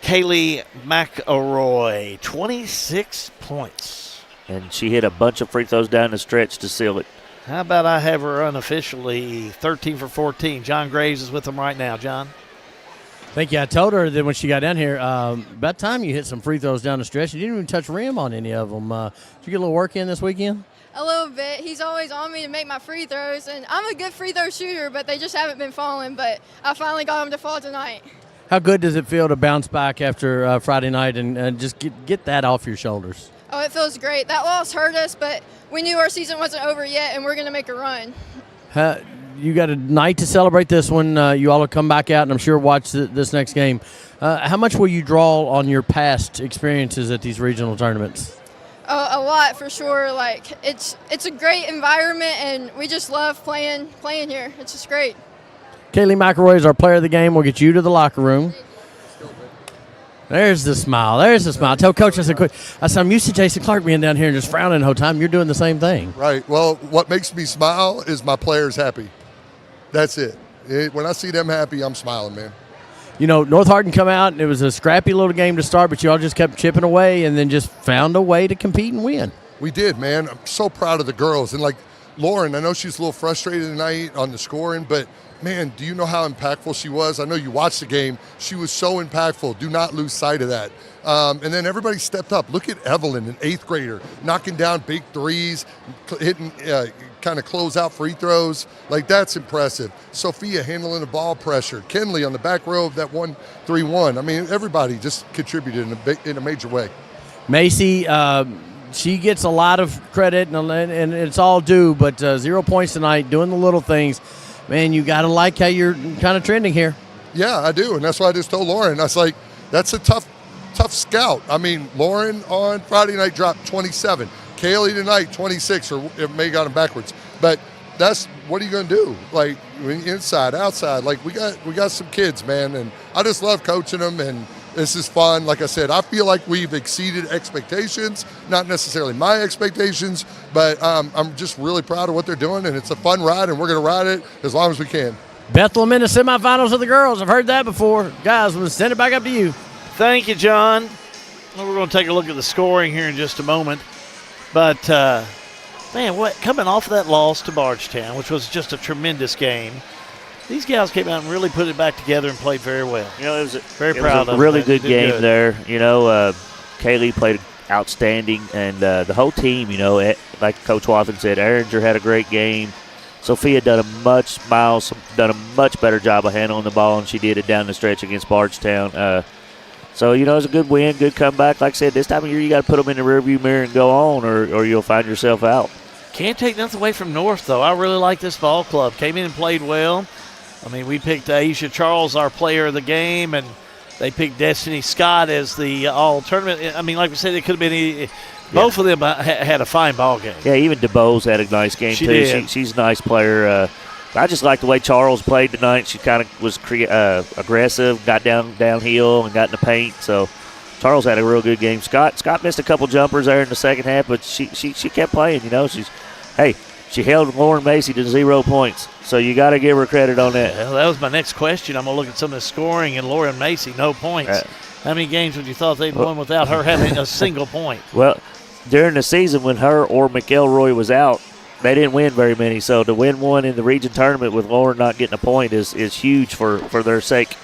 Kaylee McElroy, 26 points. And she hit a bunch of free throws down the stretch to seal it. How about I have her unofficially 13 for 14. John Graves is with them right now. John? Thank you. I told her that when she got down here, about time you hit some free throws down the stretch. You didn't even touch rim on any of them. Did you get a little work in this weekend? A little bit. He's always on me to make my free throws, and I'm a good free throw shooter, but they just haven't been falling, but I finally got them to fall tonight. How good does it feel to bounce back after Friday night and just get that off your shoulders? Oh, it feels great. That loss hurt us, but we knew our season wasn't over yet, and we're going to make a run. You got a night to celebrate this one. You all will come back out and I'm sure watch this next game. How much will you draw on your past experiences at these regional tournaments? A lot for sure. Like it's a great environment, and we just love playing here. It's just great. Kaylee McElroy is our player of the game. We'll get you to the locker room. There's the smile. There's the smile. Tell Coach, I said, I'm used to Jason Clark being down here and just frowning the whole time. You're doing the same thing. Right. Well, what makes me smile is my players happy. That's it. When I see them happy, I'm smiling, man. You know, North Hardin come out, and it was a scrappy little game to start, but you all just kept chipping away and then just found a way to compete and win. We did, man. I'm so proud of the girls. And, like, Lauren, I know she's a little frustrated tonight on the scoring, but, man, do you know how impactful she was? I know you watched the game. She was so impactful. Do not lose sight of that. And then everybody stepped up. Look at Evelyn, an 8th grader, knocking down big threes, hitting kind of close out free throws. Like, that's impressive. Sophia handling the ball pressure. Kenley on the back row of that 1-3-1. I mean, everybody just contributed in a major way. Macy, she gets a lot of credit, and it's all due, but 0 points tonight, doing the little things. Man, you got to like how you're kind of trending here. Yeah, I do, and that's why I just told Lauren. I was like, that's a tough scout. I mean, Lauren on Friday night dropped 27. Kaylee tonight, 26, or it may have got him backwards. But that's, what are you going to do? Like, inside, outside. Like, we got some kids, man, and I just love coaching them, and this is fun. Like I said, I feel like we've exceeded expectations, not necessarily my expectations, but I'm just really proud of what they're doing, and it's a fun ride, and we're going to ride it as long as we can. Bethlehem in the semifinals of the girls. I've heard that before. Guys, we'll send it back up to you. Thank you, John. Well, we're going to take a look at the scoring here in just a moment. But, man, coming off of that loss to Bardstown, which was just a tremendous game, these gals came out and really put it back together and played very well. You know, it was proud a of really them. good game there. You know, Kaylee played outstanding, and the whole team, you know, like Coach Watson said, Erringer had a great game. Sophia done a much better job of handling the ball, and she did it down the stretch against Bardstown. So, you know, it was a good win, good comeback. Like I said, this time of year you got to put them in the rearview mirror and go on, or you'll find yourself out. Can't take nothing away from North, though. I really like this ball club. Came in and played well. I mean, we picked Aisha Charles, our player of the game, and they picked Destiny Scott as the all-tournament. I mean, like we said, it could have been both of them had a fine ball game. Yeah, even DeBose had a nice game, too. Did. She's a nice player. I just like the way Charles played tonight. She kind of was aggressive, got downhill, and got in the paint. So Charles had a real good game. Scott missed a couple jumpers there in the second half, but she kept playing. You know, she held Lauren Macy to 0 points. So you got to give her credit on that. Well, that was my next question. I'm going to look at some of the scoring, and Lauren Macy, no points. How many games would you thought they'd won without her having a single point? Well, during the season when her or McElroy was out, they didn't win very many. So to win one in the region tournament with Lauren not getting a point is huge for their sake.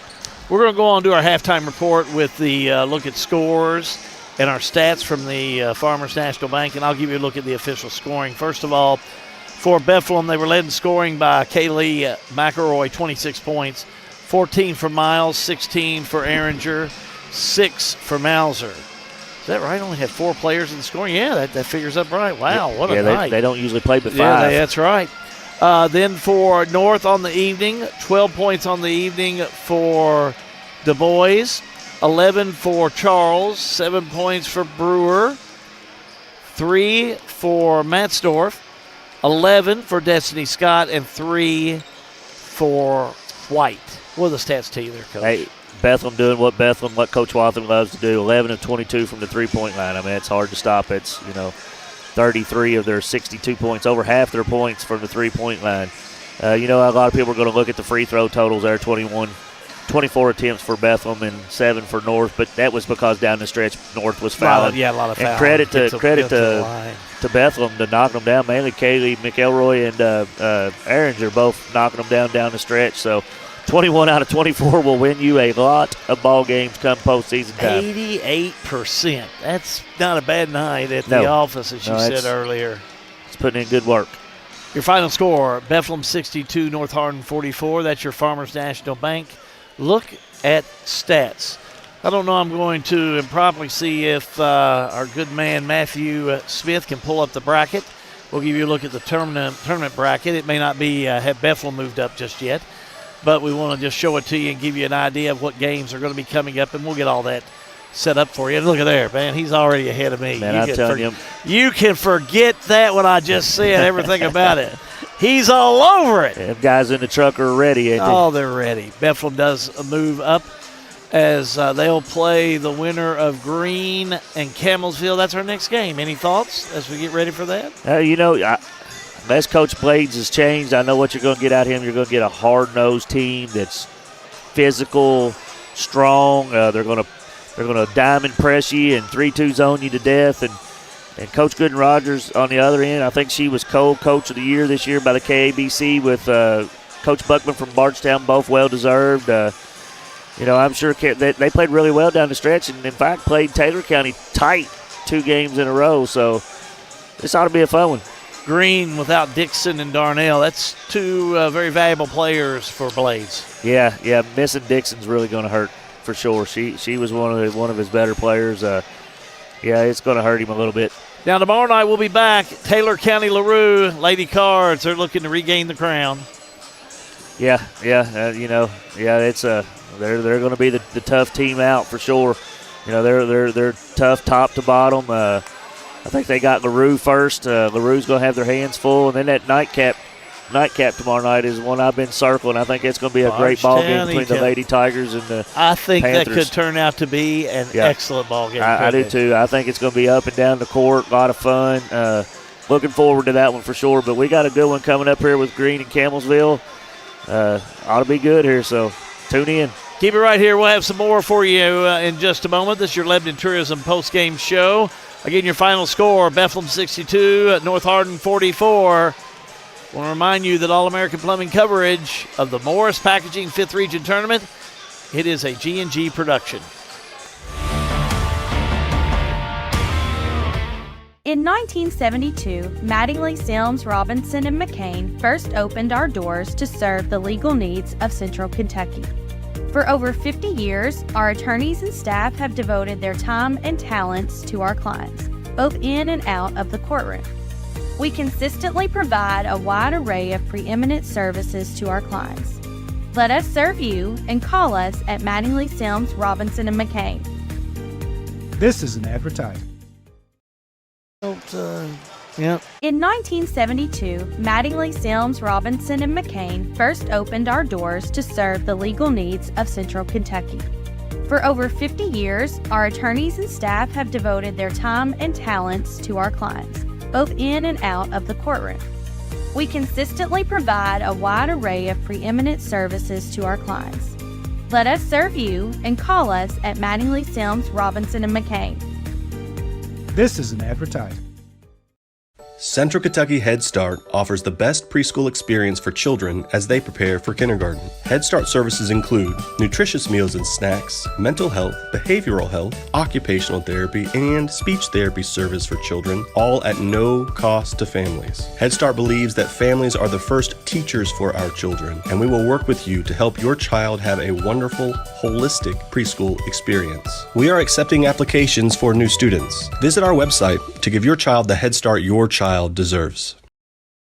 We're going to go on and do our halftime report with the look at scores and our stats from the Farmers National Bank, and I'll give you a look at the official scoring. First of all, for Bethlehem, they were led in scoring by Kaylee McElroy, 26 points, 14 for Miles, 16 for Erringer, 6 for Mauser. Is that right? Only had 4 players in the scoring? Yeah, that figures up right. Wow, what a night. They don't usually play but 5. Yeah, that's right. Then for North on the evening, 12 points on the evening for Du Bois, 11 for Charles, 7 points for Brewer, 3 for Matzdorf, 11 for Destiny Scott, and 3 for White. What are the stats to you there, Coach? Hey, Bethlehem doing what Coach Watson loves to do, 11 of 22 from the three-point line. I mean, it's hard to stop. It's, you know, 33 of their 62 points, over half their points from the three-point line. A lot of people are going to look at the free throw totals there, 24 attempts for Bethlehem and 7 for North, but that was because down the stretch North was fouling. A lot of fouling. And credit to Bethlehem to knocking them down. Mainly Kaylee McElroy and Aringer both knocking them down the stretch. So 21 out of 24 will win you a lot of ball games come postseason time. 88%. That's not a bad night at the office, as you said earlier. It's putting in good work. Your final score, Bethlehem 62, North Hardin 44. That's your Farmers National Bank. Look at stats. I don't know, I'm going to improperly see if our good man Matthew Smith can pull up the bracket. We'll give you a look at the tournament bracket. It may not be have Bethlehem moved up just yet, but we want to just show it to you and give you an idea of what games are going to be coming up, and we'll get all that set up for you. And look at there, man. He's already ahead of me. Man, I'm telling you. You can forget that what I just said, everything about it. He's all over it. Them guys in the truck are ready, ain't they? Oh, they're ready. Bethlehem does move up as they'll play the winner of Green and Campbellsville. That's our next game. Any thoughts as we get ready for that? Unless Coach Blades has changed, I know what you're going to get out of him. You're going to get a hard-nosed team that's physical, strong. They're going to diamond press you and 3-2 zone you to death. And Coach Gooden Rogers on the other end, I think she was co-coach of the year this year by the KABC with Coach Buckman from Bardstown, both well-deserved. I'm sure they played really well down the stretch and, in fact, played Taylor County tight 2 games in a row. So this ought to be a fun one. Green without Dixon and Darnell. That's 2 very valuable players for Blades. Yeah, missing Dixon's really going to hurt for sure. She was one of his better players. It's going to hurt him a little bit. Now, tomorrow night we'll be back. Taylor County LaRue, Lady Cards, they're looking to regain the crown. It's they're going to be the tough team out for sure. They're tough top to bottom. I think they got LaRue first. LaRue's going to have their hands full, and then that nightcap tomorrow night is one I've been circling. I think it's going to be a great ball game between the Lady Tigers and the I think Panthers. That could turn out to be an excellent ball game. I do too. I think it's going to be up and down the court, a lot of fun. Looking forward to that one for sure. But we got a good one coming up here with Green and Campbellsville. Ought to be good here, so tune in. Keep it right here. We'll have some more for you in just a moment. This is your Lebanon Tourism postgame show. Again, your final score, Bethlehem 62, North Hardin 44. I want to remind you that All-American Plumbing coverage of the Morris Packaging 5th Region Tournament, it is a G&G production. In 1972, Mattingly, Sims, Robinson, and McCain first opened our doors to serve the legal needs of Central Kentucky. For over 50 years, our attorneys and staff have devoted their time and talents to our clients, both in and out of the courtroom. We consistently provide a wide array of preeminent services to our clients. Let us serve you and call us at Mattingly, Sims, Robinson, and McCain. This is an advertisement. In 1972, Mattingly, Sims, Robinson, and McCain first opened our doors to serve the legal needs of Central Kentucky. For over 50 years, our attorneys and staff have devoted their time and talents to our clients, both in and out of the courtroom. We consistently provide a wide array of preeminent services to our clients. Let us serve you and call us at Mattingly, Sims, Robinson, and McCain. This is an advertisement. Central Kentucky Head Start offers the best preschool experience for children as they prepare for kindergarten. Head Start services include nutritious meals and snacks, mental health, behavioral health, occupational therapy, and speech therapy service for children, all at no cost to families. Head Start believes that families are the first teachers for our children, and we will work with you to help your child have a wonderful, holistic preschool experience. We are accepting applications for new students. Visit our website to give your child the Head Start your child deserves.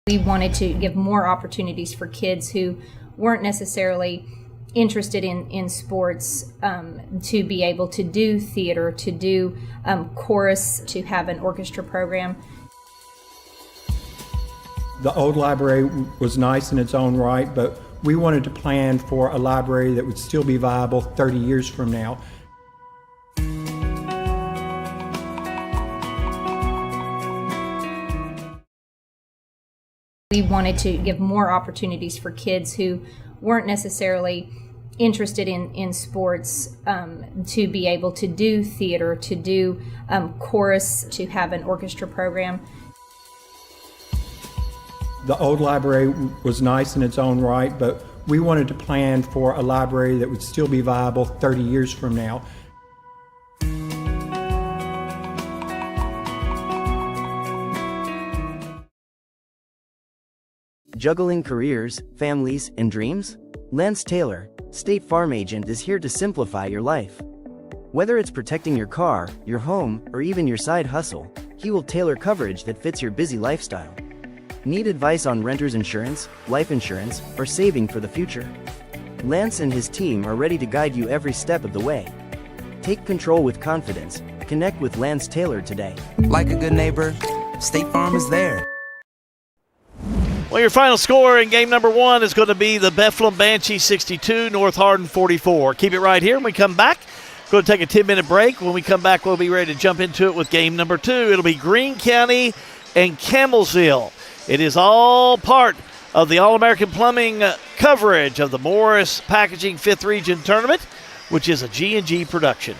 We wanted to give more opportunities for kids who weren't necessarily interested in sports to be able to do theater, to do chorus, to have an orchestra program. The old library was nice in its own right, but we wanted to plan for a library that would still be viable 30 years from now. We wanted to give more opportunities for kids who weren't necessarily interested in sports to be able to do theater, to do chorus, to have an orchestra program. The old library was nice in its own right, but we wanted to plan for a library that would still be viable 30 years from now. Juggling careers, families, and dreams? Lance Taylor, State Farm Agent, is here to simplify your life. Whether it's protecting your car, your home, or even your side hustle, he will tailor coverage that fits your busy lifestyle. Need advice on renter's insurance, life insurance, or saving for the future? Lance and his team are ready to guide you every step of the way. Take control with confidence. Connect with Lance Taylor today. Like a good neighbor, State Farm is there. Well, your final score in game number 1 is going to be the Bethlehem Banshees 62, North Hardin 44. Keep it right here. When we come back, we're going to take a 10-minute break. When we come back, we'll be ready to jump into it with game number 2. It'll be Greene County and Campbellsville. It is all part of the All-American Plumbing coverage of the Morris Packaging 5th Region Tournament, which is a G&G production.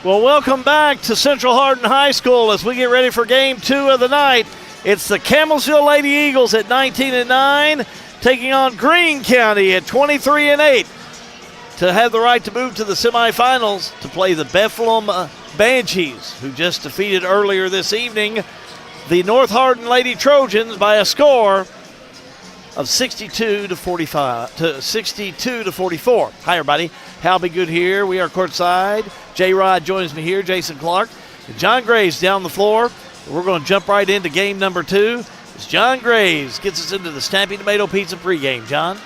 Well, welcome back to Central Hardin High School as we get ready for Game 2 of the night. It's the Campbellsville Lady Eagles at 19-9 taking on Greene County at 23-8 to have the right to move to the semifinals to play the Bethlehem Banshees, who just defeated earlier this evening the North Hardin Lady Trojans by a score of 62 to 44. Hi, everybody. Hal Be Good here. We are courtside. J-Rod joins me here, Jason Clark. John Graves down the floor. We're going to jump right into game number 2 as John Graves gets us into the Snappy Tomato Pizza pregame. John?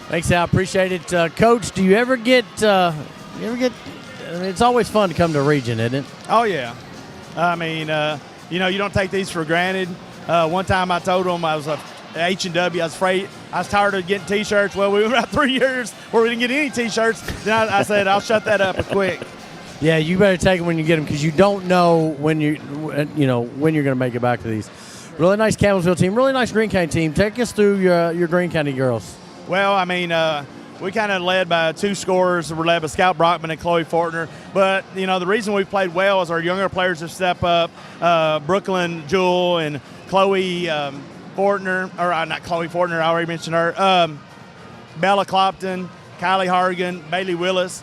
Thanks, Al. Appreciate it. Coach, do you ever get it's always fun to come to a region, isn't it? Oh, yeah. I mean, you don't take these for granted. One time I told them I was a H&W. I was afraid. I was tired of getting T-shirts. Well, we went about 3 years where we didn't get any T-shirts. Then I said, I'll shut that up quick. Yeah, you better take them when you get them because you don't know when you're going to make it back to these. Really nice Campbellsville team. Really nice Greene County team. Take us through your Greene County girls. Well, I mean, we kind of led by 2 scorers. We're led by Scout Brockman and Chloe Fortner. But, the reason we played well is our younger players have stepped up. Brooklyn Jewell and Chloe Fortner, or not Chloe Fortner, I already mentioned her. Bella Clopton, Kylie Hargan, Bailey Willis.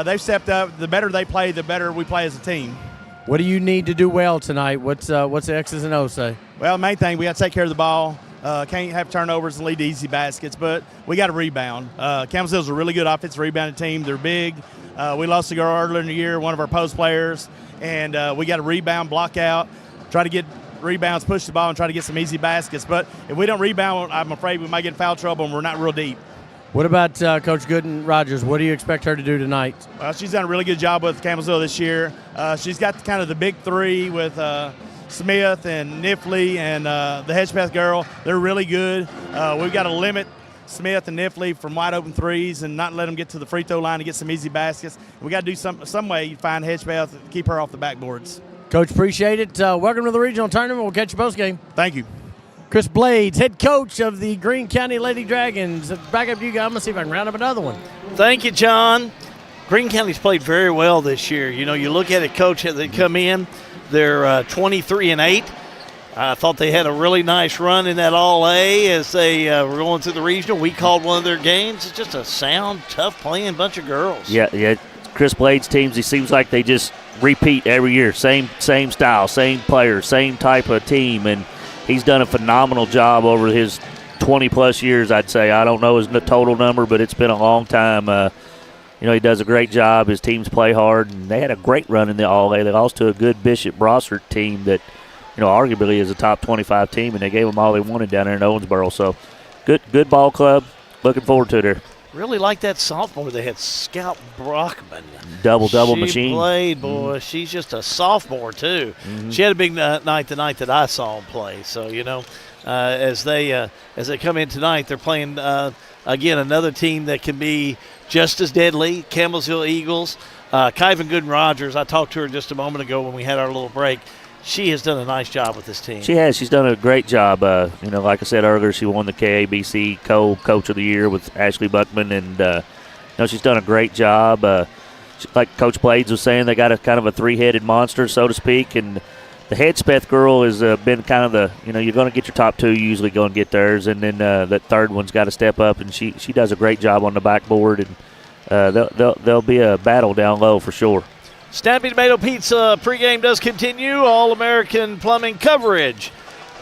They've stepped up. The better they play, the better we play as a team. What do you need to do well tonight? What's the X's and O's say? Well, the main thing, we got to take care of the ball. Can't have turnovers and lead to easy baskets, but we got to rebound. Campbellsville's a really good offensive rebounding team. They're big. We lost a girl earlier in the year, one of our post players, and we got to rebound, block out, try to get rebounds, push the ball, and try to get some easy baskets. But if we don't rebound, I'm afraid we might get in foul trouble, and we're not real deep. What about Coach Gooden Rogers? What do you expect her to do tonight? Well, she's done a really good job with Campbellsville this year. She's got kind of the big 3 with Smith and Nifley and the Hedgepeth girl. They're really good. We've got to limit Smith and Nifley from wide open threes and not let them get to the free throw line to get some easy baskets. We got to do some way you find Hedgepeth, keep her off the backboards. Coach, appreciate it. Welcome to the regional tournament. We'll catch you post game. Thank you. Chris Blades, head coach of the Greene County Lady Dragons. Back up to you guys. I'm going to see if I can round up another one. Thank you, John. Greene County's played very well this year. You look at it, Coach, as they come in, they're 23-8. I thought they had a really nice run in that All-A as they were going through the regional. We called one of their games. It's just a sound, tough-playing bunch of girls. Yeah. Chris Blades' teams, it seems like they just repeat every year. Same style, same players, same type of team, and he's done a phenomenal job over his 20-plus years, I'd say. I don't know his total number, but it's been a long time. He does a great job. His teams play hard, and they had a great run in the All-A. They lost to a good Bishop Brossart team that, arguably is a top 25 team, and they gave them all they wanted down there in Owensboro. So, good ball club. Looking forward to it there. Really like that sophomore. They had Scout Brockman. Double machine. She played, boy. She's just a sophomore, too. She had a big night the night that I saw them play. So, as they come in tonight, they're playing, again, another team that can be just as deadly, Campbellsville Eagles. Kyvan Gooden-Rogers, I talked to her just a moment ago when we had our little break. She has done a nice job with this team. She has. She's done a great job. Like I said earlier, she won the KABC Co-Coach of the Year with Ashley Buckman, and she's done a great job. Like Coach Blades was saying, they got a kind of a 3-headed monster, so to speak, and the Hedgepeth girl has been kind of the, you're going to get your top 2, usually going to get theirs, and then that third one's got to step up, and she does a great job on the backboard, and there'll be a battle down low for sure. Snappy Tomato Pizza pregame does continue. All-American Plumbing coverage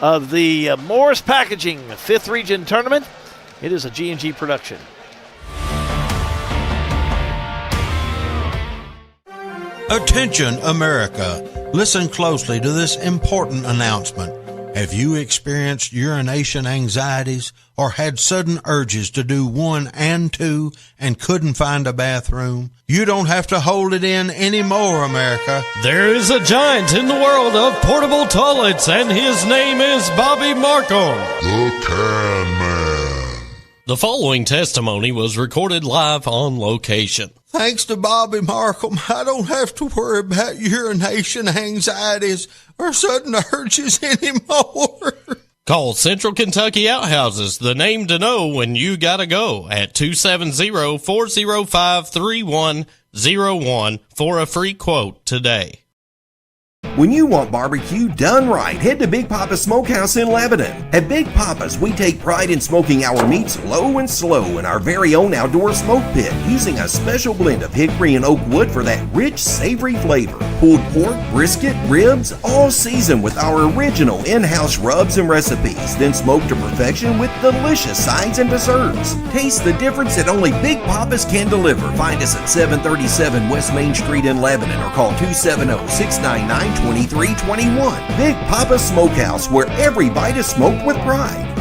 of the Morris Packaging 5th Region Tournament. It is a G&G production. Attention, America. Listen closely to this important announcement. Have you experienced urination anxieties or had sudden urges to do 1 and 2 and couldn't find a bathroom? You don't have to hold it in anymore, America. There is a giant in the world of portable toilets, and his name is Bobby Markham. The Can Man. The following testimony was recorded live on location. Thanks to Bobby Markham, I don't have to worry about urination anxieties or sudden urges anymore. Call Central Kentucky Outhouses, the name to know when you gotta go, at 270-405-31 888-888-0101 for a free quote today. When you want barbecue done right, head to Big Papa's Smokehouse in Lebanon. At Big Papa's, we take pride in smoking our meats low and slow in our very own outdoor smoke pit, using a special blend of hickory and oak wood for that rich, savory flavor. Pulled pork, brisket, ribs, all seasoned with our original in-house rubs and recipes, then smoked to perfection with delicious sides and desserts. Taste the difference that only Big Papa's can deliver. Find us at 737 West Main Street in Lebanon or call 270-699-2321. Big Papa's Smokehouse, where every bite is smoked with pride.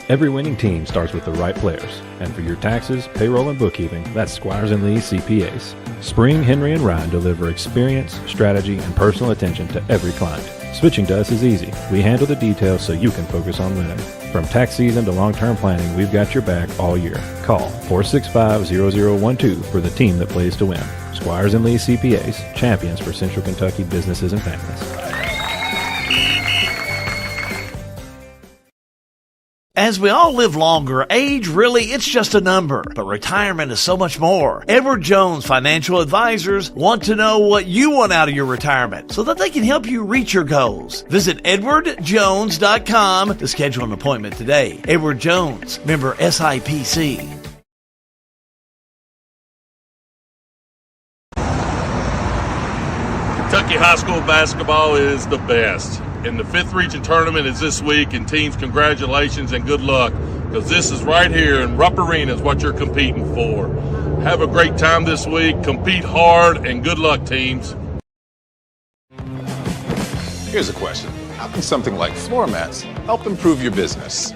Every winning team starts with the right players. And for your taxes, payroll, and bookkeeping, that's Squires & Lee CPAs. Spring, Henry, and Ryan deliver experience, strategy, and personal attention to every client. Switching to us is easy. We handle the details so you can focus on winning. From tax season to long-term planning, we've got your back all year. Call 465-0012 for the team that plays to win. Squires & Lee CPAs, champions for Central Kentucky businesses and families. As we all live longer, age really, it's just a number. But retirement is so much more. Edward Jones Financial Advisors want to know what you want out of your retirement so that they can help you reach your goals. Visit edwardjones.com to schedule an appointment today. Edward Jones, member SIPC. Kentucky high school basketball is the best. And the 5th Region Tournament is this week, and teams, congratulations and good luck, because this is right here in Rupp Arena is what you're competing for. Have a great time this week, compete hard, and good luck, teams. Here's a question. How can something like floor mats help improve your business?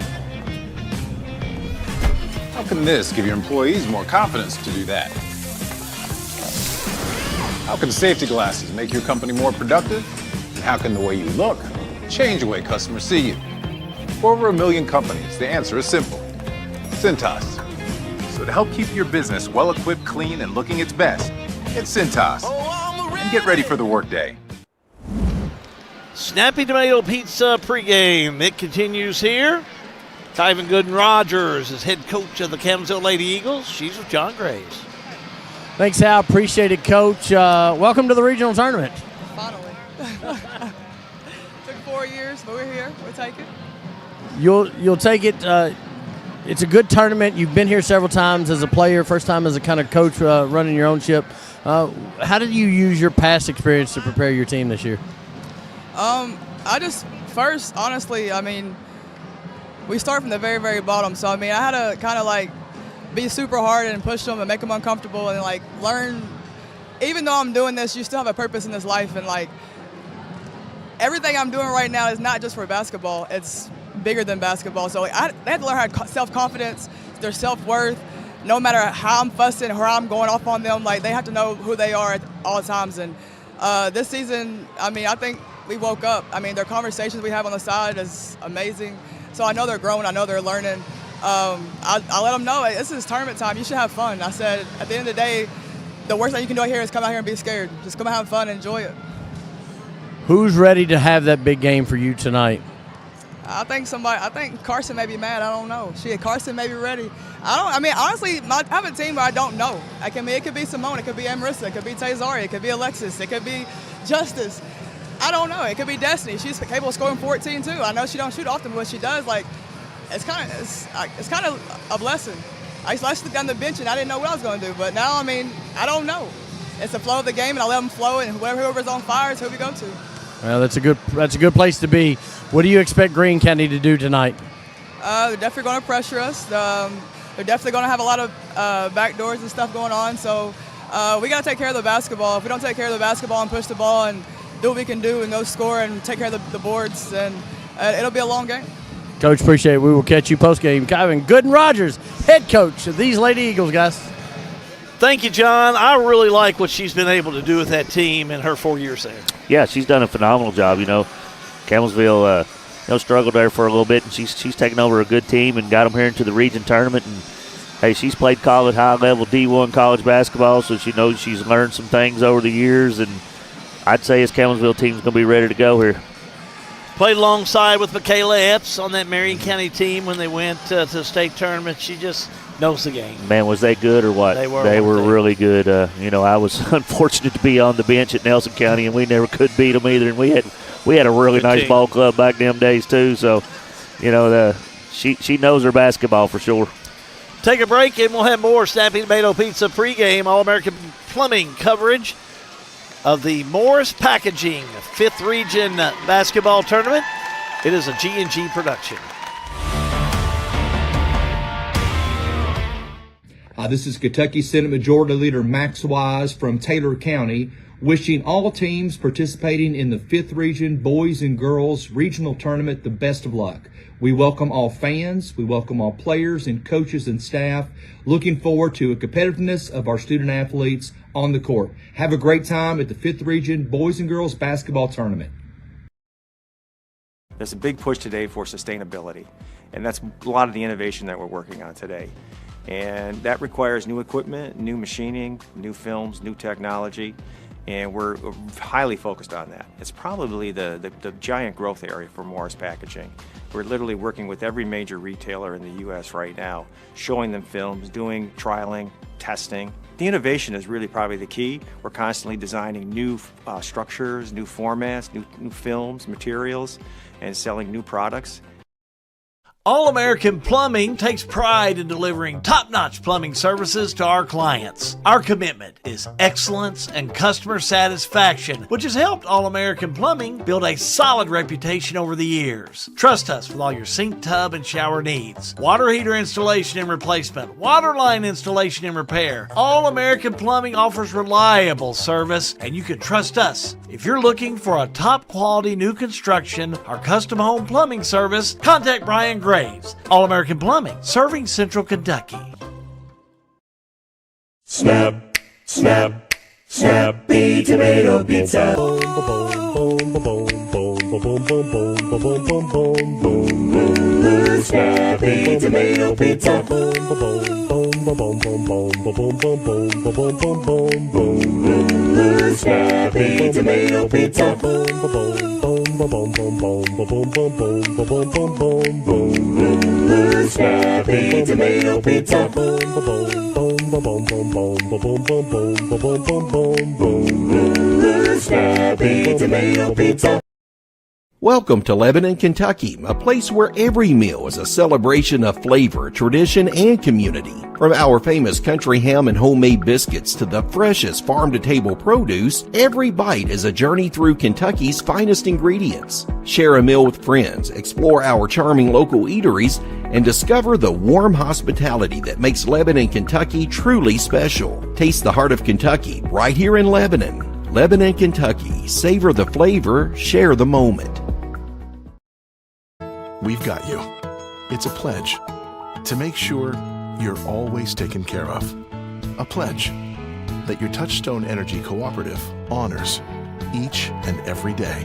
How can this give your employees more confidence to do that? How can safety glasses make your company more productive? And how can the way you look change the way customers see you? For over 1 million companies, the answer is simple. Cintas. So to help keep your business well-equipped, clean, and looking its best, get Cintas. And get ready for the workday. Snappy Tomato Pizza Pre-Game. It continues here. Tyven Gooden-Rogers is head coach of the Campbellsville Lady Eagles. She's with John Graves. Thanks, Hal. Appreciate it, Coach. Welcome to the regional tournament. Finally. Took 4 years, but we're here. We'll take it. You'll take it. It's a good tournament. You've been here several times as a player, first time as a kind of coach running your own ship. How did you use your past experience to prepare your team this year? Honestly, we start from the very, very bottom. So, I had to kind of like be super hard and push them and make them uncomfortable and like learn. Even though I'm doing this, you still have a purpose in this life, and like everything I'm doing right now is not just for basketball. It's bigger than basketball. So like, they have to learn how to self-confidence, their self-worth. No matter how I'm fussing or how I'm going off on them, like they have to know who they are at all times. And this season, I think we woke up. Their conversations we have on the side is amazing. So I know they're growing. I know they're learning. I let them know, hey, this is tournament time. You should have fun. I said, at the end of the day, the worst thing you can do out here is come out here and be scared. Just come out and have fun and enjoy it. Who's ready to have that big game for you tonight? I think Carson may be mad. I don't know. Carson may be ready. Honestly, I have a team where I don't know. It could be Simone. It could be Amarissa. It could be Tazari. It could be Alexis. It could be Justice. I don't know. It could be Destiny. She's capable of scoring 14 too. I know she don't shoot often, but what she does, like, it's kind of a blessing. I used to sit on the bench and I didn't know what I was going to do, but now, I don't know. It's the flow of the game, and I let them flow, and whoever's on fire is who we go to. Well, that's a good place to be. What do you expect Greene County to do tonight? They're definitely going to pressure us. They're definitely going to have a lot of back doors and stuff going on. So we got to take care of the basketball. If we don't take care of the basketball and push the ball and do what we can do and go score and take care of the boards, then it'll be a long game. Coach, appreciate it. We will catch you post-game. Tyven Gooden-Rogers, head coach of these Lady Eagles, guys. Thank you, John. I really like what she's been able to do with that team in her 4 years there. Yeah, she's done a phenomenal job. Campbellsville struggled there for a little bit, and she's taken over a good team and got them here into the region tournament. And hey, she's played college high-level D1 college basketball, so she knows she's learned some things over the years. And I'd say this Campbellsville team's going to be ready to go here. Played alongside with Michaela Epps on that Marion County team when they went to the state tournament. She just knows the game. Man, was they good or what? They were really good. I was unfortunate to be on the bench at Nelson County, and we never could beat them either. And we had a really nice team. ball club back them days too. So, she knows her basketball for sure. Take a break, and we'll have more Snappy Tomato Pizza pregame All-American Plumbing coverage of the Morris Packaging 5th Region Basketball Tournament. It is a G&G production. This is Kentucky Senate Majority Leader Max Wise from Taylor County, wishing all teams participating in the 5th Region Boys and Girls Regional Tournament the best of luck. We welcome all fans, we welcome all players and coaches and staff, looking forward to a competitiveness of our student athletes on the court. Have a great time at the 5th Region Boys and Girls Basketball Tournament. There's a big push today for sustainability, and that's a lot of the innovation that we're working on today. And that requires new equipment, new machining, new films, new technology, and we're highly focused on that. It's probably the giant growth area for Morris Packaging. We're literally working with every major retailer in the U.S. right now, showing them films, doing trialing, testing. The innovation is really probably the key. We're constantly designing new structures, new formats, new films, materials, and selling new products. All-American Plumbing takes pride in delivering top-notch plumbing services to our clients. Our commitment is excellence and customer satisfaction, which has helped All-American Plumbing build a solid reputation over the years. Trust us with all your sink, tub, and shower needs. Water heater installation and replacement, water line installation and repair. All-American Plumbing offers reliable service, and you can trust us. If you're looking for a top-quality new construction or custom home plumbing service, contact Brian Graves. All-American Plumbing, serving Central Kentucky. Snap, snap, Snappy Tomato Pizza. Snappy Tomato Pizza. Snappy Tomato Pizza. Snappy Tomato Pizza. Snappy Tomato Pizza. Welcome to Lebanon, Kentucky, a place where every meal is a celebration of flavor, tradition, and community. From our famous country ham and homemade biscuits to the freshest farm-to-table produce, every bite is a journey through Kentucky's finest ingredients. Share a meal with friends, explore our charming local eateries, and discover the warm hospitality that makes Lebanon, Kentucky truly special. Taste the heart of Kentucky right here in Lebanon. Lebanon, Kentucky. Savor the flavor, share the moment. We've got you. It's a pledge to make sure you're always taken care of. A pledge that your Touchstone Energy Cooperative honors each and every day.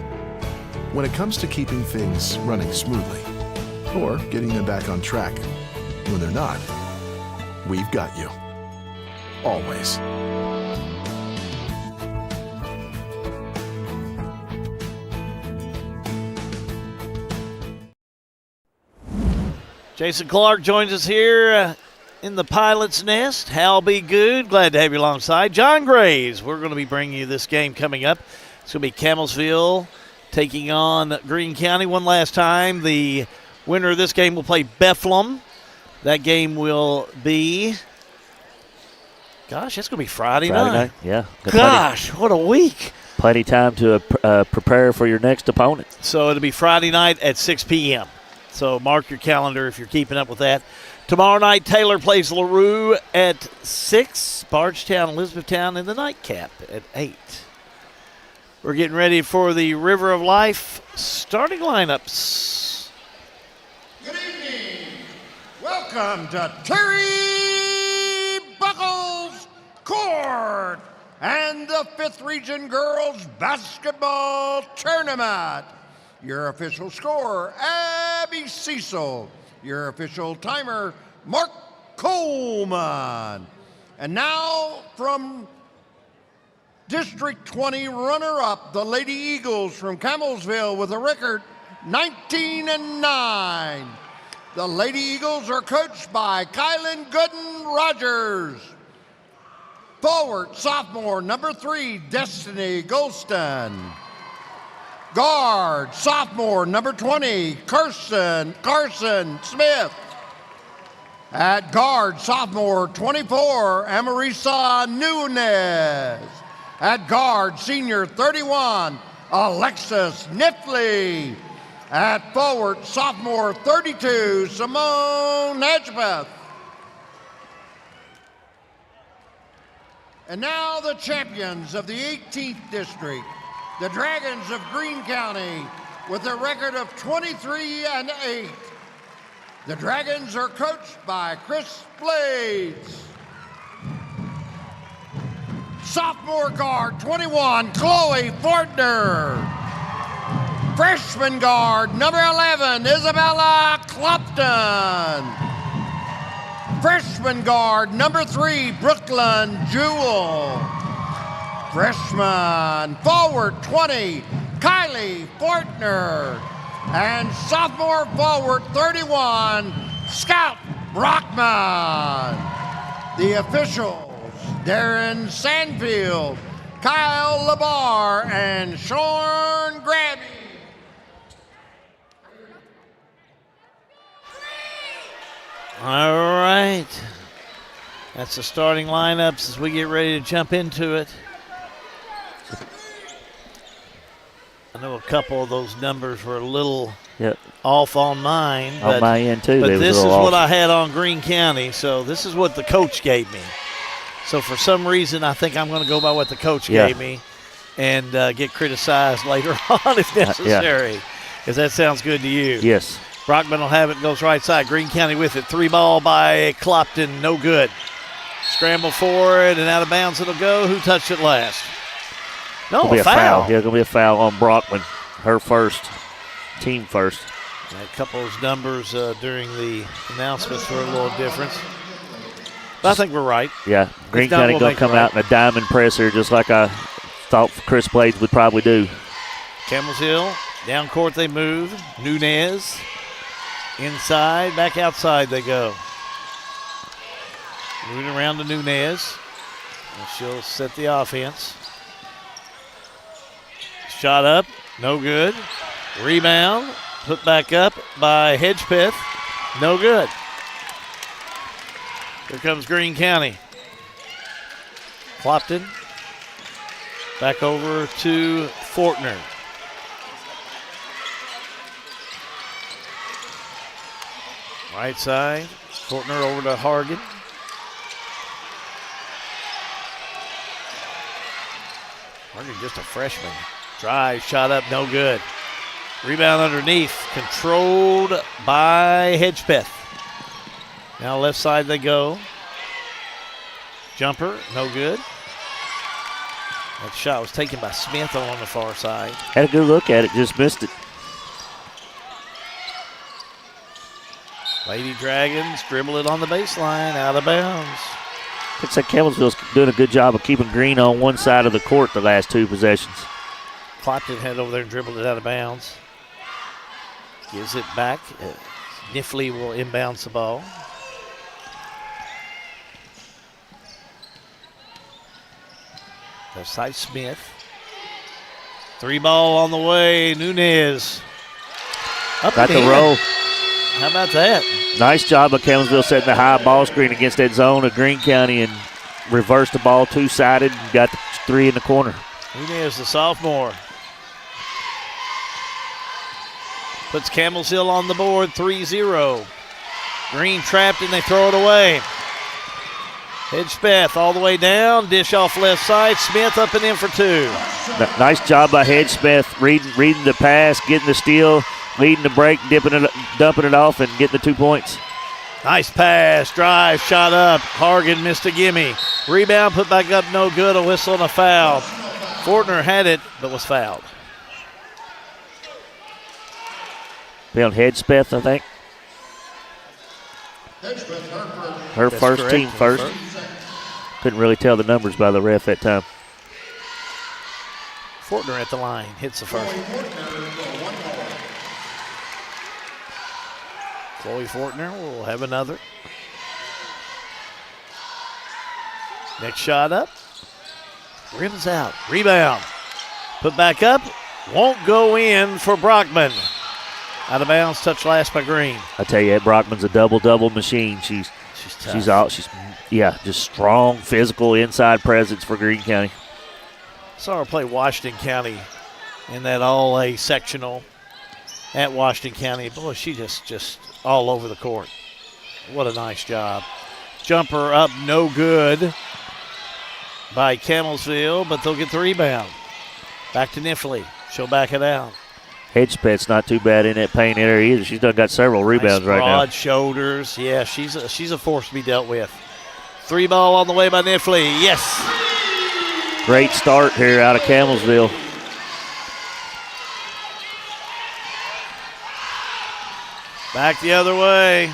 When it comes to keeping things running smoothly or getting them back on track when they're not, we've got you. Always. Jason Clark joins us here in the pilot's nest. Hal B. Good, glad to have you alongside. John Graves, we're going to be bringing you this game coming up. It's going to be Campbellsville taking on Greene County one last time. The winner of this game will play Bethlehem. That game will be, gosh, it's going to be Friday night. Yeah. Gosh, what a week. Plenty time to prepare for your next opponent. So it'll be Friday night at 6 p.m. So mark your calendar if you're keeping up with that. Tomorrow night, Taylor plays LaRue at 6. Bardstown, Elizabethtown in the nightcap at 8. We're getting ready for the River of Life starting lineups. Good evening. Welcome to Terry Buckles Court and the 5th Region Girls Basketball Tournament. Your official scorer, Abby Cecil. Your official timer, Mark Coleman. And now from District 20 runner-up, the Lady Eagles from Campbellsville with a record 19-9. The Lady Eagles are coached by Kylan Gooden Rogers. Forward, sophomore, number 3, Destiny Golston. Guard, sophomore, number 20, Carson Smith. At guard, sophomore, 24, Amarisa Nunez. At guard, senior, 31, Alexis Nifley. At forward, sophomore, 32, Simone Hedgepeth. And now the champions of the 18th District, the Dragons of Greene County, with a record of 23-8. The Dragons are coached by Chris Blades. Sophomore guard, 21, Chloe Fortner. Freshman guard, number 11, Isabella Clopton. Freshman guard, number 3, Brooklyn Jewell. Freshman forward, 20, Kylie Fortner. And sophomore forward, 31, Scout Brockman. The officials, Darren Sandfield, Kyle Labar, and Sean Grabby. All right. That's the starting lineups as we get ready to jump into it. I know a couple of those numbers were a little off on mine. On my end, too. But this is what I had on Greene County, so this is what the coach gave me. So for some reason, I think I'm going to go by what the coach gave me and get criticized later on if necessary. Because that sounds good to you. Yes. Brockman will have it, goes right side. Greene County with it. 3 ball by Clopton, no good. Scramble forward and out of bounds it'll go. Who touched it last? No, a foul. Yeah, going to be a foul on Brockman. Her first. Team first. A couple of those numbers during the announcements were a little different. But I think we're right. Yeah, Greene County going to come out in a diamond press here just like I thought Chris Blades would probably do. Campbellsville, down court they move. Nunez, inside, back outside they go. Moving around to Nunez. And she'll set the offense. Shot up, no good. Rebound, put back up by Hedgepeth, no good. Here comes Greene County. Clopton, back over to Fortner. Right side, Fortner over to Hardin. Hardin just a freshman. Drive, shot up, no good. Rebound underneath, controlled by Hedgepeth. Now left side they go. Jumper, no good. That shot was taken by Smith on the far side. Had a good look at it, just missed it. Lady Dragons dribble it on the baseline, out of bounds. Looks like Campbellsville's doing a good job of keeping Greene on one side of the court the last 2 possessions. Clopton head over there and dribbled it out of bounds. Gives it back. Nifley will inbounds the ball. Left side Smith. 3 ball on the way. Nunez. Up Got the roll. How about that? Nice job of Campbellsville setting the high ball screen against that zone of Greene County and reversed the ball 2-sided and got the 3 in the corner. Nunez, the sophomore. Puts Campbellsville on the board, 3-0. Greene trapped and they throw it away. Hedgepeth all the way down, dish off left side. Smith up and in for 2. Nice job by Hedgepeth, reading the pass, getting the steal, leading the break, dumping it off, and getting the 2 points. Nice pass, drive, shot up. Hargan missed a gimme. Rebound, put back up, no good. A whistle and a foul. Fortner had it, but was fouled. Be on Hedgepeth, I think. Her first, team first. Couldn't really tell the numbers by the ref that time. Fortner at the line, hits the first. Chloe Fortner will have another. Next shot up. Rims out. Rebound. Put back up. Won't go in for Brockman. Out of bounds. Touch last by Green. I tell you, Brockman's a double machine. She's tough. Just strong, physical, inside presence for Greene County. Saw her play Washington County in that all-A sectional at Washington County. Boy, she just all over the court. What a nice job. Jumper up, no good by Campbellsville, but they'll get the rebound. Back to Nifley. She'll back it out. Hedgepeth's not too bad in that paint area either. She's done got several rebounds right now. Broad shoulders. Yeah, she's a force to be dealt with. 3 ball on the way by Nifley. Yes. Great start here out of Campbellsville. Back the other way.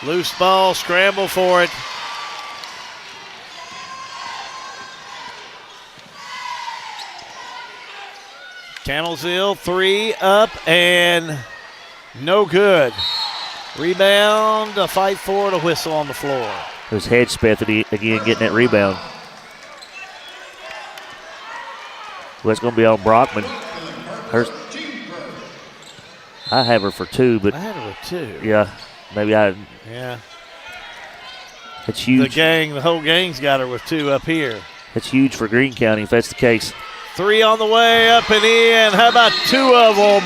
Loose ball, scramble for it. Campbellsville, 3 up and no good. Rebound, a fight for it, a whistle on the floor. It was Hedgepeth again getting that rebound. Well, it's going to be on Brockman. I have her for 2, but I had her with 2. Yeah, maybe I. Yeah. It's huge. The whole gang's got her with 2 up here. It's huge for Greene County if that's the case. 3 on the way, up and in. How about 2 of them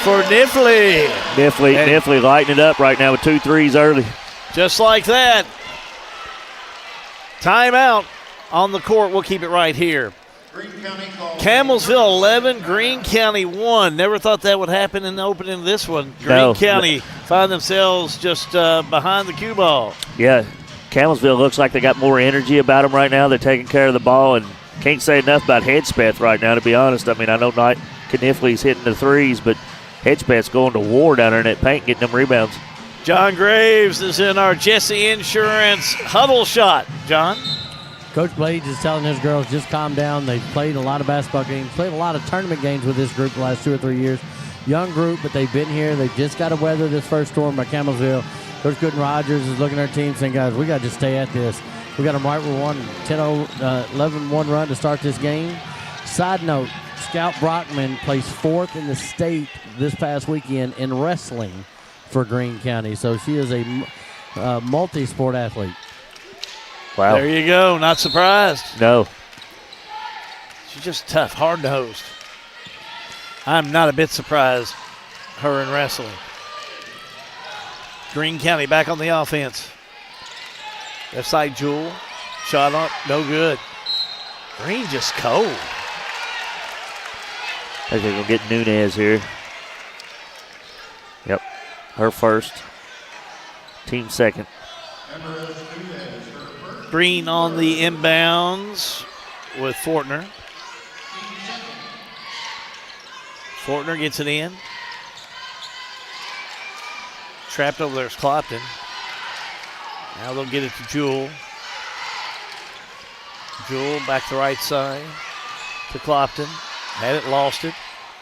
for Nifley? Nifley lighting it up right now with 2 threes early. Just like that. Timeout on the court. We'll keep it right here. Campbellsville 11, Greene County 1. Never thought that would happen in the opening of this one. Greene County find themselves just behind the cue ball. Yeah, Campbellsville looks like they got more energy about them right now. They're taking care of the ball, and can't say enough about Hedgepeth right now, to be honest. I mean, I know Knifley's hitting the threes, but Hedgepeth's going to war down there in that paint, getting them rebounds. John Graves is in our Jesse Insurance huddle shot. John? Coach Blades is telling his girls just calm down. They've played a lot of basketball games, played a lot of tournament games with this group the last 2 or 3 years. Young group, but they've been here. They've just got to weather this first storm by Campbellsville. Coach Gooden Rogers is looking at our team saying, guys, we got to just stay at this. We got them right with 11-1 run to start this game. Side note, Scout Brockman placed 4th in the state this past weekend in wrestling for Greene County. So she is a multi-sport athlete. Wow. There you go. Not surprised. No. She's just tough, hard to host. I'm not a bit surprised her in wrestling. Greene County back on the offense. Left side, Jewel. Shot up, no good. Green just cold. I think they're going to get Nunez here. Yep, her first. Team second. Green on the inbounds with Fortner. Fortner gets it in. Trapped over there is Clopton. Now they'll get it to Jewel. Jewel back to the right side to Clopton. Had it, lost it.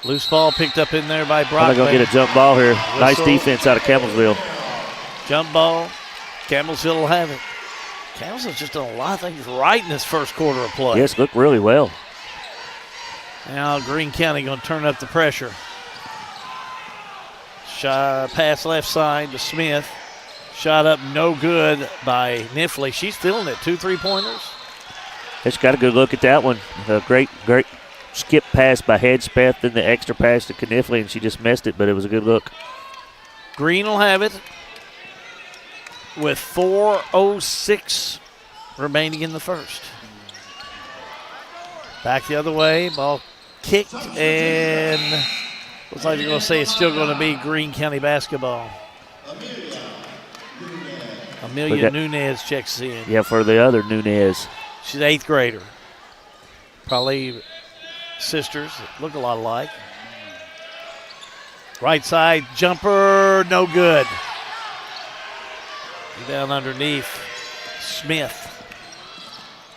Loose ball picked up in there by Brock. They're going to get a jump ball here. Nice defense out of Campbellsville. Jump ball. Campbellsville will have it. Campbellsville's just done a lot of things right in this first quarter of play. Yes, looked really well. Now Greene County going to turn up the pressure. Shot, pass left side to Smith. Shot up no good by Nifley. She's feeling it. 2 3-pointers. It's got a good look at that one. A great skip pass by Hedgepeth, then the extra pass to Knifley, and she just missed it, but it was a good look. Green will have it with 4:06 remaining in the first. Back the other way. Ball kicked, and looks like you're going to say it's still going to be Greene County basketball. Amelia Nunez checks in. Yeah, for the other Nunez. She's an 8th grader. Probably sisters that look a lot alike. Right side jumper, no good. Down underneath, Smith.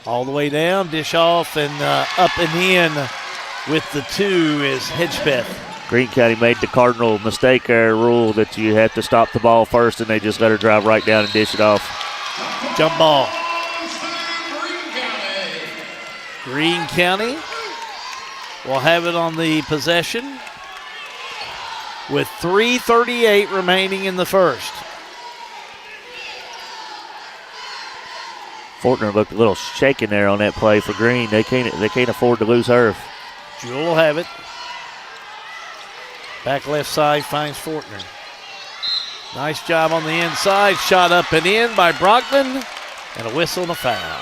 All the way down, dish off, and up and in with the 2 is Hedgepeth. Greene County made the cardinal mistake there, rule that you have to stop the ball first, and they just let her drive right down and dish it off. Jump ball. Greene County will have it on the possession with 3:38 remaining in the first. Fortner looked a little shaken there on that play for Greene. They can't afford to lose her. Jewell will have it. Back left side finds Fortner. Nice job on the inside. Shot up and in by Brockman. And a whistle and a foul.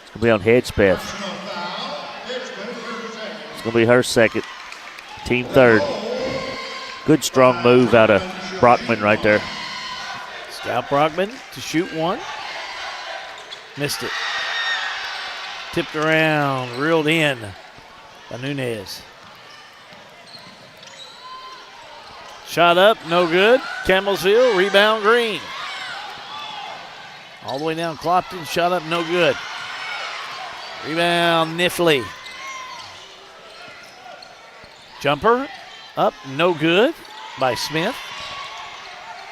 It's going to be on Hedgepeth. It's going to be her second. Team third. Good strong move out of Brockman right there. Scout Brockman to shoot one. Missed it. Tipped around, reeled in by Nunez. Shot up, no good. Campbellsville, rebound Greene. All the way down Clopton, shot up, no good. Rebound Nifley. Jumper up, no good by Smith.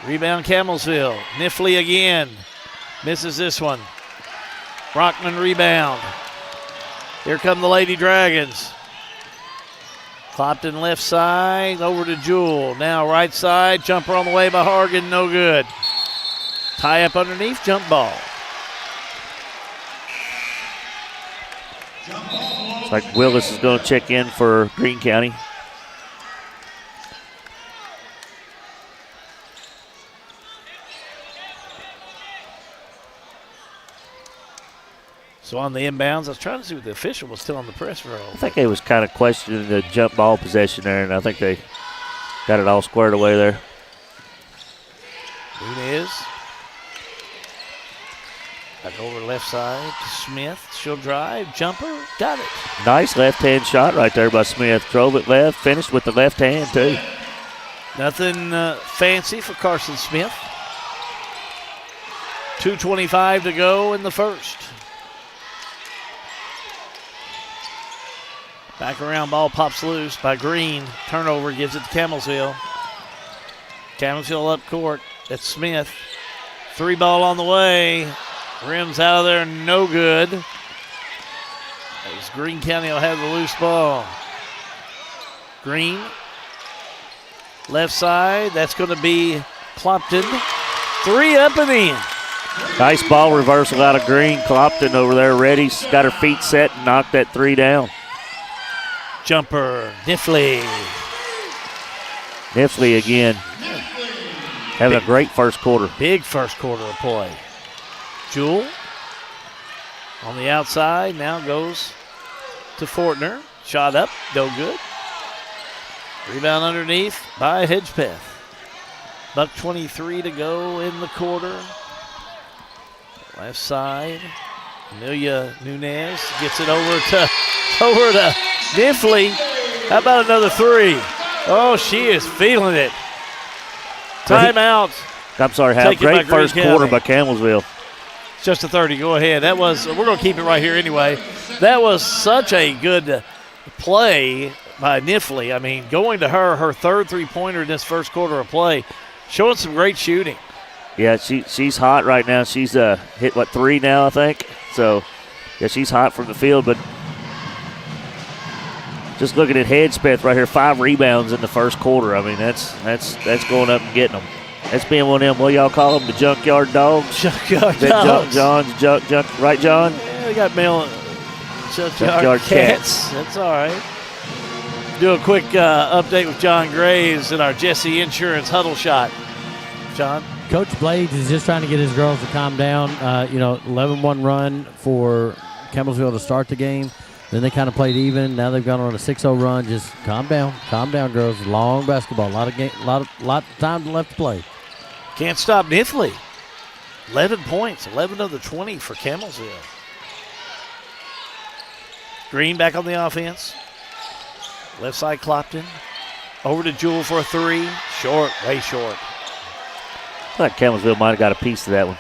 Rebound Campbellsville. Nifley again. Misses this one. Brockman rebound. Here come the Lady Dragons. Clopton left side, over to Jewell. Now right side, jumper on the way by Hargan, no good. Tie up underneath, jump ball. It's like Willis is going to check in for Greene County. So on the inbounds, I was trying to see what the official was telling the press row. I think they was kind of questioning the jump ball possession there, and I think they got it all squared away there. Nunez. Back over left side to Smith. She'll drive. Jumper. Got it. Nice left-hand shot right there by Smith. Drove it left. Finished with the left hand, too. Nothing fancy for Carson Smith. 2:25 to go in the first. Back around, ball pops loose by Greene. Turnover gives it to Campbellsville. Campbellsville up court. That's Smith. Three ball on the way. Rims out of there, no good. As Greene County will have the loose ball. Greene. Left side, that's going to be Clopton. Three up and in. Nice ball reversal out of Greene. Clopton over there ready. Got her feet set and knocked that three down. Jumper, Nifley. Nifley again. Having a great first quarter. Big first quarter of play. Jewell on the outside, now goes to Fortner. Shot up, no good. Rebound underneath by Hedgepeth. $1:23 to go in the quarter. Left side, Amelia Nunez gets it over to Nifley. How about another three? Oh, she is feeling it. Timeout. I'm sorry, have great first quarter by Campbellsville. Just a 30. Go ahead. We're going to keep it right here anyway. That was such a good play by Nifley. I mean, going to her third three-pointer in this first quarter of play, showing some great shooting. Yeah, she's hot right now. She's hit, three now, I think. So, yeah, she's hot from the field. But just looking at Hedgepeth right here, 5 rebounds in the first quarter. I mean, that's going up and getting them. That's being one of them, what y'all call them, the junkyard dogs? Junkyard dogs. Junk, right, John? Yeah, we got male junkyard cats. That's all right. Do a quick update with John Graves in our Jesse Insurance Huddle Shot. John? Coach Blades is just trying to get his girls to calm down. 11-1 run for Campbellsville to start the game. Then they kind of played even. Now they've gone on a 6-0 run. Just calm down, girls. Long basketball, a lot of time left to play. Can't stop Nifley. 11 points, 11 of the 20 for Campbellsville. Greene back on the offense. Left side Clopton. Over to Jewell for a three. Short, way short. I thought Campbellsville might have got a piece of that one.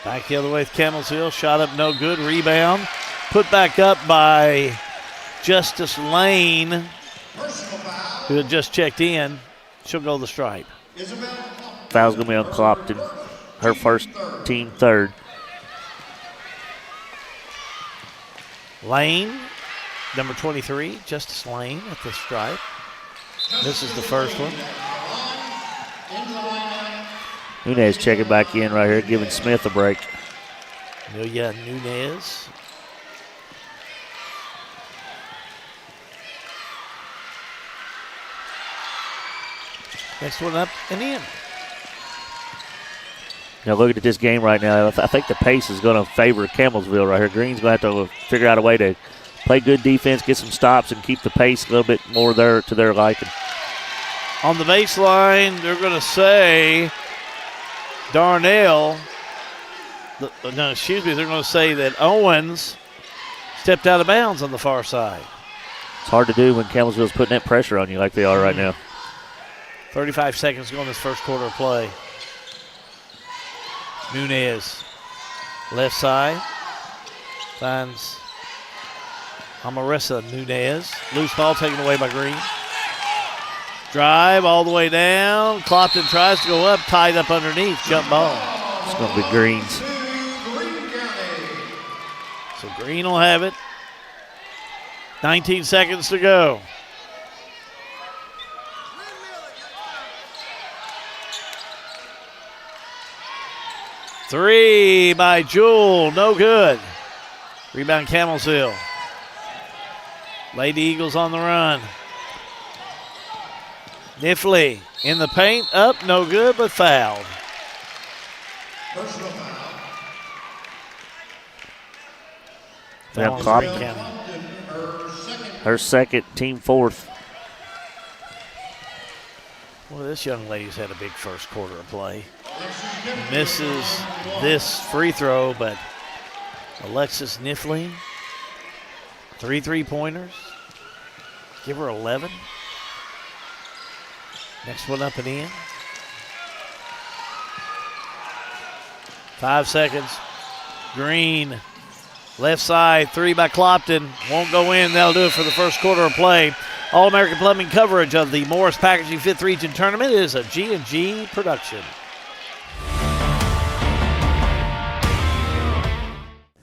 Back the other way with Campbellsville. Shot up no good. Rebound. put back up by Justice Lane, who had just checked in. She'll go the stripe. Foul's going to be on Clopton. Her first, team third. Lane, number 23, Justice Lane at the stripe. This is the first one. Nunez checking back in right here, giving Smith a break. Amelia Nunez. Next one up and in. Now looking at this game right now, I think the pace is going to favor Campbellsville right here. Green's going to have to figure out a way to play good defense, get some stops, and keep the pace a little bit more there to their liking. On the baseline, they're going to say Darnell. They're going to say that Owens stepped out of bounds on the far side. It's hard to do when Campbellsville's putting that pressure on you like they are right now. 35 seconds to go in this first quarter of play. Nunez, left side, finds Amarissa Nunez. Loose ball taken away by Green. Drive all the way down. Clopton tries to go up, tied up underneath. Jump ball. It's going to be Green's. So Green will have it. 19 seconds to go. Three by Jewell, no good. Rebound Campbellsville. Lady Eagles on the run. Nifley in the paint, up, no good, but fouled. Now Clopton. Her second, team fourth. Well, this young lady's had a big first quarter of play. Misses this free throw, but Alexis Nifley, 3 3-pointers. Give her 11. Next one up and in. 5 seconds. Green, left side, 3 by Clopton. Won't go in. That'll do it for the first quarter of play. All-American Plumbing coverage of the Morris Packaging 5th Region Tournament is a G&G production.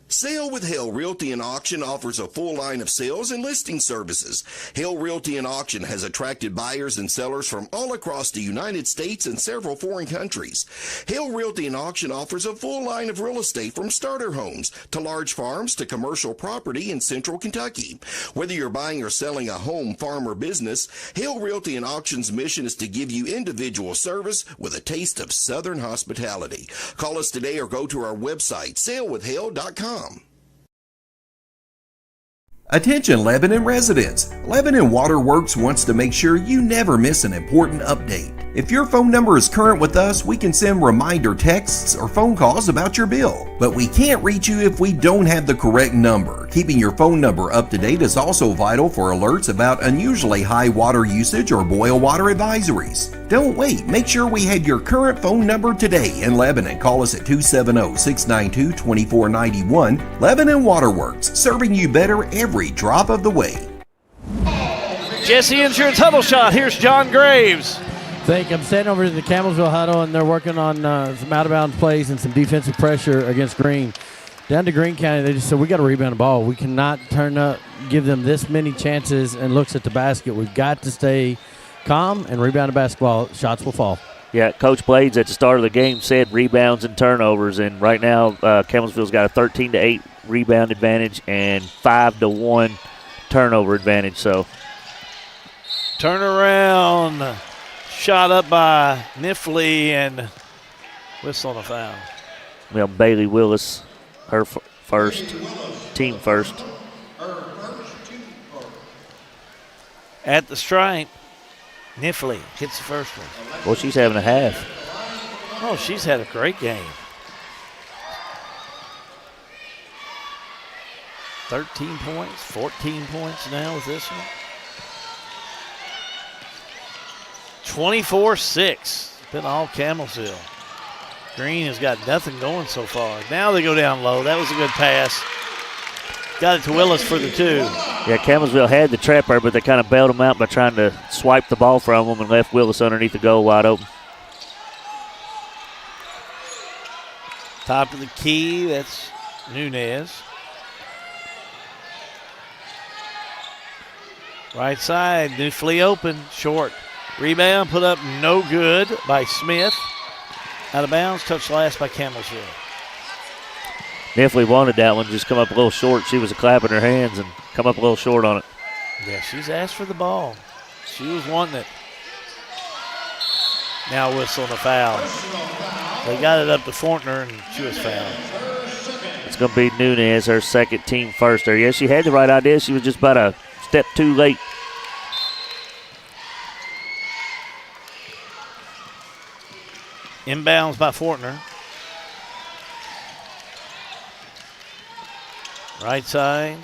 Sale with Hale Realty and Auction offers a full line of sales and listing services. Hale Realty and Auction has attracted buyers and sellers from all across the United States and several foreign countries. Hale Realty and Auction offers a full line of real estate from starter homes to large farms to commercial property in central Kentucky. Whether you're buying or selling a home, farm, or business, Hale Realty and Auction's mission is to give you individual service with a taste of Southern hospitality. Call us today or go to our website, salewithhale.com. Attention Lebanon residents. Lebanon Waterworks wants to make sure you never miss an important update. If your phone number is current with us, we can send reminder texts or phone calls about your bill. But we can't reach you if we don't have the correct number. Keeping your phone number up to date is also vital for alerts about unusually high water usage or boil water advisories. Don't wait. Make sure we have your current phone number today in Lebanon. Call us at 270-692-2491. Lebanon Waterworks, serving you better every drop of the way. Jesse Insurance Huddle Shot. Here's John Graves. I'm standing over to the Campbellsville huddle, and they're working on some out-of-bounds plays and some defensive pressure against Green. Down to Greene County, they just said, we got to rebound the ball. We cannot give them this many chances and looks at the basket. We've got to stay calm and rebound the basketball. Shots will fall. Yeah, Coach Blades at the start of the game said rebounds and turnovers, and right now Campbellsville's got a 13-8 rebound advantage and 5-1 turnover advantage. So turnaround shot up by Nifley and whistle on a foul. Well, Bailey Willis, her first, team first. At the stripe, Nifley hits the first one. Well, she's having a half. Oh, she's had a great game. 13 points, 14 points now with this one. 24-6. It's been all Campbellsville. Green has got nothing going so far. Now they go down low. That was a good pass. Got it to Willis for the 2. Yeah, Campbellsville had the trapper, but they kind of bailed him out by trying to swipe the ball from him and left Willis underneath the goal wide open. Top of the key, that's Nunez. Right side, Newfleet open, short. Rebound put up no good by Smith. Out of bounds, touched last by Campbellsville. Nifley wanted that one, just come up a little short. She was clapping her hands and come up a little short on it. Yeah, she's asked for the ball. She was wanting it. Now whistling a foul. They got it up to Fortner, and she was fouled. It's going to be Nunez, her second team first there. Yeah, she had the right idea. She was just about a step too late. Inbounds by Fortner. Right side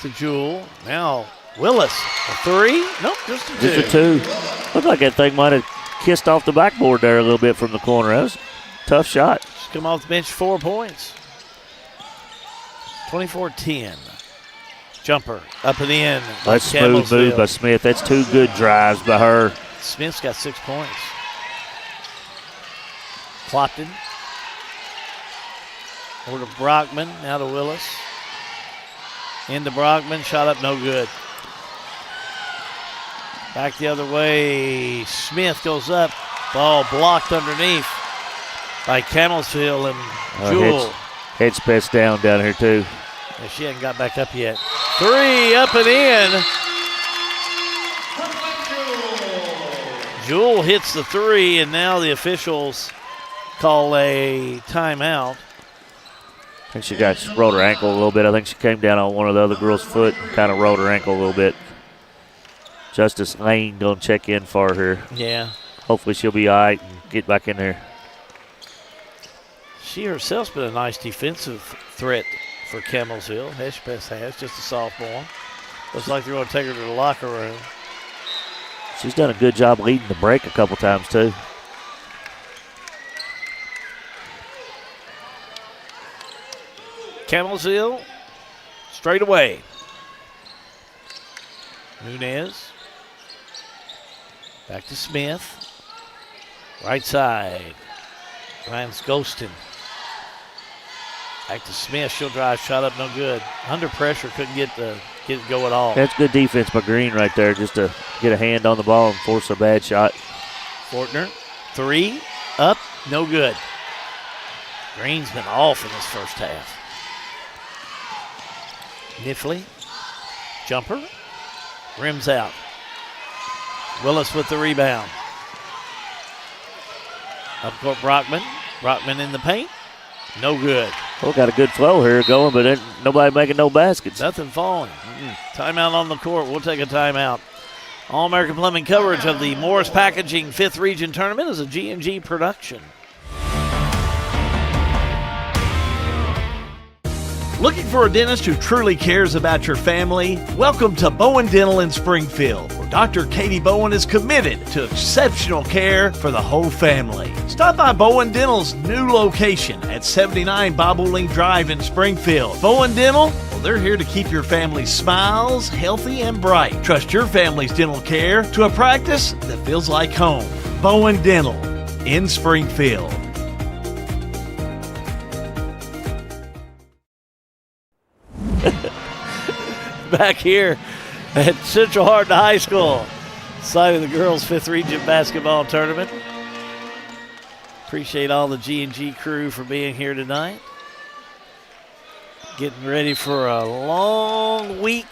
to Jewell. Now Willis, a 3? Nope, just a 2. Just a 2. Looked like that thing might have kissed off the backboard there a little bit from the corner. That was a tough shot. She's come off the bench 4 points. 24-10. Jumper up and in. That's smooth move by Smith. That's 2 good drives by her. Smith's got 6 points. Clopton. Over to Brockman, now to Willis. Into Brockman, shot up no good. Back the other way, Smith goes up. Ball blocked underneath by Campbellsville and Jewell. Head space down here too. Yeah, she hasn't got back up yet. 3 up and in. Jewell hits the 3, and now the officials call a timeout. I think she rolled her ankle a little bit. I think she came down on one of the other girls' foot and kind of rolled her ankle a little bit. Justice Lane going to check in for her. Yeah. Hopefully she'll be all right and get back in there. She herself's been a nice defensive threat for Campbellsville. Heshpeth has, just a sophomore. Looks like they're going to take her to the locker room. She's done a good job leading the break a couple times too. Campbellsville straight away. Nunez. Back to Smith. Right side. Ryan's ghosting. Back to Smith. She'll drive. Shot up no good. Under pressure. Couldn't get it go at all. That's good defense by Green right there, just to get a hand on the ball and force a bad shot. Fortner. 3. Up. No good. Green's been off in this first half. Nifley, jumper, rims out. Willis with the rebound. Up court Brockman. Brockman in the paint. No good. Well, got a good flow here going, but ain't nobody making no baskets. Nothing falling. Timeout on the court. We'll take a timeout. All-American Plumbing coverage of the Morris Packaging 5th Region Tournament is a G&G production. Looking for a dentist who truly cares about your family? Welcome to Bowen Dental in Springfield, where Dr. Katie Bowen is committed to exceptional care for the whole family. Stop by Bowen Dental's new location at 79 Bobolink Drive in Springfield. Bowen Dental, well, they're here to keep your family's smiles healthy and bright. Trust your family's dental care to a practice that feels like home. Bowen Dental in Springfield. Back here at Central Hardin High School, site of the girls' 5th Region basketball tournament. Appreciate all the G&G crew for being here tonight. Getting ready for a long week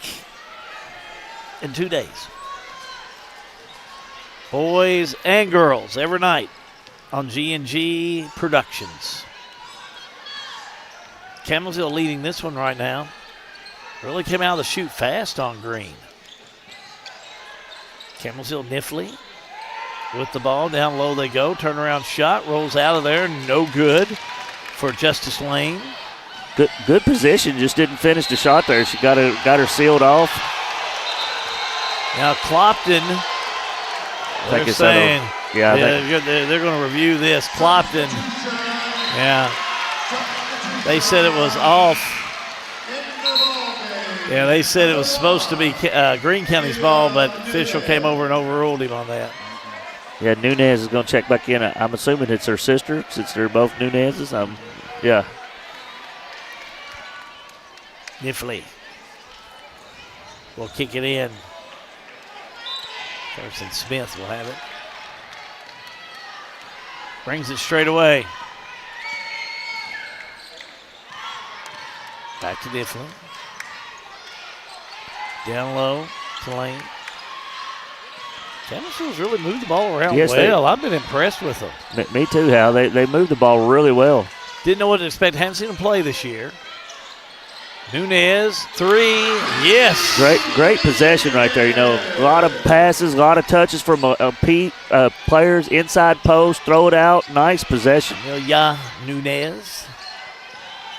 in 2 days. Boys and girls every night on G&G Productions. Campbellsville leading this one right now. Really came out of the chute fast on Green. Campbellsville Nifley with the ball. Down low they go. Turnaround shot. Rolls out of there. No good for Justice Lane. Good position. Just didn't finish the shot there. She got her sealed off. Now Clopton. They're saying they're going to review this. Clopton. Yeah. They said it was off. Yeah, they said it was supposed to be Greene County's ball, but official came over and overruled him on that. Yeah, Nunez is going to check back in. I'm assuming it's her sister since they're both Nunez's. Yeah. Nifley will kick it in. Carson Smith will have it. Brings it straight away. Back to Nifley. Down low to Lane. Campbellsville's really moved the ball around well. I've been impressed with them. Me too, Hal. They moved the ball really well. Didn't know what to expect. Hadn't seen them play this year. Nunez, 3, yes. Great possession right there. A lot of passes, a lot of touches from players inside post. Throw it out. Nice possession. Nunez,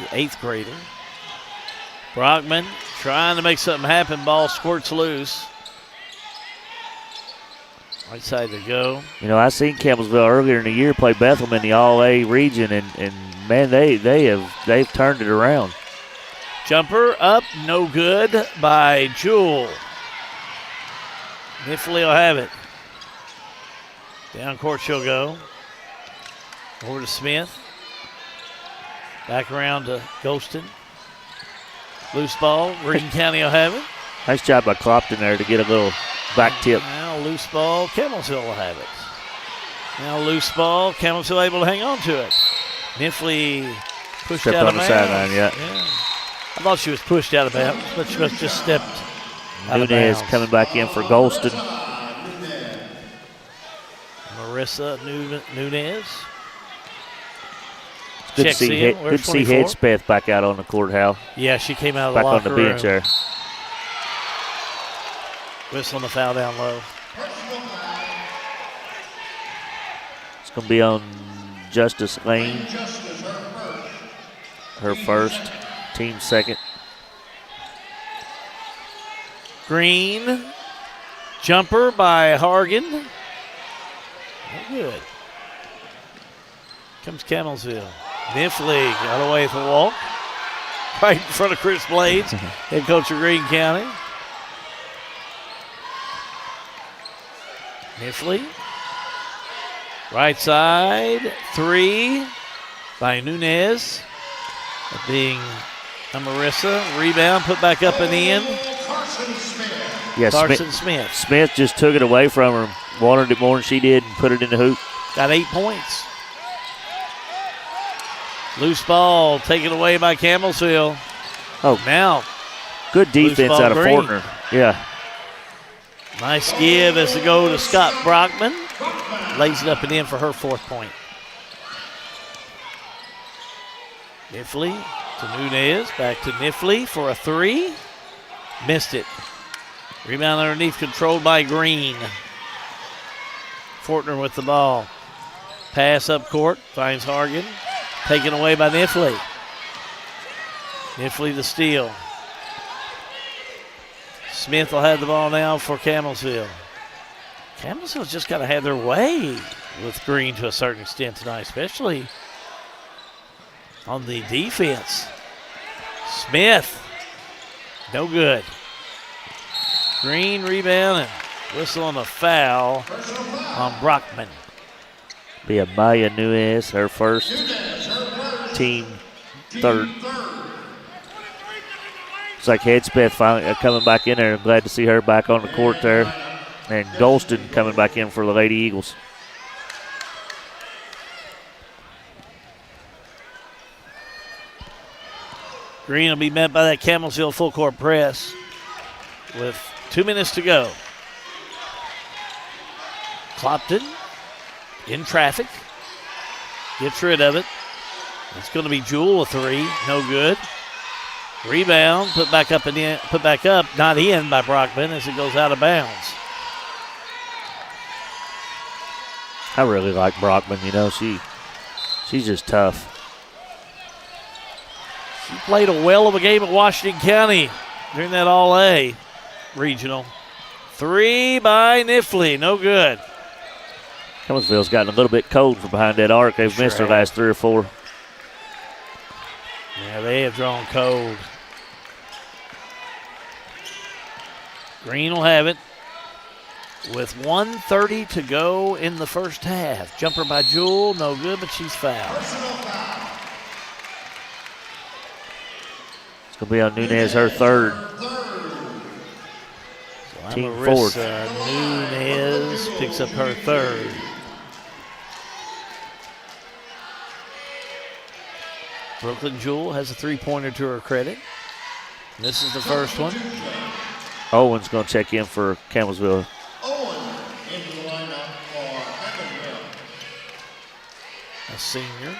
the 8th grader. Brockman trying to make something happen. Ball squirts loose. Right side to go. I seen Campbellsville earlier in the year play Bethlehem in the All-A region, and man, they've turned it around. Jumper up, no good by Jewell. Nifley will have it. Down court she'll go. Over to Smith. Back around to Golston. Loose ball. Greene County will have it. Nice job by Clopton there to get a little back tip. Now loose ball. Campbellsville will have it. Now loose ball. Campbellsville able to hang on to it. Nifley pushed Stepped out on of the bounds. sideline, yeah. I thought she was pushed out of bounds, but she must just stepped out of Nunez bounds. coming back in for Golston. Marissa Nunez. It's good to see Hedgepeth back out on the court, Hal. Yeah, she came out of the back locker on the bench room. there. Whistle on the foul down low. It's going to be on Justice Lane. Her first, team second. Greene. Jumper by Hargan. No good. Comes Campbellsville. Nifley got away with the walk. Right in front of Chris Blades, head coach of Greene County. Nifley. Right side, 3 by Nunez. That being Marissa. Rebound, put back up and in. Yeah, Carson Smith. Smith just took it away from her, wanted it more than she did, and put it in the hoop. Got 8 points. Loose ball taken away by Campbellsville. Oh, now. Good defense out of Greene. Fortner. Yeah. Nice give as to go to Scott Brockman. Lays it up and in for her 4th point. Nifley to Nunez. Back to Nifley for a 3. Missed it. Rebound underneath, controlled by Greene. Fortner with the ball. Pass up court, finds Hargan. Taken away by Nifley. Nifley the steal. Smith will have the ball now for Campbellsville. Campbellsville's just got to have their way with Greene to a certain extent tonight, especially on the defense. Smith, no good. Greene rebound and whistle on the foul on Brockman. Be a Maya Nunez, her first, team 3rd. It's like Hedgepeth finally coming back in there. I'm glad to see her back on the court there. And Golston coming back in for the Lady Eagles. Greene will be met by that Campbellsville full court press with 2 minutes to go. Clopton in traffic. Gets rid of it. It's going to be Jewell, a 3. No good. Rebound, put back up and in, put back up, not in by Brockman as it goes out of bounds. I really like Brockman. She's just tough. She played a well of a game at Washington County during that All-A regional. 3 by Nifley, no good. Campbellsville's gotten a little bit cold from behind that arc. They've missed their last 3 or 4. Yeah, they have drawn cold. Green will have it with 1:30 to go in the first half. Jumper by Jewel, no good, but she's fouled. It's going to be on Nunez, her third. So Team fourth. Nunez picks up her third. Brooklyn Jewel has a three-pointer to her credit. And this is the first one. Owen's going to check in for Campbellsville. Into the lineup for Campbellsville. A senior.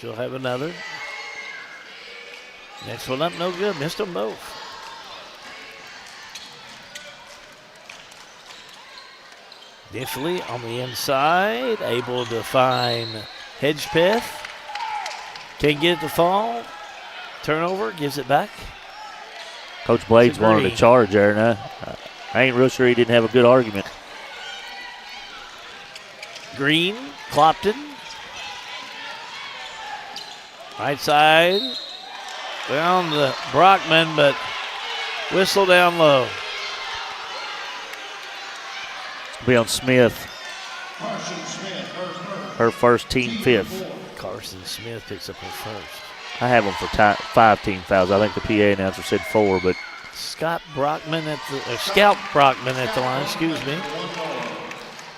She'll have another. Next one up, no good. Missed them both. Diffley on the inside, able to find Hedgepeth. Can't get it to fall. Turnover, gives it back. Coach Blades wanted a charge there. Now, I ain't real sure he didn't have a good argument. Green, Clopton. Right side. Down to Brockman, but whistle down low. Be on Smith. Her first, team fifth. Carson Smith picks up her first. I have them for 5 team fouls. I think the PA announcer said 4, but Scout Brockman at the line, excuse me.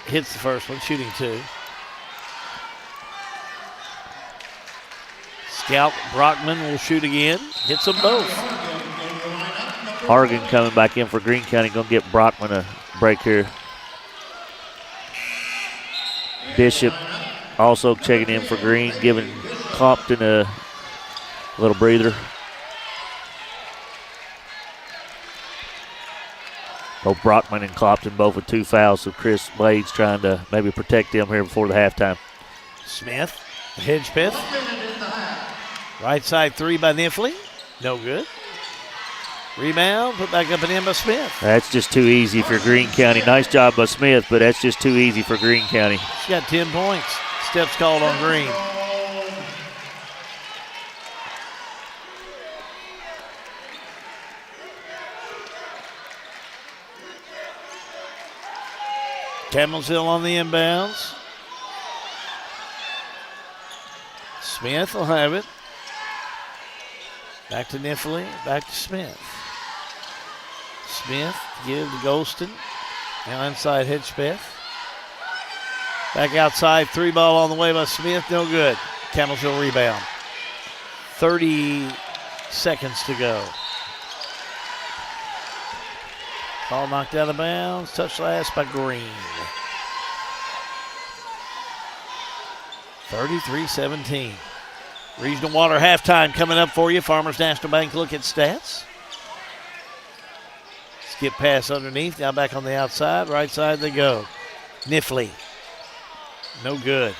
Hits the first one, shooting 2. Scout Brockman will shoot again. Hits them both. Hargan coming back in for Greene County. Going to get Brockman a break here. Bishop also checking in for Green, giving Compton a little breather. Both Brockman and Clopton both with 2 fouls, so Chris Blades trying to maybe protect them here before the halftime. Smith, Hedgepeth. Right side 3 by Niffley. No good. Rebound, put back up and in by Smith. That's just too easy for Greene County. Nice job by Smith, but that's just too easy for Greene County. She's got 10 points. Steps called on Green. Campbellsville on the inbounds. Smith will have it. Back to Niffley, back to Smith. Smith give to Golston. Now inside Hedgepeth. Back outside, 3 ball on the way by Smith, no good. Campbellsville rebound. 30 seconds to go. Ball knocked out of bounds, touch last by Green. 33-17. Regional Water halftime coming up for you. Farmers National Bank look at stats. Skip pass underneath, now back on the outside. Right side they go. Niffley. No good.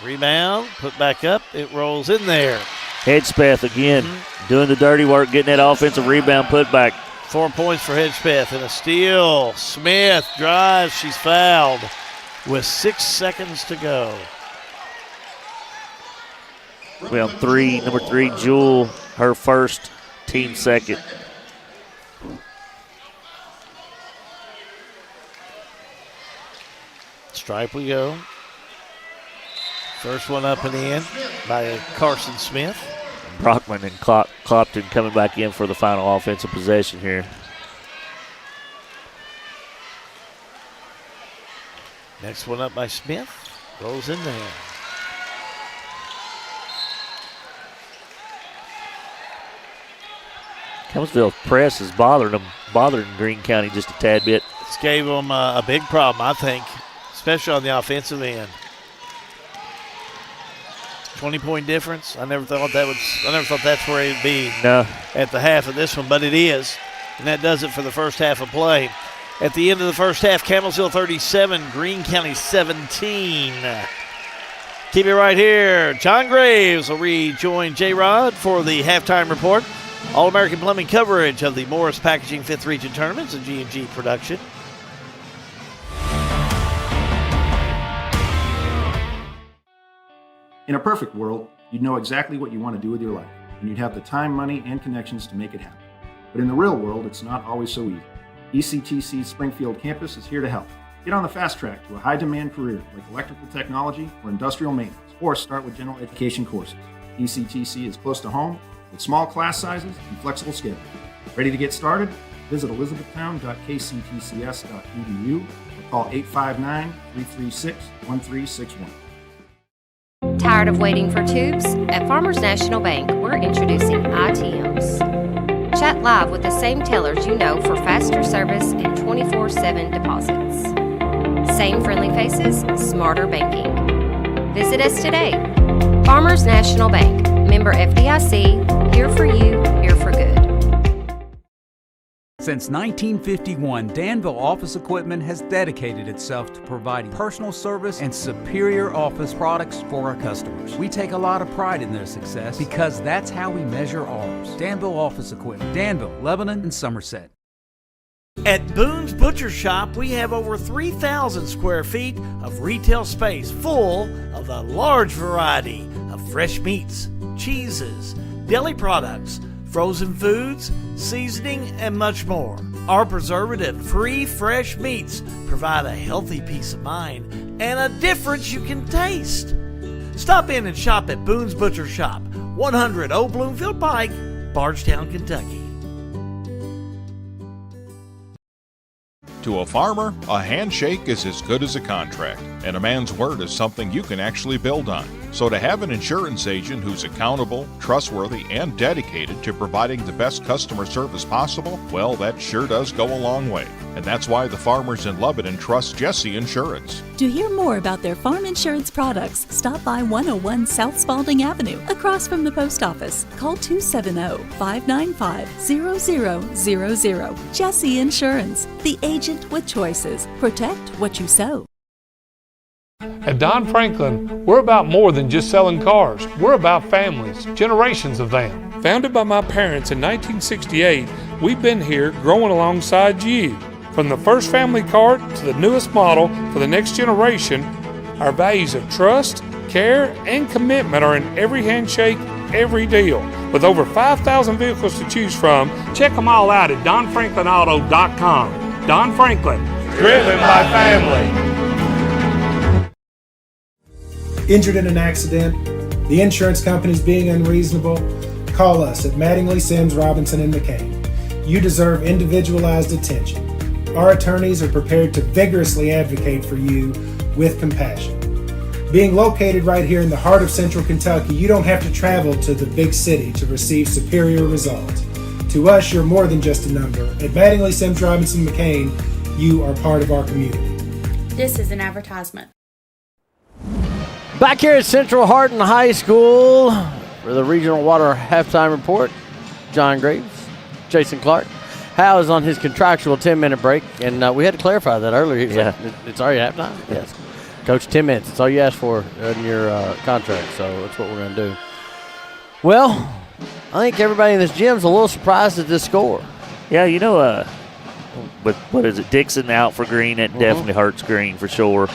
Rebound, put back up. It rolls in there. Hedgepeth again, doing the dirty work, getting that offensive rebound put back. 4 points for Hedgepeth and a steal. Smith drives, she's fouled with 6 seconds to go. We on 3, number 3, Jewel, her first, team second. Stripe we go. First one up and in by Carson Smith. Brockman and Clopton coming back in for the final offensive possession here. Next one up by Smith. Rolls in there. Campbellsville press is bothering Greene County just a tad bit. This gave them a big problem, I think, especially on the offensive end. 20-point difference. I never thought that's where it'd be. No. At the half of this one, but it is, and that does it for the first half of play. At the end of the first half, Campbellsville 37, Greene County 17. Keep it right here. John Graves will rejoin J-Rod for the halftime report. All-American Plumbing coverage of the Morris Packaging 5th Region Tournaments and G&G production. In a perfect world, you'd know exactly what you want to do with your life. and you'd have the time, money, and connections to make it happen. But in the real world, it's not always so easy. ECTC's Springfield campus is here to help. Get on the fast track to a high-demand career like electrical technology or industrial maintenance, or start with general education courses. ECTC is close to home with small class sizes and flexible schedules. Ready to get started? Visit elizabethtown.kctcs.edu or call 859-336-1361. Tired of waiting for tubes? At Farmers National Bank, we're introducing ITMs. Chat live with the same tellers you know for faster service and 24/7 deposits. Same friendly faces, smarter banking. Visit us today. Farmers National Bank, member FDIC, here for you, here for good. Since 1951, Danville Office Equipment has dedicated itself to providing personal service and superior office products for our customers. We take a lot of pride in their success because that's how we measure ours. Danville Office Equipment, Danville, Lebanon, and Somerset. At Boone's Butcher Shop, we have over 3,000 square feet of retail space full of a large variety of fresh meats, cheeses, deli products, frozen foods, seasoning, and much more. Our preservative-free fresh meats provide a healthy peace of mind and a difference you can taste. Stop in and shop at Boone's Butcher Shop, 100 Old Bloomfield Pike, Bardstown, Kentucky. To a farmer, a handshake is as good as a contract, and a man's word is something you can actually build on. So to have an insurance agent who's accountable, trustworthy, and dedicated to providing the best customer service possible, well, that sure does go a long way. And that's why the farmers in Lebanon trust Jesse Insurance. To hear more about their farm insurance products, stop by 101 South Spalding Avenue, across from the post office. Call 270-595-0000. Jesse Insurance, the agent with choices. Protect what you sow. At Don Franklin, we're about more than just selling cars. We're about families, generations of them. Founded by my parents in 1968, we've been here growing alongside you. From the first family car to the newest model for the next generation, our values of trust, care, and commitment are in every handshake, every deal. With over 5,000 vehicles to choose from, check them all out at DonFranklinAuto.com. Don Franklin, driven by family. Injured in an accident, the insurance company's being unreasonable, call us at Mattingly, Sims, Robinson, and McCain. You deserve individualized attention. Our attorneys are prepared to vigorously advocate for you with compassion. Being located right here in the heart of Central Kentucky, you don't have to travel to the big city to receive superior results. To us, you're more than just a number. At Mattingly, Sims, Robinson, McCain, you are part of our community. This is an advertisement. Back here at Central Hardin High School for the Regional Water Halftime Report, John Graves, Jason Clark. Hal is on his contractual 10-minute break, and we had to clarify that earlier. He's like, it's already halftime? Yes. Coach, 10 minutes. That's all you asked for in your contract, so that's what we're going to do. Well, I think everybody in this gym is a little surprised at this score. Yeah, you know, but what is it, Dixon out for Green, it definitely hurts Green for sure.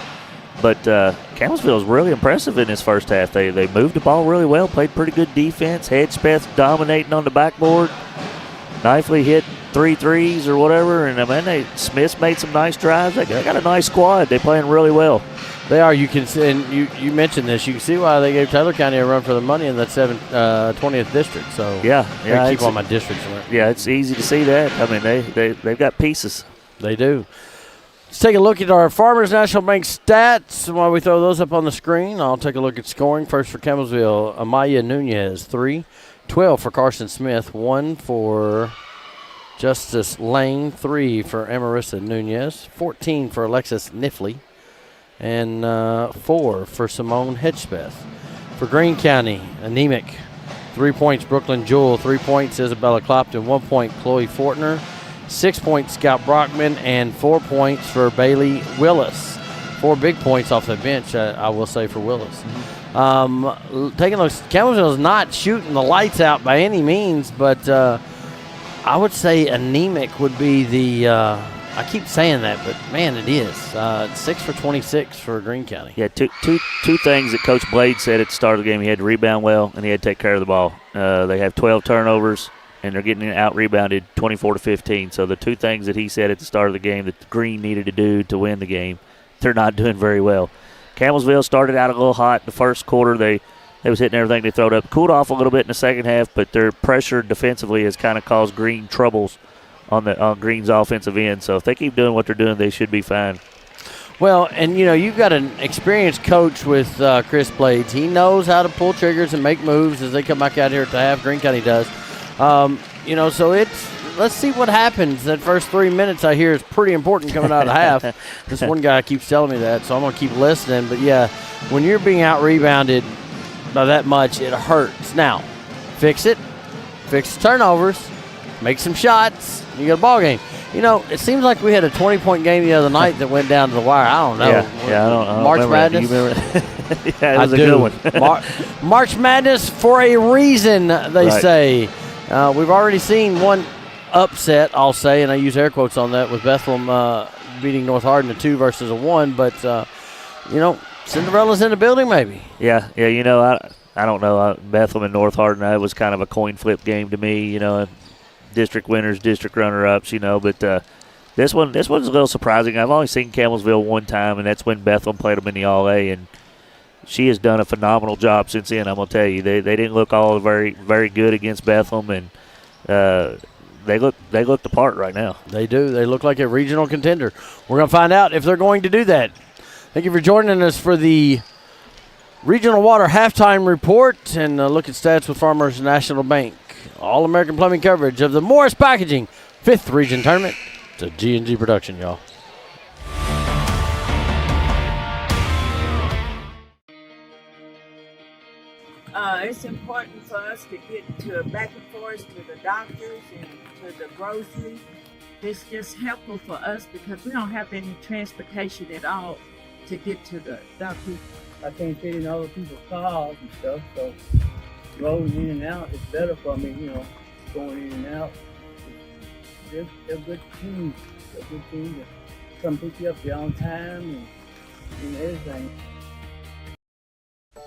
But Campbellsville was really impressive in this first half. They moved the ball really well, played pretty good defense. Hedgepeth dominating on the backboard. Knifley hit 3 threes or whatever, and Smith's made some nice drives. They got a nice squad. They're playing really well. They are. You can see, and you mentioned this. You can see why they gave Taylor County a run for the money in that 20th district. So yeah, I keep all my districts. Yeah, it's easy to see that. I mean, they've got pieces. They do. Let's take a look at our Farmers National Bank stats. While we throw those up on the screen, I'll take a look at scoring. First for Campbellsville, Amaya Nunez, 3. 12 for Carson Smith, 1 for Justice Lane, 3 for Amarissa Nunez, 14 for Alexis Nifley, and 4 for Simone Hedgepeth. For Greene County, anemic, 3 points Brooklyn Jewell, 3 points Isabella Clopton, 1 point Chloe Fortner, 6 points Scout Brockman, and 4 points for Bailey Willis. 4 big points off the bench, I will say, for Willis. Taking a look, Campbellsville is not shooting the lights out by any means, but I would say anemic would be the I keep saying that, but, man, it is. 6 for 26 for Greene County. Yeah, two things that Coach Blade said at the start of the game. He had to rebound well, and he had to take care of the ball. They have 12 turnovers, and they're getting out-rebounded 24-15. So the two things that he said at the start of the game that Greene needed to do to win the game, they're not doing very well. Campbellsville started out a little hot the first quarter. They was hitting everything they throwed up. Cooled off a little bit in the second half, but their pressure defensively has kind of caused Greene troubles on Greene's offensive end. So if they keep doing what they're doing, they should be fine. Well, and, you've got an experienced coach with Chris Blades. He knows how to pull triggers and make moves as they come back out here at the half. Greene County does. So let's see what happens. That first 3 minutes I hear is pretty important coming out of the half. This one guy keeps telling me that, so I'm going to keep listening. But, yeah, when you're being out-rebounded by that much, it hurts. Now, fix it. Fix the turnovers. Make some shots. You got a ball game. It seems like we had a 20-point game the other night that went down to the wire. I don't know. Yeah, I don't March Madness. Yeah, it was a good one. March Madness for a reason, they say. We've already seen one upset, I'll say, and I use air quotes on that, with Bethlehem beating North Hardin a 2 versus a 1. But, Cinderella's in the building maybe. Yeah, I don't know. Bethlehem and North Hardin, it was kind of a coin flip game to me, district winners, district runner-ups, but this one's a little surprising. I've only seen Campbellsville one time, and that's when Bethlehem played them in the All-A, and she has done a phenomenal job since then, I'm going to tell you. They didn't look all very, very good against Bethlehem, and they look the part right now. They do. They look like a regional contender. We're going to find out if they're going to do that. Thank you for joining us for the Regional Water Halftime Report and a look at stats with Farmers National Bank. All-American Plumbing coverage of the Morris Packaging 5th Region Tournament. It's a G&G production, y'all. It's important for us to get to back and forth to the doctors and to the grocery. It's just helpful for us because we don't have any transportation at all to get to the doctor. I can't fit in other people's cars and stuff, so rolling in and out is better for me, going in and out. They're good teams. They're good teams that come pick you up there on time and everything.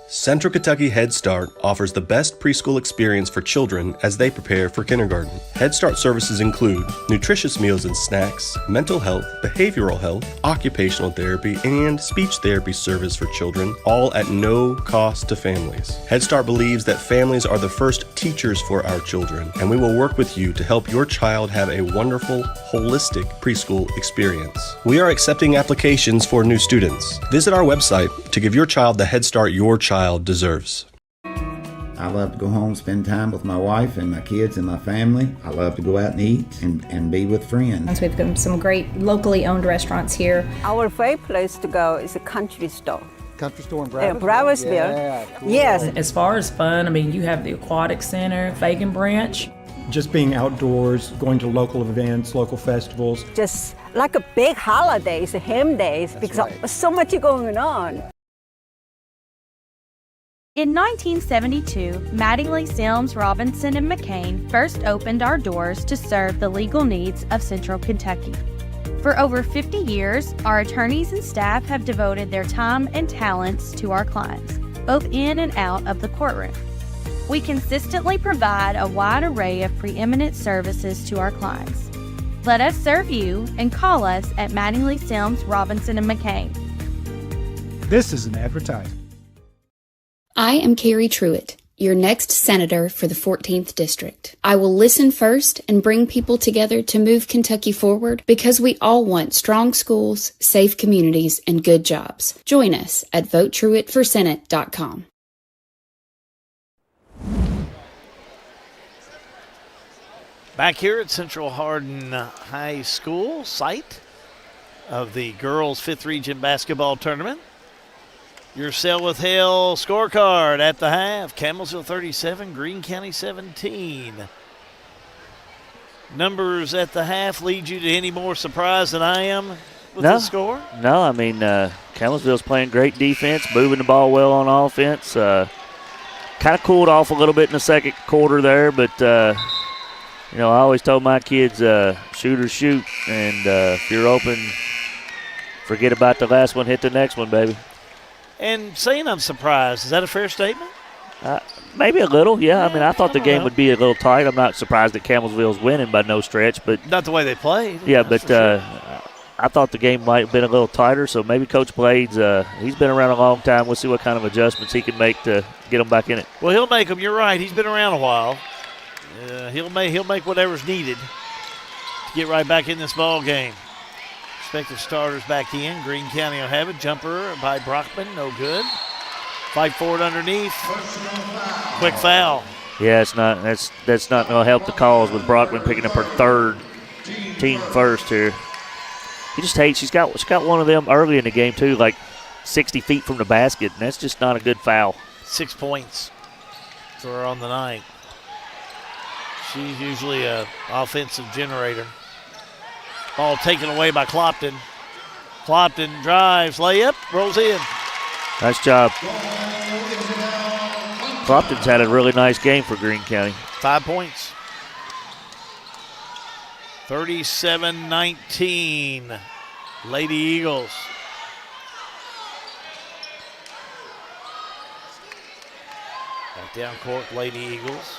Central Kentucky Head Start offers the best preschool experience for children as they prepare for kindergarten. Head Start services include nutritious meals and snacks, mental health, behavioral health, occupational therapy, and speech therapy service for children, all at no cost to families. Head Start believes that families are the first teachers for our children, and we will work with you to help your child have a wonderful, holistic preschool experience. We are accepting applications for new students. Visit our website to give your child the Head Start your child deserves. I love to go home, spend time with my wife and my kids and my family. I love to go out and eat and be with friends. We've got some great locally owned restaurants here. Our favorite place to go is a country store. Country store in Brownsville? Brownsville. Yeah, cool. Yes. As far as fun, you have the Aquatic Center, Fagan Branch. Just being outdoors, going to local events, local festivals. Just like a big holidays, hymn days, That's because right. there's so much going on. In 1972, Mattingly, Sims, Robinson, and McCain first opened our doors to serve the legal needs of Central Kentucky. For over 50 years, our attorneys and staff have devoted their time and talents to our clients, both in and out of the courtroom. We consistently provide a wide array of preeminent services to our clients. Let us serve you and call us at Mattingly, Sims, Robinson, and McCain. This is an advertisement. I am Carrie Truitt, your next senator for the 14th District. I will listen first and bring people together to move Kentucky forward because we all want strong schools, safe communities, and good jobs. Join us at votetruittforsenate.com. Back here at Central Hardin High School, site of the girls' 5th Region basketball tournament. Your Sell with Hell scorecard at the half. Campbellsville 37, Greene County 17. Numbers at the half lead you to any more surprise than I am with the score? No, Campbellsville's playing great defense, moving the ball well on offense. Kind of cooled off a little bit in the second quarter there, but I always told my kids, shoot or shoot, and if you're open, forget about the last one, hit the next one, baby. And saying I'm surprised, is that a fair statement? Maybe a little, yeah. I thought the game would be a little tight. I'm not surprised that Campbellsville's winning by no stretch, but not the way they played. Yeah, but I thought the game might have been a little tighter. So maybe Coach Blades, he's been around a long time. We'll see what kind of adjustments he can make to get them back in it. Well, he'll make them. You're right. He's been around a while. He'll make whatever's needed to get right back in this ball game. Expected starters back in. Greene County will have it. Jumper by Brockman, no good. Fight for it underneath. Quick foul. Yeah, it's not. That's not going to help the cause with Brockman picking up her third, team first here. You just hate. She's got one of them early in the game too, like 60 feet from the basket, and that's just not a good foul. 6 points for her on the night. She's usually an offensive generator. Ball taken away by Clopton. Clopton drives, layup, rolls in. Nice job. Clopton's had a really nice game for Greene County. 5 points. 37-19. Lady Eagles. Back down court, Lady Eagles.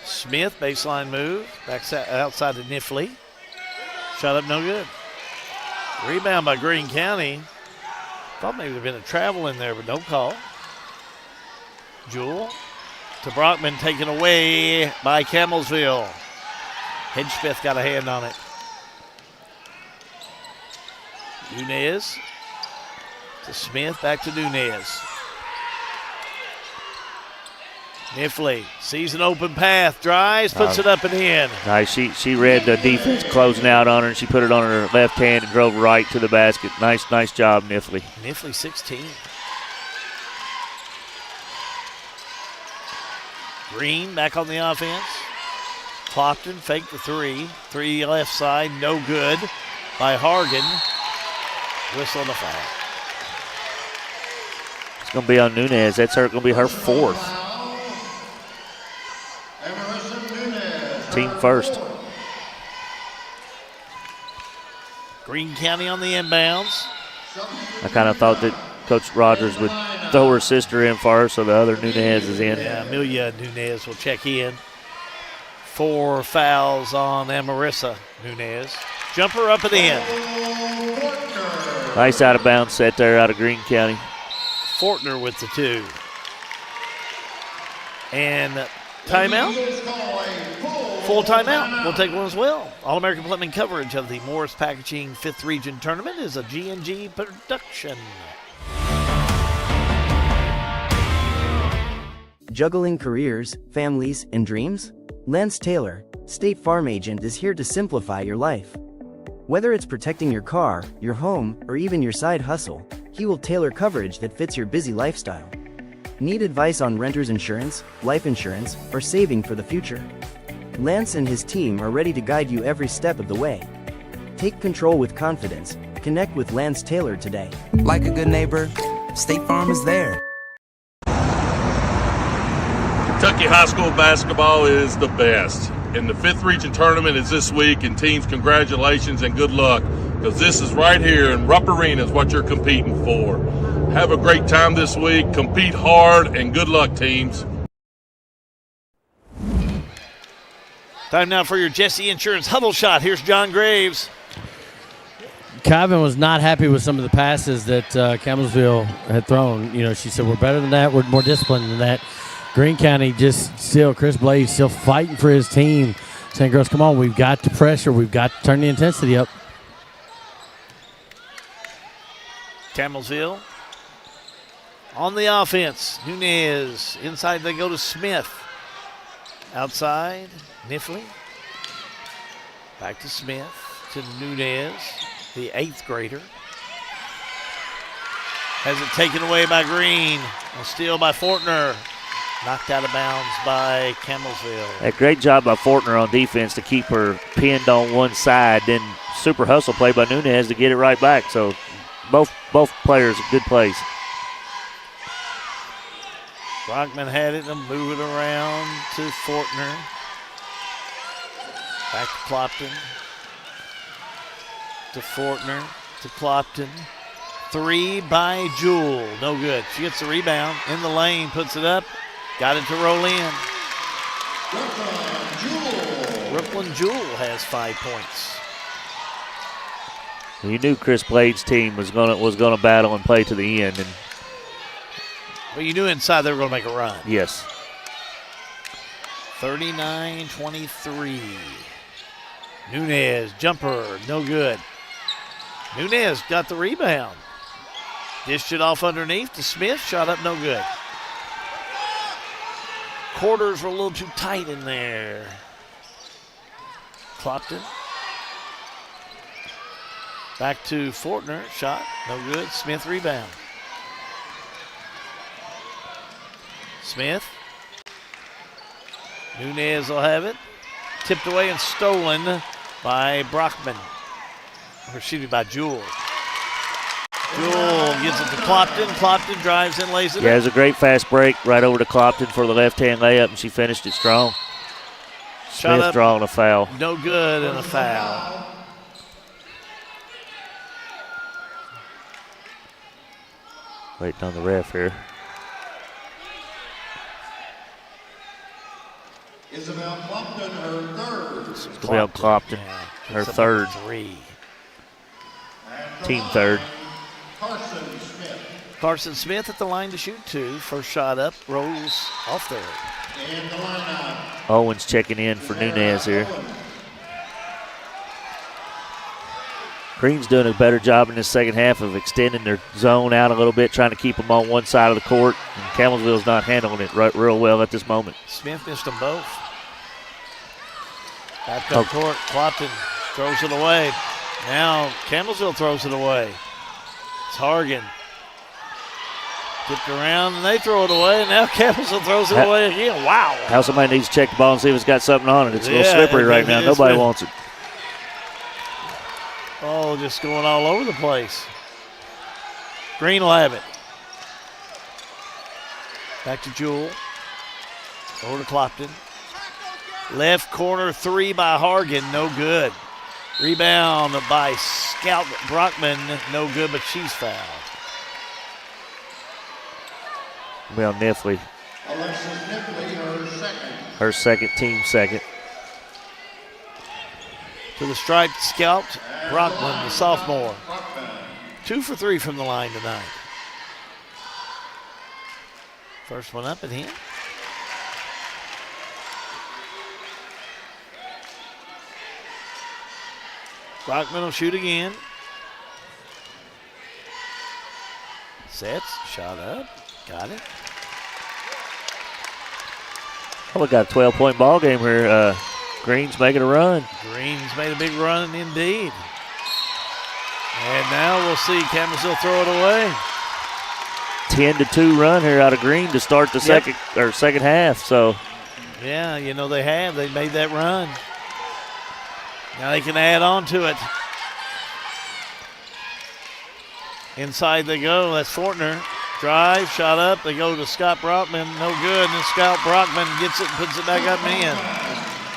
Smith, baseline move. Back outside to Niffley. Shot up, no good. Rebound by Greene County. Thought maybe there'd been a travel in there, but no call. Jewell to Brockman, taken away by Campbellsville. Hedgesmith got a hand on it. Nunez to Smith, back to Nunez. Niffley sees an open path, drives, puts it up and in. Nice. She read the defense closing out on her, and she put it on her left hand and drove right to the basket. Nice job, Niffley. Niffley 16. Greene back on the offense. Clopton faked the three. Three left side, no good by Hardin. Whistle on the foul. It's going to be on Nunez. That's going to be her fourth. Team first. Greene County on the inbounds. I kind of thought that Coach Rogers would throw her sister in for her, so the other Nunez is in. Yeah, Amelia Nunez will check in. 4 fouls on Amarissa Nunez. Jumper up and in. Nice out of bounds set there out of Greene County. Fortner with the 2. And timeout. Full timeout. We'll take one as well. All-American Plumbing coverage of the Morris Packaging 5th Region Tournament is a G&G production. Juggling careers, families, and dreams? Lance Taylor, State Farm Agent, is here to simplify your life. Whether it's protecting your car, your home, or even your side hustle, he will tailor coverage that fits your busy lifestyle. Need advice on renter's insurance, life insurance, or saving for the future? Lance and his team are ready to guide you every step of the way. Take control with confidence. Connect with Lance Taylor today. Like a good neighbor, State Farm is there. Kentucky high school basketball is the best. And the 5th Region Tournament is this week, and teams, congratulations and good luck, because this is right here in Rupp Arena is what you're competing for. Have a great time this week, compete hard, and good luck, teams. Time now for your Jesse Insurance Huddle Shot. Here's John Graves. Kyvan was not happy with some of the passes that Campbellsville had thrown. She said, we're better than that. We're more disciplined than that. Greene County just still, Chris Blades still fighting for his team, saying, girls, come on, we've got to pressure. We've got to turn the intensity up. Campbellsville on the offense. Nunez. Inside they go to Smith. Outside, Niffley. Back to Smith, to Nunez, the 8th grader. Has it taken away by Greene. A steal by Fortner. Knocked out of bounds by Campbellsville. A great job by Fortner on defense to keep her pinned on one side. Then super hustle play by Nunez to get it right back. So both players, good plays. Brockman had it and move it around to Fortner. Back to Clopton. To Fortner. To Clopton. 3 by Jewell. No good. She gets the rebound. In the lane. Puts it up. Got it to roll in. Brooklyn Jewell has 5 points. You knew Chris Blade's team was gonna battle and play to the end, and well, you knew inside they were going to make a run. Yes. 39-23. Nunez jumper, no good. Nunez got the rebound. Dished it off underneath to Smith. Shot up, no good. Quarters were a little too tight in there. Clopton. Back to Fortner. Shot, no good. Smith rebound. Smith. Nunez will have it. Tipped away and stolen by Brockman. Or excuse me, by Jewell. Jewell gives it to Clopton. Clopton drives in, lays it yeah, up. it was a great fast break right over to Clopton for the left-hand layup, and she finished it strong. Shot Smith up, drawing a foul. no good, and a foul. Waiting on the ref here. Isabel Clopton, her third. Isabel Clopton, her third. 3. Team third. Carson Smith. Carson Smith at the line to shoot 2. First shot up, rolls off there. And the lineup. Owens checking in for Nunez here. Green's doing a better job in the second half of extending their zone out a little bit, trying to keep them on one side of the court. And Campbellsville's not handling it real well at this moment. Smith missed them both. Back up court, Clopton throws it away. Now Campbellsville throws it away. It's Hargan. Tipped around and they throw it away, and now Campbellsville throws it away again. Wow. How somebody needs to check the ball and see if it's got something on it. It's a little slippery right now. Nobody wants it. Oh, just going all over the place. Green will have it. Back to Jewell. Over to Clopton. Left corner 3 by Hargan, no good. Rebound by Scout Brockman, no good, but she's fouled. Well, Nifley. Alexis Nifley, her second. Her second, team second. To the striped Scout Brockman, the sophomore. 2 for 3 from the line tonight. First one up at him. Brockman will shoot again. Sets, shot up, got it. Well, we got a 12-point ball game here. Green's making a run. Green's made a big run indeed. And now we'll see Campbellsville throw it away. 10-2 run here out of Green to start the second half. So, yeah, you know they have. They made that run. Now they can add on to it. Inside they go. That's Fortner. Drive, shot up. They go to Scott Brockman. No good. And Scott Brockman gets it and puts it back up and in.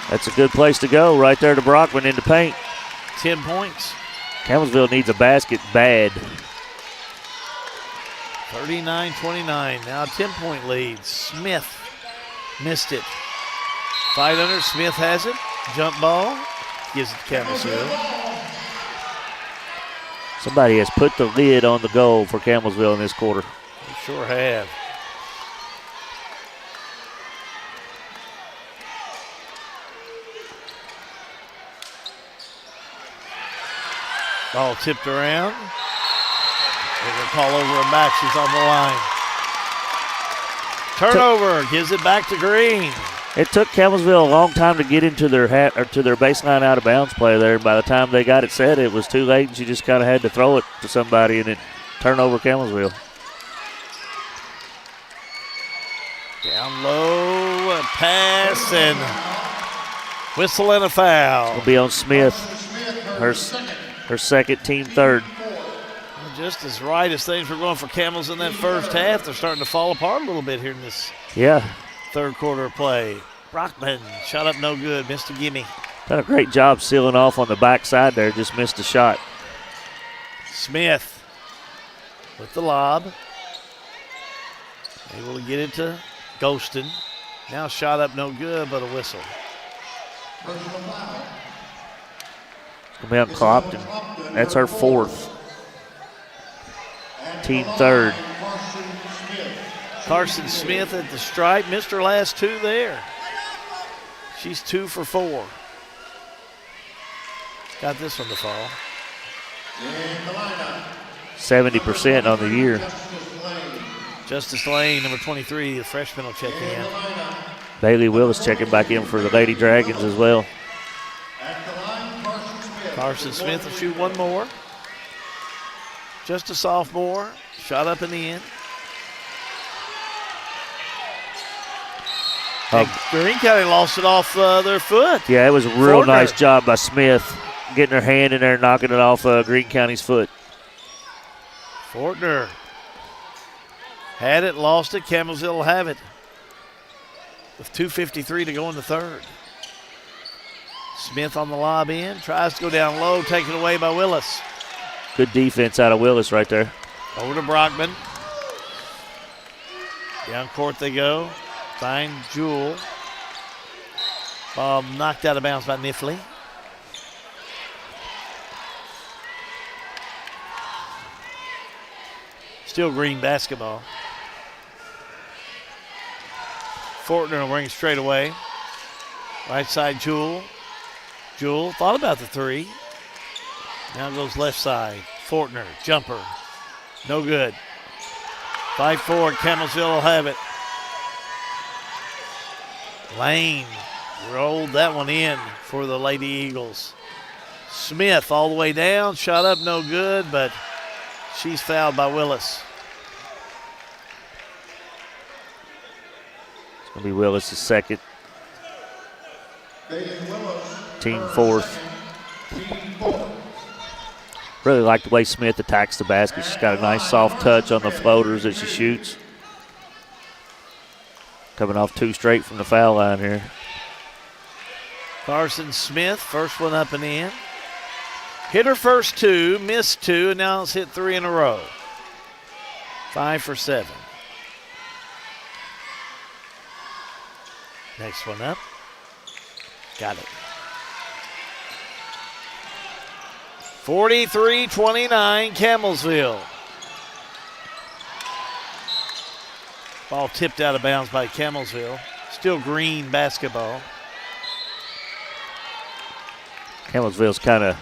That's a good place to go right there to Brockman in the paint. 10 points. Campbellsville needs a basket bad. 39-29. Now a 10-point lead. Smith missed it. Fight under. Smith has it. Jump ball. Gives it to Campbellsville. Somebody has put the lid on the goal for Campbellsville in this quarter. They sure have. Ball tipped around. They're going to call over her back. She's on the line. Turnover. Gives it back to Green. It took Campbellsville a long time to get into their to their baseline out of bounds play there. By the time they got it set, it was too late, and she just kind of had to throw it to somebody, and it turned over Campbellsville. Down low, a pass, and whistle and a foul. It'll be on Smith, her second, team third. Just as right as things were going for Camels in that first half, they're starting to fall apart a little bit here in this third quarter of play. Brockman shot up no good, missed a gimme. Done a great job sealing off on the backside there. Just missed a shot. Smith with the lob. Able to get it to Ghostin. Now shot up no good, but a whistle. It's going to be on Clopton. That's our fourth. Team third. Carson Smith at the stripe. Missed her last two there. She's 2 for 4. Got this one to fall. 70% on the year. Justice Lane, number 23, the freshman will check in. Bailey Willis checking back in for the Lady Dragons as well. Carson Smith will shoot one more. Just a sophomore. Shot up in the end. Green County lost it off their foot. Yeah, it was a real Fortner. nice job by Smith getting her hand in there and knocking it off Green County's foot. Fortner had it, lost it. Campbellsville will have it with 2:53 to go in the third. Smith on the lob in, tries to go down low, taken away by Willis. Good defense out of Willis right there. Over to Brockman. Down court they go. Find Jewell. Ball knocked out of bounds by Niffley. Still Green basketball. Fortner will bring it straight away. Right side, Jewell. Jewell thought about the three. Now goes left side. Fortner, jumper. No good. 5-4, Campbellsville will have it. Lane rolled that one in for the Lady Eagles. Smith all the way down, shot up no good, but she's fouled by Willis. It's going to be Willis' second. Team fourth. Really like the way Smith attacks the basket. She's got a nice soft touch on the floaters that she shoots. Coming off 2 straight from the foul line here. Carson Smith, first one up and in. Hit her first 2, missed 2, and now it's hit 3 in a row. 5 for 7. Next one up. Got it. 43-29, Campbellsville. Ball tipped out of bounds by Campbellsville. Still Green basketball. Campbellsville's kind of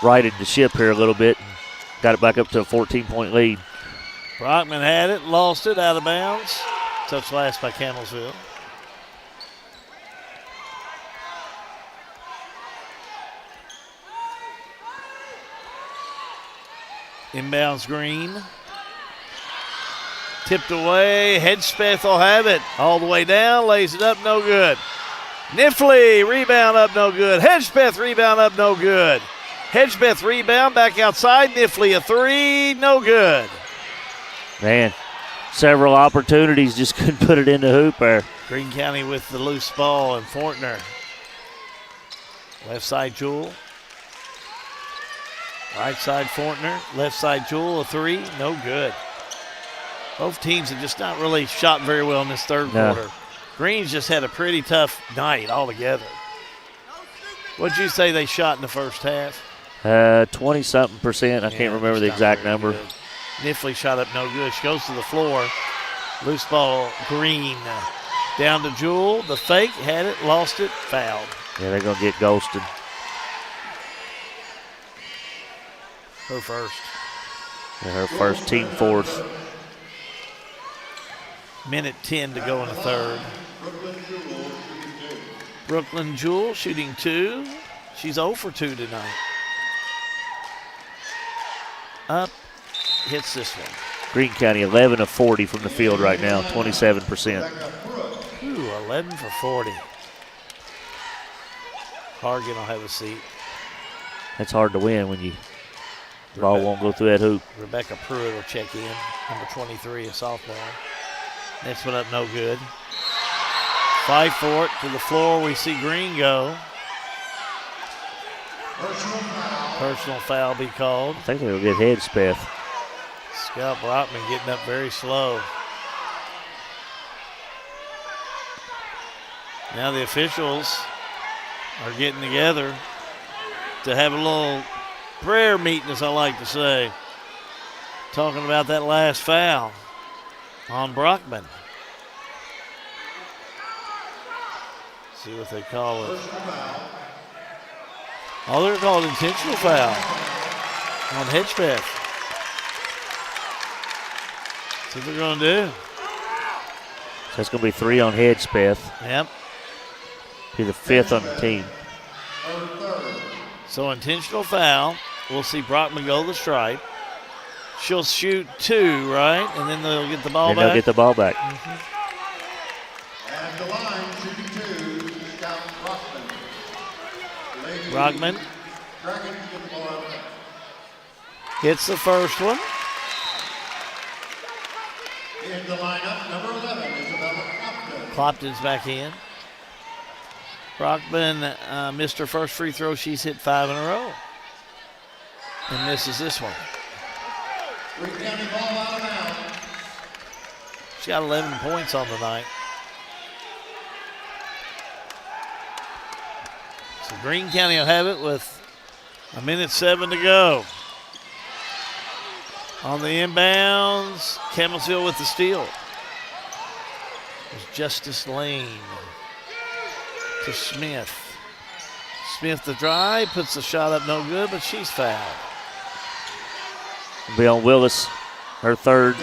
righted the ship here a little bit. Got it back up to a 14-point lead. Brockman had it, lost it, out of bounds. Touch last by Campbellsville. Inbounds Green. Tipped away. Hedgespeth will have it. All the way down. Lays it up. No good. Niffley. Rebound up. No good. Hedgespeth. Rebound up. No good. Hedgespeth rebound. Back outside. Niffley a 3. No good. Man, several opportunities. Just couldn't put it in the hoop there. Green County with the loose ball and Fortner. Left side Jewell. Right side Fortner. Left side Jewell a 3. No good. Both teams have just not really shot very well in this third quarter. Green's just had a pretty tough night altogether. What'd you say they shot in the first half? 20-something%. I can't remember the exact number. Good. Niffley shot up no good. She goes to the floor. Loose ball, Green. Down to Jewell. The fake, had it, lost it, fouled. Yeah, they're going to get ghosted. Her first. Yeah, her first, team fourth. Minute 10 to go in the third. Brooklyn Jewell shooting 2. She's 0 for 2 tonight. Up, hits this one. Green County 11 of 40 from the field right now, 27%. Ooh, 11 for 40. Hargan will have a seat. That's hard to win when the ball won't go through that hoop. Rebecca Pruitt will check in, number 23, a sophomore. Next one up, no good. Fight for it to the floor. We see Green go. Personal foul be called. I think they'll get Hedgepeth. Scott Brockman getting up very slow. Now the officials are getting together to have a little prayer meeting, as I like to say, talking about that last foul on Brockman. See what they call it. Oh, they're called intentional foul on Hedgepeth. That's what they're going to do. So it's going to be 3 on Hedgepeth. Yep. Be the 5th on the team. So intentional foul. We'll see Brockman go the stripe. She'll shoot 2, right? And then they'll get the ball And back. they'll get the ball back. At the line, shooting 2, Scout Brockman. Brockman Dragons get the ball out. hits the first one. In the lineup, number 11, Isabella Clopton. Clopton's back in. Brockman missed her first free throw. She's hit 5 in a row. And misses this one. Green County ball out of bounds. She got 11 points on the night. So Greene County will have it with 1:07 to go. On the inbounds, Campbellsville with the steal. It's Justice Lane to Smith. Smith the drive, puts the shot up, no good, but she's fouled. Be on Willis, her 3rd,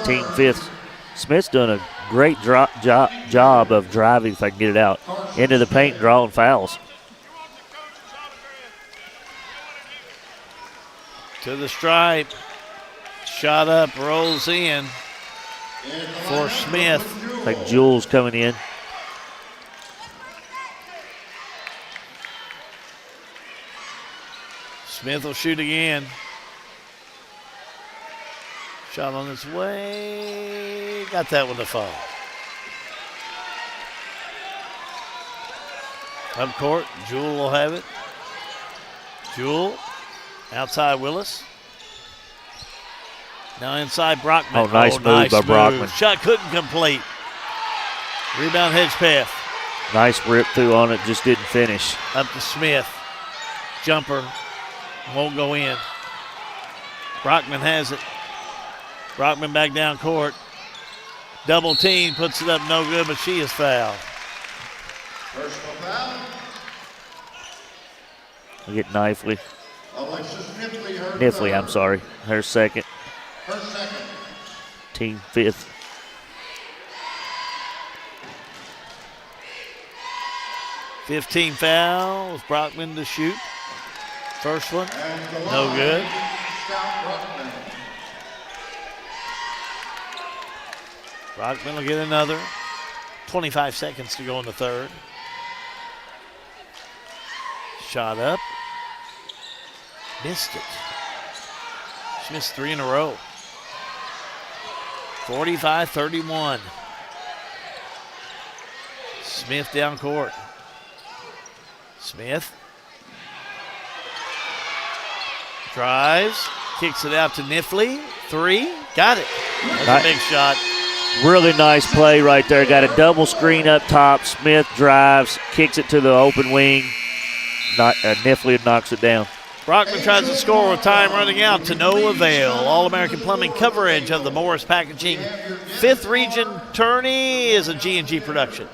team 5th. Smith's done a great job of driving, if I can get it out, into the paint, drawing fouls. To the stripe. Shot up, rolls in for Smith. Like Jules coming in. Smith will shoot again. Shot on its way. Got that one to fall. Up court, Jewel will have it. Jewel, outside Willis. Now inside Brockman. Oh, nice move by Brockman. Shot couldn't complete. Rebound Hedgepeth. Nice rip through on it, just didn't finish. Up to Smith. Jumper won't go in. Brockman has it. Brockman back down court. Double team, puts it up, no good, but she is fouled. Personal foul. We get Knifley. Alexis Nifley, her Nifley, I'm 3rd. sorry. Her 2nd. Her 2nd. Team 5th. $15 foul with Brockman to shoot. First one, no good. Scout Brockman. Brockman will get another. 25 seconds to go in the 3rd. Shot up. Missed it. She missed 3 in a row. 45-31. Smith down court. Smith drives, kicks it out to Nifley. 3, got it. That's a big shot. Really nice play right there. Got a double screen up top. Smith drives, kicks it to the open wing. Nifley knocks it down. Brockman tries to score with time running out to no avail. All-American Plumbing coverage of the Morris Packaging 5th Region Tourney is a G&G production.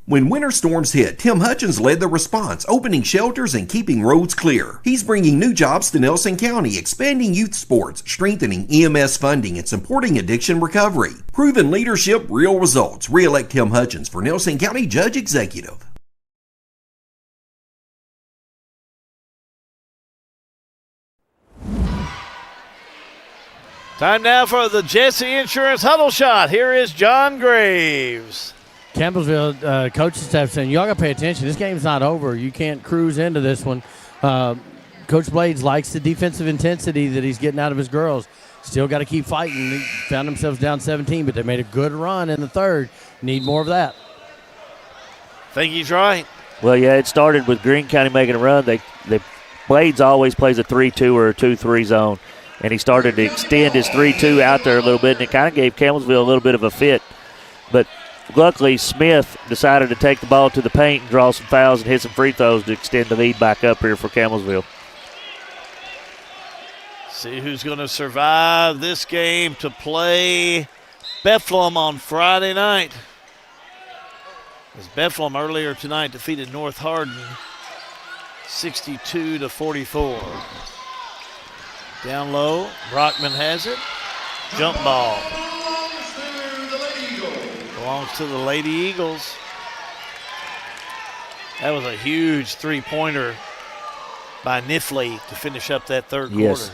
When winter storms hit, Tim Hutchins led the response, opening shelters and keeping roads clear. He's bringing new jobs to Nelson County, expanding youth sports, strengthening EMS funding, and supporting addiction recovery. Proven leadership, real results. Re-elect Tim Hutchins for Nelson County Judge Executive. Time now for the Jesse Insurance Huddle Shot. Here is John Graves. Campbellsville coaching staff saying, y'all got to pay attention. This game's not over. You can't cruise into this one. Coach Blades likes the defensive intensity that he's getting out of his girls. Still got to keep fighting. They found themselves down 17, but they made a good run in the 3rd. Need more of that. think he's right. Well, yeah, it started with Greene County making a run. They Blades always plays a 3-2 or a 2-3 zone, and he started to extend his 3-2 out there a little bit, and it kind of gave Campbellsville a little bit of a fit. But luckily, Smith decided to take the ball to the paint and draw some fouls and hit some free throws to extend the lead back up here for Campbellsville. See who's going to survive this game to play Bethlehem on Friday night. As Bethlehem earlier tonight defeated North Hardin 62-44. Down low, Brockman has it. Jump ball. Belongs to the Lady Eagles. That was a huge three-pointer by Nifley to finish up that third quarter.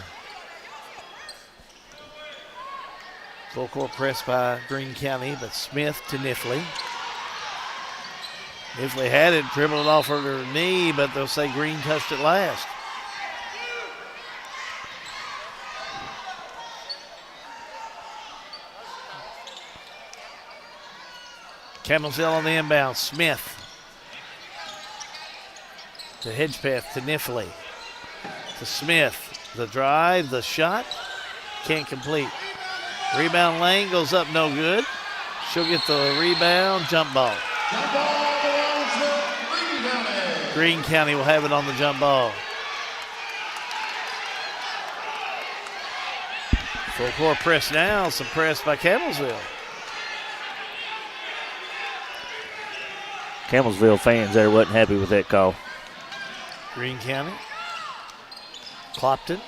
Full court press by Greene County, but Smith to Nifley. Nifley had it, dribbled it off her knee, but they'll say Greene touched it last. Campbellsville on the inbound. Smith to Hedgepeth to Nifley. To Smith. The drive, the shot. Can't complete. Rebound lane goes up, no good. She'll get the rebound, jump ball. Greene County will have it on the jump ball. Full court press now, some press by Campbellsville. Campbellsville fans there wasn't happy with that call. Greene County. Clopton,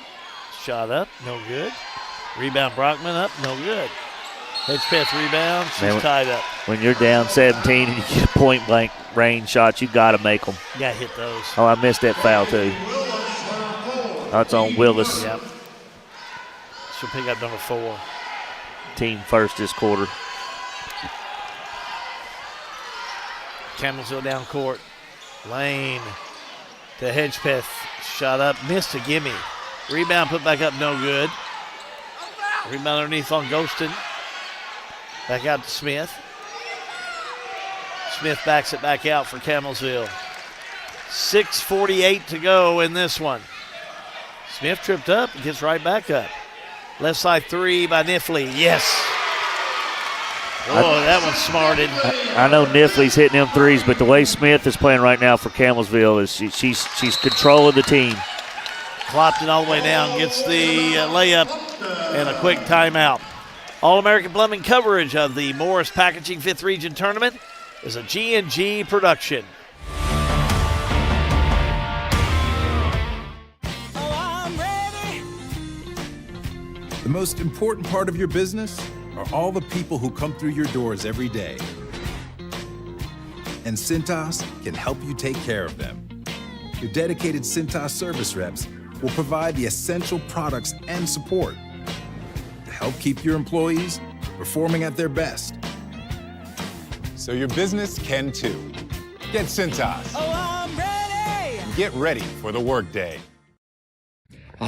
shot up, no good. Rebound Brockman up, no good. Hedgepeth rebound, she's tied up. When you're down 17 and you get point blank range shots, you got to make them. You got to hit those. Oh, I missed that foul too. That's on Willis. Yep. She'll pick up number 4. Team first this quarter. Campbellsville down court. Lane to Hedgepeth. Shot up, missed a gimme. Rebound put back up, no good. Rebound underneath on Ghostin. Back out to Smith. Smith backs it back out for Campbellsville. 6:48 to go in this one. Smith tripped up and gets right back up. Left side three by Nifley. Yes. Oh, that one smarted. I know Nifley's hitting them threes, but the way Smith is playing right now for Campbellsville is she's controlling the team. Clopton all the way down, gets the layup and a quick timeout. All-American Plumbing coverage of the Morris Packaging 5th Region Tournament is a G&G production. The most important part of your business are all the people who come through your doors every day. And Cintas can help you take care of them. Your dedicated Cintas service reps will provide the essential products and support to help keep your employees performing at their best. So your business can too. Get Cintas. Oh, I'm ready! And get ready for the workday.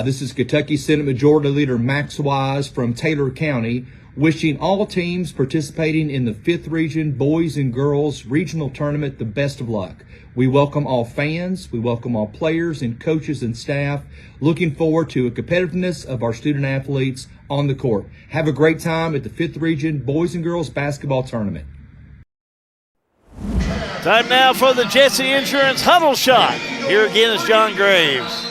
This is Kentucky Senate Majority Leader Max Wise from Taylor County, wishing all teams participating in the 5th Region Boys and Girls Regional Tournament the best of luck. We welcome all fans, we welcome all players and coaches and staff, looking forward to a competitiveness of our student athletes on the court. Have a great time at the 5th Region Boys and Girls Basketball Tournament. Time now for the Jesse Insurance Huddle Shot. Here again is John Graves.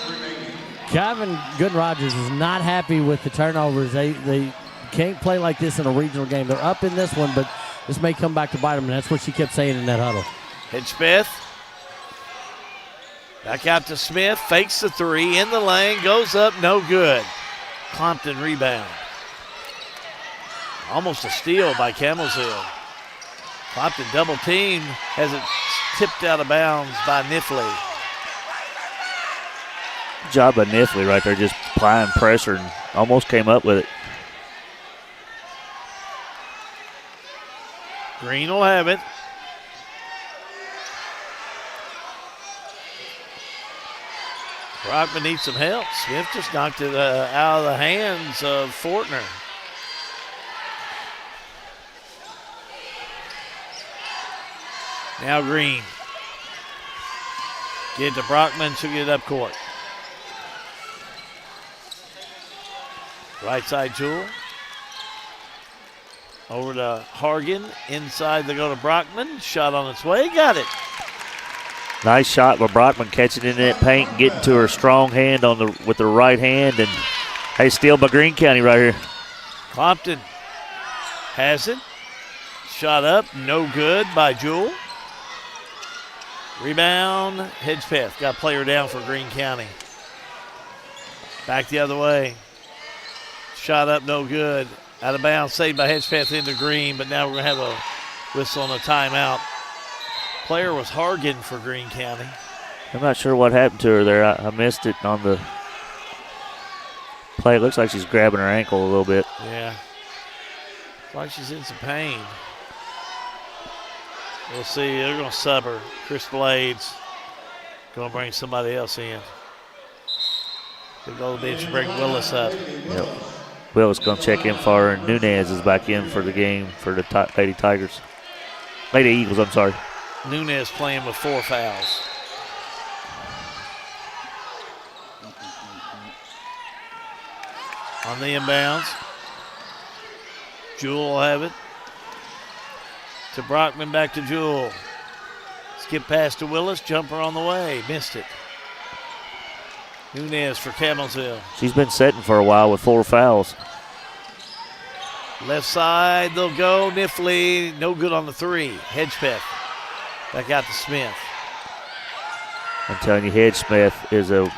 Kevin Good-Rogers is not happy with the turnovers. They can't play like this in a regional game. They're up in this one, but this may come back to bite them, and that's what she kept saying in that huddle. Hedgepeth. Back out to Smith. Fakes the three. In the lane. Goes up. No good. Compton rebound. Almost a steal by Campbellsville. Compton double team. Has it tipped out of bounds by Nifley. Good job by Nifley right there, just applying pressure and almost came up with it. Green will have it. Brockman needs some help. Smith just knocked it out of the hands of Fortner. Now Green. Get to Brockman. She'll get it up court. Right side, Jewell. Over to Hargan. Inside, they go to Brockman. Shot on its way. Got it. Nice shot by Brockman, catching in that paint and getting to her strong hand with her right hand. And, hey, steal by Greene County right here. Compton has it. Shot up. No good by Jewell. Rebound. Hedgepeth. Got a player down for Greene County. Back the other way. Shot up. No good. Out of bounds. Saved by Hedgepeth into Greene. But now we're going to have a whistle and a timeout. Player was Hargan for Greene County. I'm not sure what happened to her there. I missed it on the play. It looks like she's grabbing her ankle a little bit. Yeah. Looks like she's in some pain. We'll see. They're going to sub her. Chris Blades going to bring somebody else in. They'll go to the bench and bring Willis up. Yep. Willis going to check in for her, and Nunez is back in for the game for the Lady Tigers. Lady Eagles, I'm sorry. Nunez playing with 4 fouls. On the inbounds. Jewell will have it. To Brockman, back to Jewell. Skip pass to Willis, jumper on the way. Missed it. Nunez for Campbellsville. She's been setting for a while with 4 fouls. Left side, they'll go. Nifley, no good on the 3. Hedgepeth. Back out to Smith. I'm telling you, Hedgepeth is a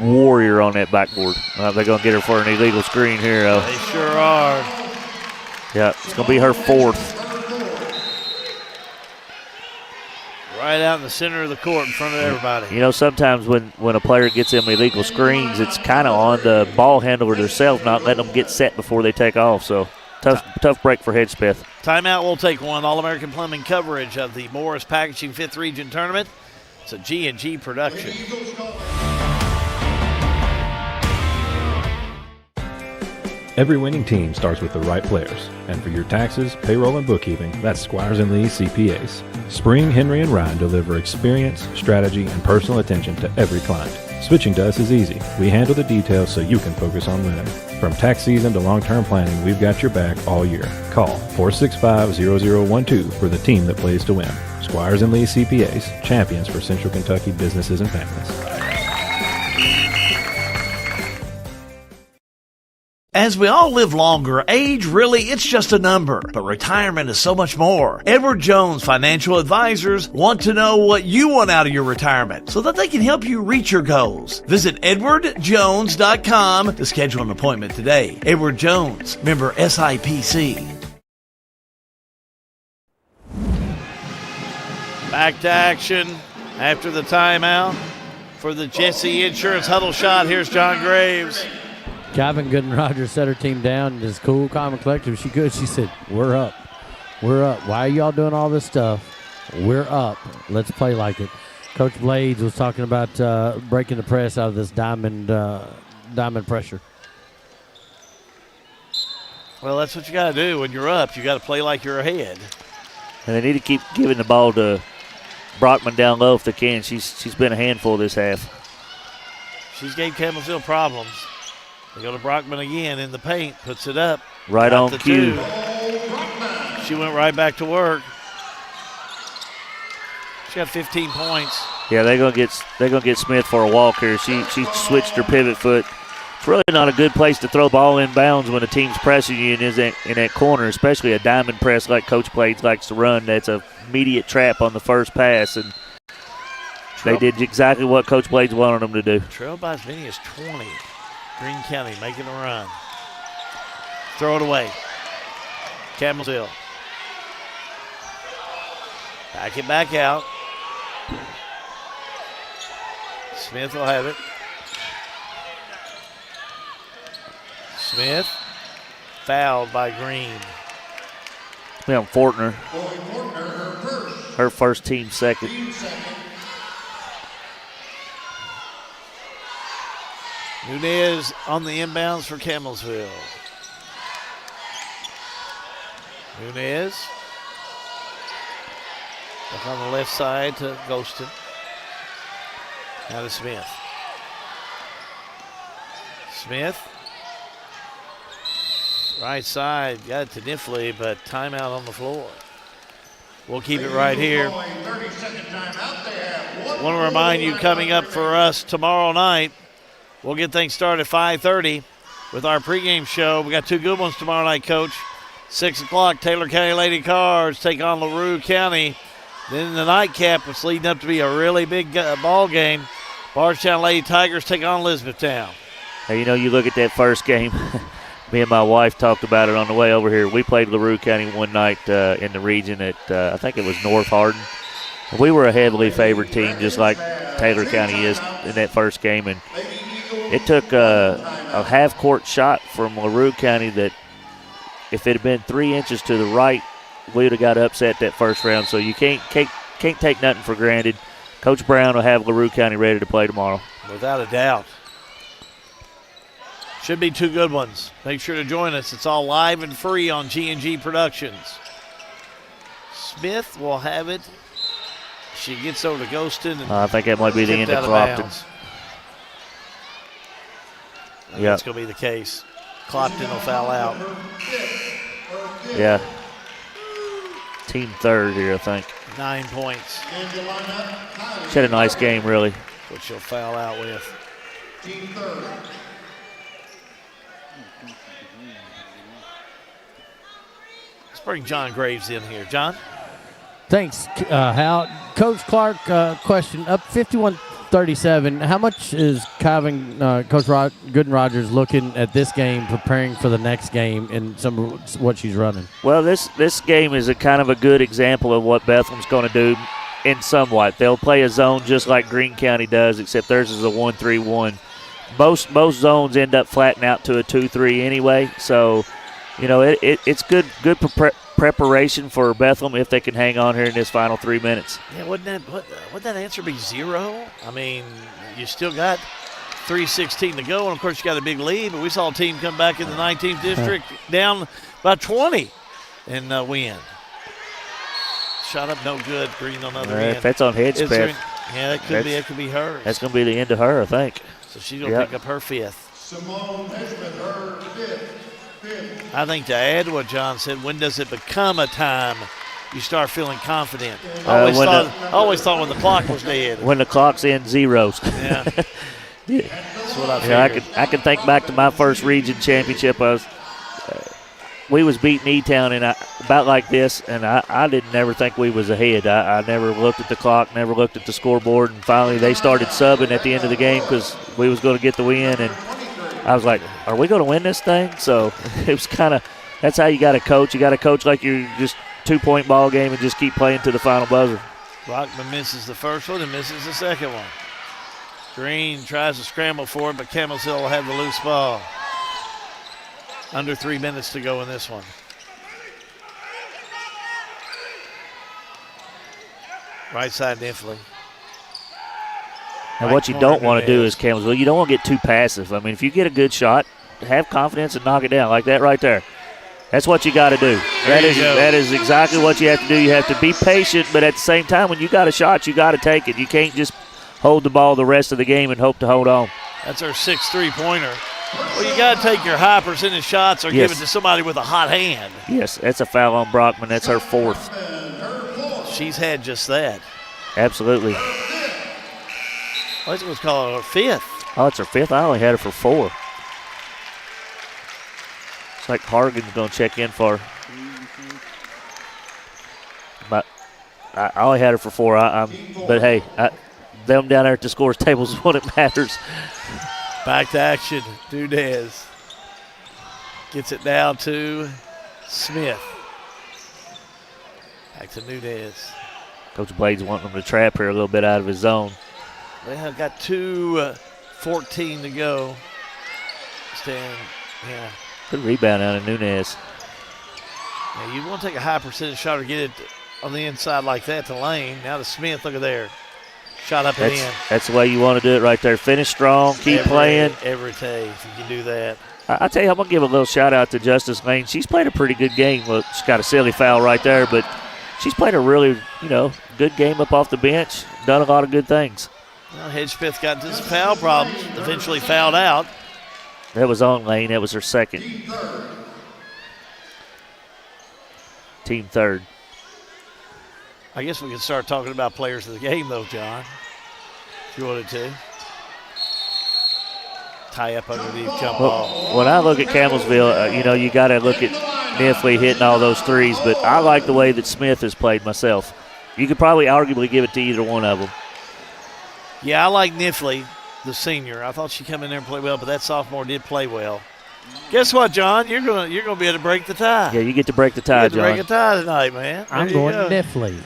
warrior on that backboard. They're going to get her for an illegal screen here. They sure are. Yeah, it's going to be her 4th. Right out in the center of the court in front of everybody. You know, sometimes when a player gets them illegal screens, it's kind of on the ball handler themselves, not letting them get set before they take off. So tough break for Hedgepeth. Timeout, we'll take one. All-American Plumbing coverage of the Morris Packaging 5th Region Tournament. It's a G&G production. Every winning team starts with the right players. And for your taxes, payroll, and bookkeeping, that's Squires & Lee CPAs. Spring, Henry, and Ryan deliver experience, strategy, and personal attention to every client. Switching to us is easy. We handle the details so you can focus on winning. From tax season to long-term planning, we've got your back all year. Call 465-0012 for the team that plays to win. Squires & Lee CPAs, champions for Central Kentucky businesses and families. As we all live longer, age really, it's just a number. But retirement is so much more. Edward Jones Financial Advisors want to know what you want out of your retirement so that they can help you reach your goals. Visit edwardjones.com to schedule an appointment today. Edward Jones, member SIPC. Back to action after the timeout for the Jesse Insurance Huddle shot. Here's John Graves. Calvin Gooden-Rogers set her team down and is cool, calm, and collective. She good. She said, we're up. We're up. Why are y'all doing all this stuff? We're up. Let's play like it. Coach Blades was talking about breaking the press out of this diamond pressure. Well, that's what you got to do when you're up. You got to play like you're ahead. And they need to keep giving the ball to Brockman down low if they can. She's been a handful this half. She's gave Campbellsville problems. They go to Brockman again in the paint, puts it up. Right on cue. 2. She went right back to work. She got 15 points. Yeah, they're gonna get Smith for a walk here. She switched her pivot foot. It's really not a good place to throw the ball in bounds when a team's pressing you and is in that corner, especially a diamond press like Coach Blades likes to run. That's an immediate trap on the first pass, and they did exactly what Coach Blades wanted them to do. Trail by as many as 20. Greene County making a run. Throw it away. Campbellsville. Back it back out. Smith will have it. Smith fouled by Greene. Yeah, Fortner. Her first, team second. Nunez on the inbounds for Campbellsville. Nunez. Back on the left side to Ghoston. Now to Smith. Smith. Right side, got it to Niffley, but timeout on the floor. We'll keep it right here. Want to remind you, coming up for us tomorrow night, we'll get things started at 5:30 with our pregame show. We got 2 good ones tomorrow night, Coach. 6 o'clock, Taylor County Lady Cards take on LaRue County. Then in the nightcap, it's leading up to be a really big ball game. Bardstown Lady Tigers take on Elizabethtown. Hey, you look at that first game. Me and my wife talked about it on the way over here. We played LaRue County one night in the region at, I think it was North Hardin. We were a heavily favored team, just like Taylor County is in that first game. And it took a half-court shot from LaRue County that if it had been 3 inches to the right, we would have got upset that first round. So you can't take nothing for granted. Coach Brown will have LaRue County ready to play tomorrow. Without a doubt. Should be 2 good ones. Make sure to join us. It's all live and free on G&G Productions. Smith will have it. She gets over to Ghoston. And I think that might be the end of Clopton. Yeah, that's going to be the case. Clopton will foul out. Yeah. Team third here, I think. 9 points. She had a nice game, really. Which she'll foul out with. Team third. Let's bring John Graves in here. John? Thanks, Hal. Coach Clark, question. Up 51-37, how much is Coach Gooden Rogers looking at this game, preparing for the next game and some of what she's running? Well, this game is a kind of a good example of what Bethlehem's going to do in somewhat. They'll play a zone just like Greene County does, except theirs is a 1-3-1. Most zones end up flattening out to a 2-3 anyway, so it's good preparation for Bethlehem if they can hang on here in this final 3 minutes. Yeah, wouldn't that answer be 0? I mean, you still got 3:16 to go, and of course you got a big lead, but we saw a team come back in the 19th district down by 20 and win. Shot up no good. Green on the other end. If that's on Hedgepeth. Yeah, that could be hers. That's going to be the end of her, I think. So she's going to pick up her 5th. Simone Hedgepeth, her 5th. I think to add to what John said, when does it become a time you start feeling confident? I always thought when the clock was dead. When the clock's in zeros. Yeah. That's what I figured. I can think back to my first region championship. We was beating E-Town about like this, and I didn't never think we was ahead. I never looked at the clock, never looked at the scoreboard, and finally they started subbing at the end of the game because we was going to get the win, and I was like, are we going to win this thing? So it was kind of – that's how you got to coach. You got to coach like you're just 2-point ball game and just keep playing to the final buzzer. Brockman misses the first one and misses the second one. Green tries to scramble for it, but Campbellsville will have the loose ball. Under 3 minutes to go in this one. Right side Niffley. And what you don't want to do is Campbellsville, you don't want to get too passive. I mean, if you get a good shot, have confidence and knock it down like that right there. That's what you got to do. That is exactly what you have to do. You have to be patient, but at the same time, when you got a shot, you got to take it. You can't just hold the ball the rest of the game and hope to hold on. That's our 6th three-pointer. Well, you got to take your high percentage shots or give it to somebody with a hot hand. Yes, that's a foul on Brockman. That's her 4th. She's had just that. Absolutely. I think it was called her 5th. Oh, it's her 5th? I only had her for 4. It's like Hargan's going to check in for her. But I only had her for 4. But, hey, them down there at the scores table is what it matters. Back to action. Dudez gets it down to Smith. Back to Nunez. Coach Blade's wanting him to trap her a little bit out of his zone. Well, got 2:14 to go. Good rebound out of Nunez. Now you want to take a high percentage shot or get it on the inside like that to Lane. Now to Smith, look at there. Shot up and in. That's the way you want to do it right there. Finish strong, keep playing. Every day, if you can do that. I tell you, I'm going to give a little shout out to Justice Lane. She's played a pretty good game. Well, she's got a silly foul right there, but she's played a really, good game up off the bench, done a lot of good things. Well, Hedgepeth got into some foul problems, eventually fouled out. That was on Lane. That was her second. Team third. I guess we could start talking about players of the game, though, John, if you wanted to. Tie up underneath, jump ball. When I look at Campbellsville, you got to look at Miffley hitting all those threes, but I like the way that Smith has played myself. You could probably arguably give it to either one of them. Yeah, I like Miffley, the senior. I thought she'd come in there and play well, but that sophomore did play well. Guess what, John? You're gonna be able to break the tie. Yeah, you get to break the tie, John. Break a tie tonight, man. I'm going Miffley.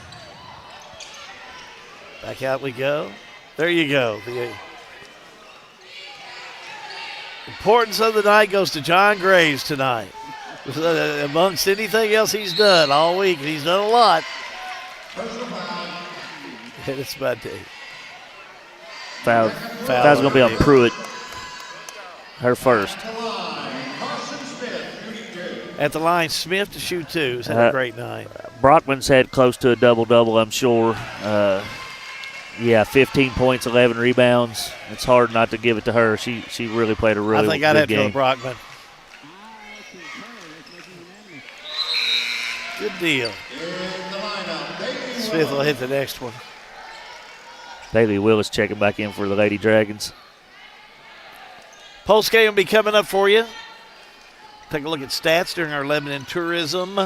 Back out we go. There you go. The importance of the night goes to John Graves tonight. Amongst anything else he's done all week, he's done a lot. And it's about to. Foul's going to be on Pruitt. Her first. At the line, Smith to shoot two. He's had a great night. Brockman's had close to a double-double, I'm sure. 15 points, 11 rebounds. It's hard not to give it to her. She really played a really good game. I think I'd have to go Brockman. Good deal. Smith will hit the next one. Bailey Willis checking back in for the Lady Dragons. Postgame will be coming up for you. Take a look at stats during our Lebanon Tourism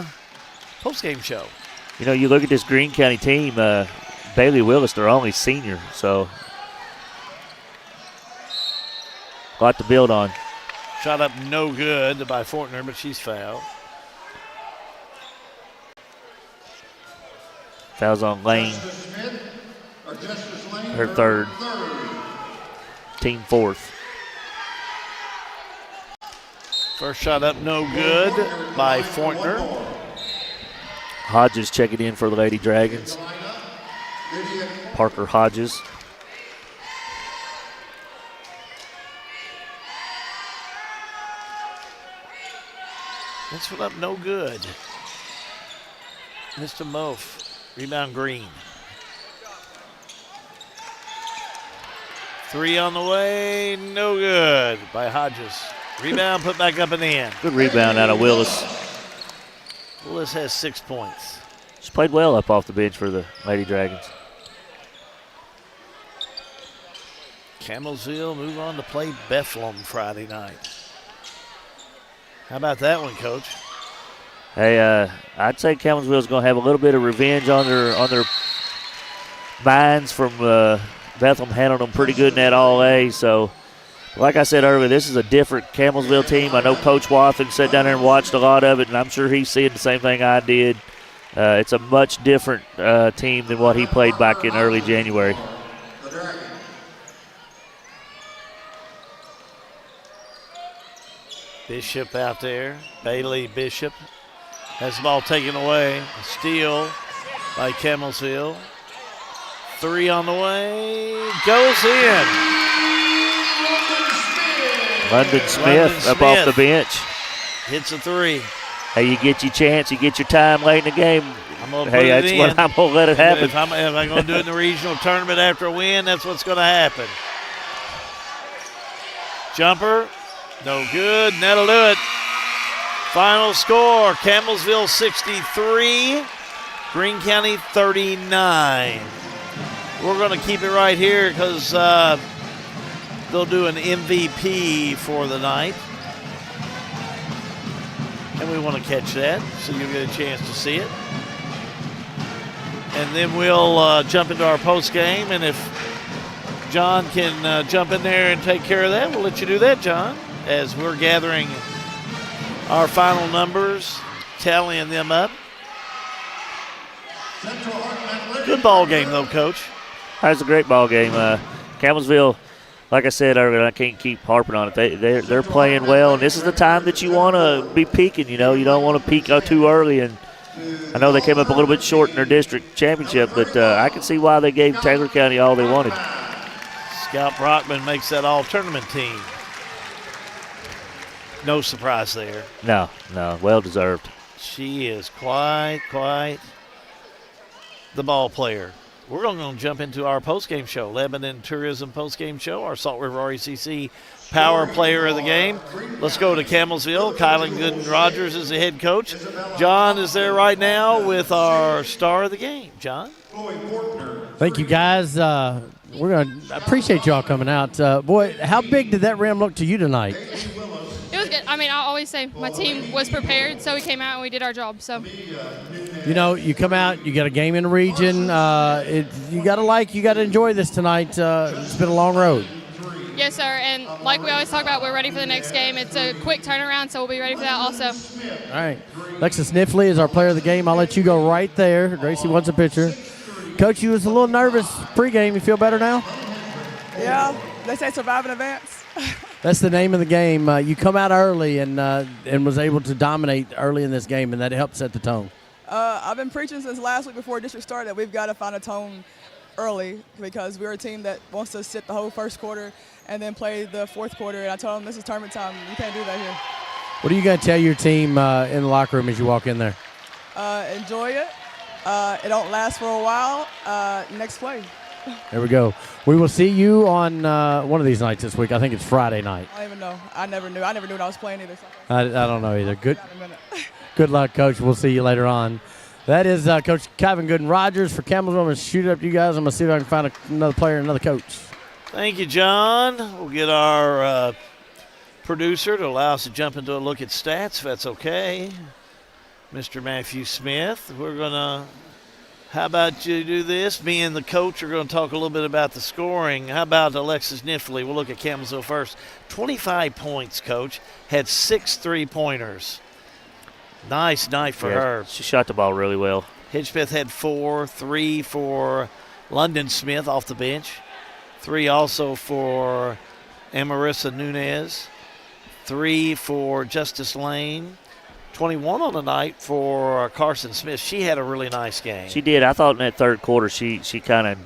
postgame show. You look at this Greene County team, Bailey Willis, their only senior, so a lot to build on. Shot up no good by Fortner, but she's fouled. Fouls on Lane. Her third. Team fourth. First shot up no good by Fortner. Hodges checking in for the Lady Dragons. Parker Hodges. This one up no good. Mr. Moff. Rebound Green. Three on the way, no good by Hodges. Rebound put back up and in. Good rebound out of Willis. Willis has 6 points. She played well up off the bench for the Lady Dragons. Campbellsville move on to play Bethlehem Friday night. How about that one, Coach? Hey, I'd say Campbellsville's going to have a little bit of revenge on their minds from Bethlehem handled them pretty good in that All-A. So, like I said earlier, this is a different Campbellsville team. I know Coach Wathen sat down there and watched a lot of it, and I'm sure he's seeing the same thing I did. It's a much different team than what he played back in early January. Bishop out there. Bailey Bishop has the ball taken away. A steal by Campbellsville. Three on the way. Goes in. London Smith up off the bench. Hits a three. Hey, you get your chance, you get your time late in the game. I'm gonna put it in. What I'm going to let it happen. If I'm going to do it in the regional tournament after a win, that's what's going to happen. Jumper. No good, and that'll do it. Final score, Campbellsville 63, Greene County 39. We're going to keep it right here because they'll do an MVP for the night. And we want to catch that, so you'll get a chance to see it. And then we'll jump into our post game, and if John can jump in there and take care of that, we'll let you do that, John, as we're gathering our final numbers, tallying them up. Good ball game, though, Coach. That's a great ball game. Campbellsville, like I said earlier, I can't keep harping on it. They're playing well, and this is the time that you want to be peaking. You don't want to peak too early. And I know they came up a little bit short in their district championship, but I can see why they gave Taylor County all they wanted. Scout Brockman makes that all-tournament team. No surprise there. No, well deserved. She is quite the ball player. we're going to jump into our postgame show, Lebanon Tourism postgame show, our Salt River RECC power player of the game. Let's go to Campbellsville. Kylan Gooden-Rogers is the head coach. John is there right now with our star of the game. John? Thank you, guys. We're going to appreciate y'all coming out. Boy, how big did that rim look to you tonight? It was good. I mean, I always say my team was prepared, so we came out and we did our job. So, you know, you come out, you got a game in the region. You got to enjoy this tonight. It's been a long road. yes, sir. And like we always talk about, we're ready for the next game. It's a quick turnaround, so we'll be ready for that also. All right. Alexis Sniffley is our player of the game. I'll let you go right there. Gracie wants a picture. Coach, you was a little nervous pregame. You feel better now? Yeah, they say survive in advance. That's the name of the game. You come out early and was able to dominate early in this game, and that helped set the tone. I've been preaching since last week before district started that we've got to find a tone early because we're a team that wants to sit the whole first quarter and then play the fourth quarter. And I told them this is tournament time. You can't do that here. What are you going to tell your team in the locker room as you walk in there? Enjoy it. It don't last for a while. Next play. There we go. We will see you on one of these nights this week. I think it's Friday night. I don't even know. I never knew when I was playing either. I don't know either. Good luck, Coach. We'll see you later on. That is Coach Kevin Gooden-Rogers for Campbellsville. I'm going to shoot it up to you guys. I'm going to see if I can find another player, another coach. Thank you, John. We'll get our producer to allow us to jump into a look at stats, if that's okay. Mr. Matthew Smith. We're going to, how about you do this? Me and the coach are going to talk a little bit about the scoring. How about Alexis Sniffley? We'll look at Campbellsville first. 25 points, Coach. Had 6 3-pointers. Nice night for her. She shot the ball really well. Hitchpeth had 4, 3 for London Smith off the bench. 3 also for Amarissa Nunez. 3 for Justice Lane. 21 on the night for Carson Smith. She had a really nice game. She did. I thought in that third quarter she kind of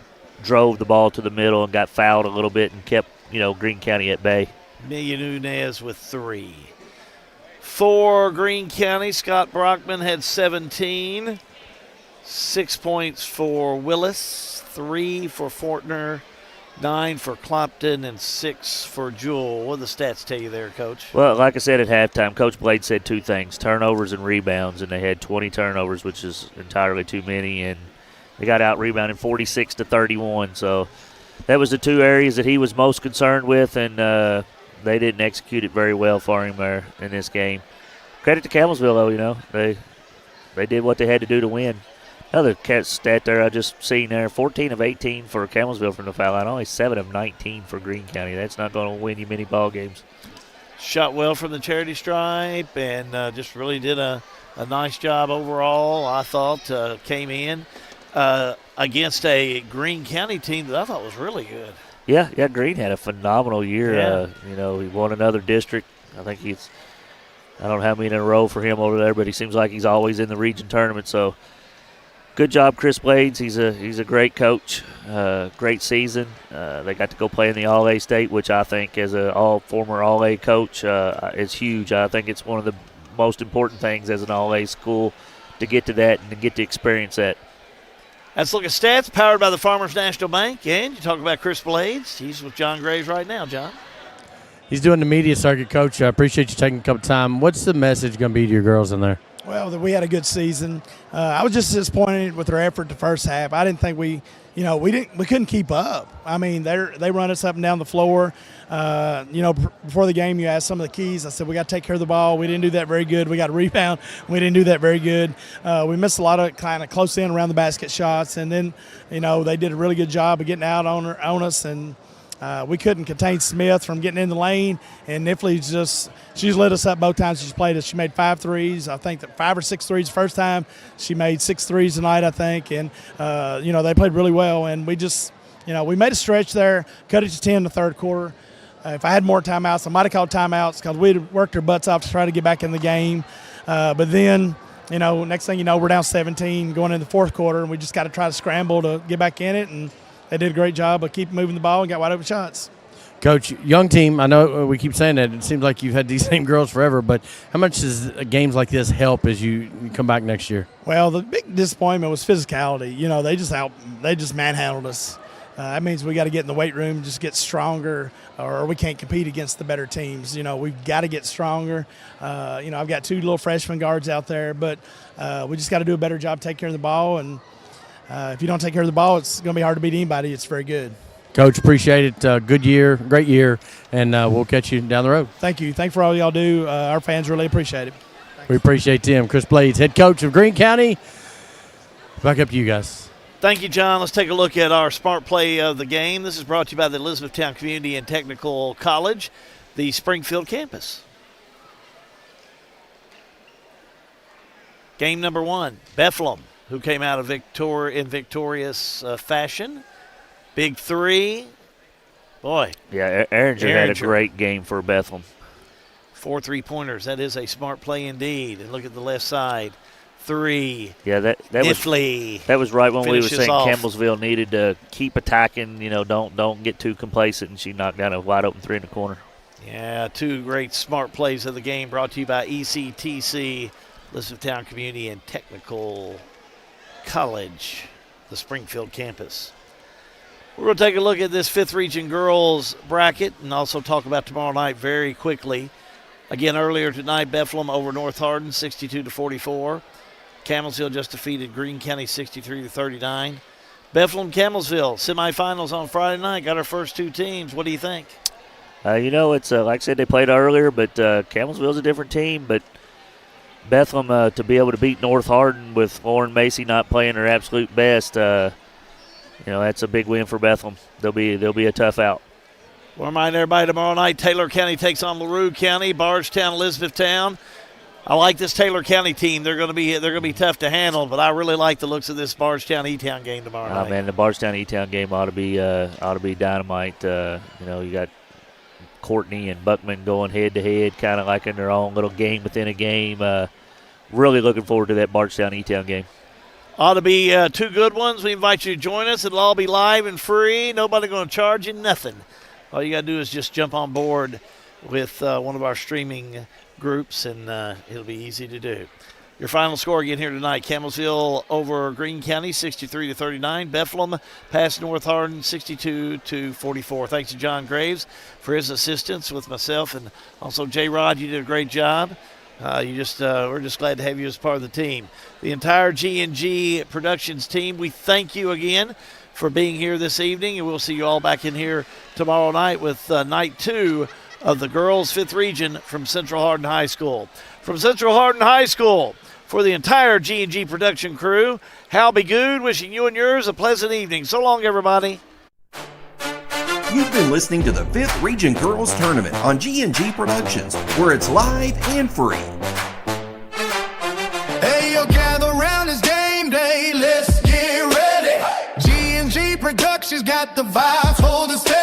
drove the ball to the middle and got fouled a little bit and kept, Greene County at bay. Amelia Nunez with 3. For Greene County, Scott Brockman had 17. 6 points for Willis, 3 for Fortner, 9 for Clopton, and 6 for Jewell. What do the stats tell you there, Coach? Well, like I said at halftime, Coach Blade said 2 things, turnovers and rebounds, and they had 20 turnovers, which is entirely too many, and they got out-rebounded 46-31. So that was the 2 areas that he was most concerned with, and they didn't execute it very well for him there in this game. Credit to Campbellsville, though, they did what they had to do to win. Another stat there I just seen there, 14 of 18 for Campbellsville from the foul line, only 7 of 19 for Greene County. That's not going to win you many ball games. Shot well from the charity stripe and just really did a nice job overall, I thought. Came in against a Greene County team that I thought was really good. Yeah, Greene had a phenomenal year. Yeah. He won another district. I think I don't know how many in a row for him over there, but he seems like he's always in the region tournament. So good job, Chris Blades. He's a great coach. Great season. They got to go play in the All-A state, which I think as a former All-A coach is huge. I think it's one of the most important things as an All-A school to get to that and to get to experience that. Let's look at stats powered by the Farmers National Bank. And you talk about Chris Blades. He's with John Graves right now, John. He's doing the media circuit, Coach. I appreciate you taking a couple time. What's the message going to be to your girls in there? Well, we had a good season. I was just disappointed with their effort the first half. I didn't think we couldn't keep up. I mean, they run us up and down the floor. Before the game, you asked some of the keys. I said we got to take care of the ball. We didn't do that very good. We got a rebound. We didn't do that very good. We missed a lot of kind of close in around the basket shots, and then they did a really good job of getting out on us and. We couldn't contain Smith from getting in the lane, and Nifley she's lit us up both times she's played us. She made 5 threes. I think that 5 or 6 threes the first time. She made 6 threes tonight, I think, and they played really well. And we just, we made a stretch there, cut it to 10 in the third quarter. If I had more timeouts, I might have called timeouts because we'd worked our butts off to try to get back in the game. But then, next thing you know, we're down 17 going into the fourth quarter, and we just got to try to scramble to get back in it. And they did a great job of keeping moving the ball and got wide open shots. Coach, young team, I know we keep saying that. It seems like you've had these same girls forever, but how much does games like this help as you come back next year? Well, the big disappointment was physicality. You know, they just manhandled us. That means we got to get in the weight room, just get stronger, or we can't compete against the better teams. You know, we've got to get stronger. You know, I've got 2 little freshman guards out there, but we just got to do a better job taking care of the ball. And if you don't take care of the ball, it's going to be hard to beat anybody. It's very good. Coach, appreciate it. Good year, great year, and we'll catch you down the road. Thank you. Thank you for all y'all do. Our fans really appreciate it. Thanks. We appreciate Tim. Chris Blades, head coach of Greene County. Back up to you guys. Thank you, John. Let's take a look at our smart play of the game. This is brought to you by the Elizabethtown Community and Technical College, the Springfield campus. Game number 1, Bethlehem, who came out of in victorious fashion. Big 3. Boy. Yeah, Erringer had a great game for Bethlehem. 4 3-pointers. That is a smart play indeed. And look at the left side. 3. Yeah, that was right when we were saying Campbellsville needed to keep attacking. You know, don't get too complacent, and she knocked down a wide open 3 in the corner. Yeah, 2 great smart plays of the game brought to you by ECTC, Elizabethtown Community and Technical College, the Springfield campus. We're going to take a look at this 5th Region girls bracket and also talk about tomorrow night very quickly. Again, earlier tonight, Bethlehem over North Hardin, 62-44. Campbellsville just defeated Greene County, 63-39. Bethlehem, Campbellsville, semifinals on Friday night. Got our first 2 teams. What do you think? You know, it's like I said, they played earlier, but Campbellsville's a different team. But Bethlehem to be able to beat North Hardin with Lauren Macy not playing her absolute best. You know, that's a big win for Bethlehem. They'll be a tough out. Well, remind everybody tomorrow night, Taylor County takes on LaRue County, Bardstown, Elizabethtown. I like this Taylor County team. They're going to be tough to handle, but I really like the looks of this Bardstown E-Town game tomorrow night. Man, the Bardstown E-Town game ought to be dynamite. You know, you got Courtney and Buckman going head to head, kind of like in their own little game within a game. Really looking forward to that Bardstown E-Town game. Ought to be 2 good ones. We invite you to join us. It'll all be live and free. Nobody going to charge you nothing. All you got to do is just jump on board with one of our streaming groups, and it'll be easy to do. Your final score again here tonight, Campbellsville over Greene County, 63-39. Bethlehem past North Hardin, 62-44. Thanks to John Graves for his assistance with myself, and also J-Rod, you did a great job. We're just glad to have you as part of the team. The entire G&G Productions team, we thank you again for being here this evening, and we'll see you all back in here tomorrow night with night 2 of the girls' 5th Region from Central Hardin High School. From Central Hardin High School, for the entire G&G production crew, Hal Begood wishing you and yours a pleasant evening. So long, everybody. You've been listening to the 5th Region Girls Tournament on G&G Productions, where it's live and free. Hey, yo, gather round, it's game day. Let's get ready. G&G Productions got the vibes, hold the stage.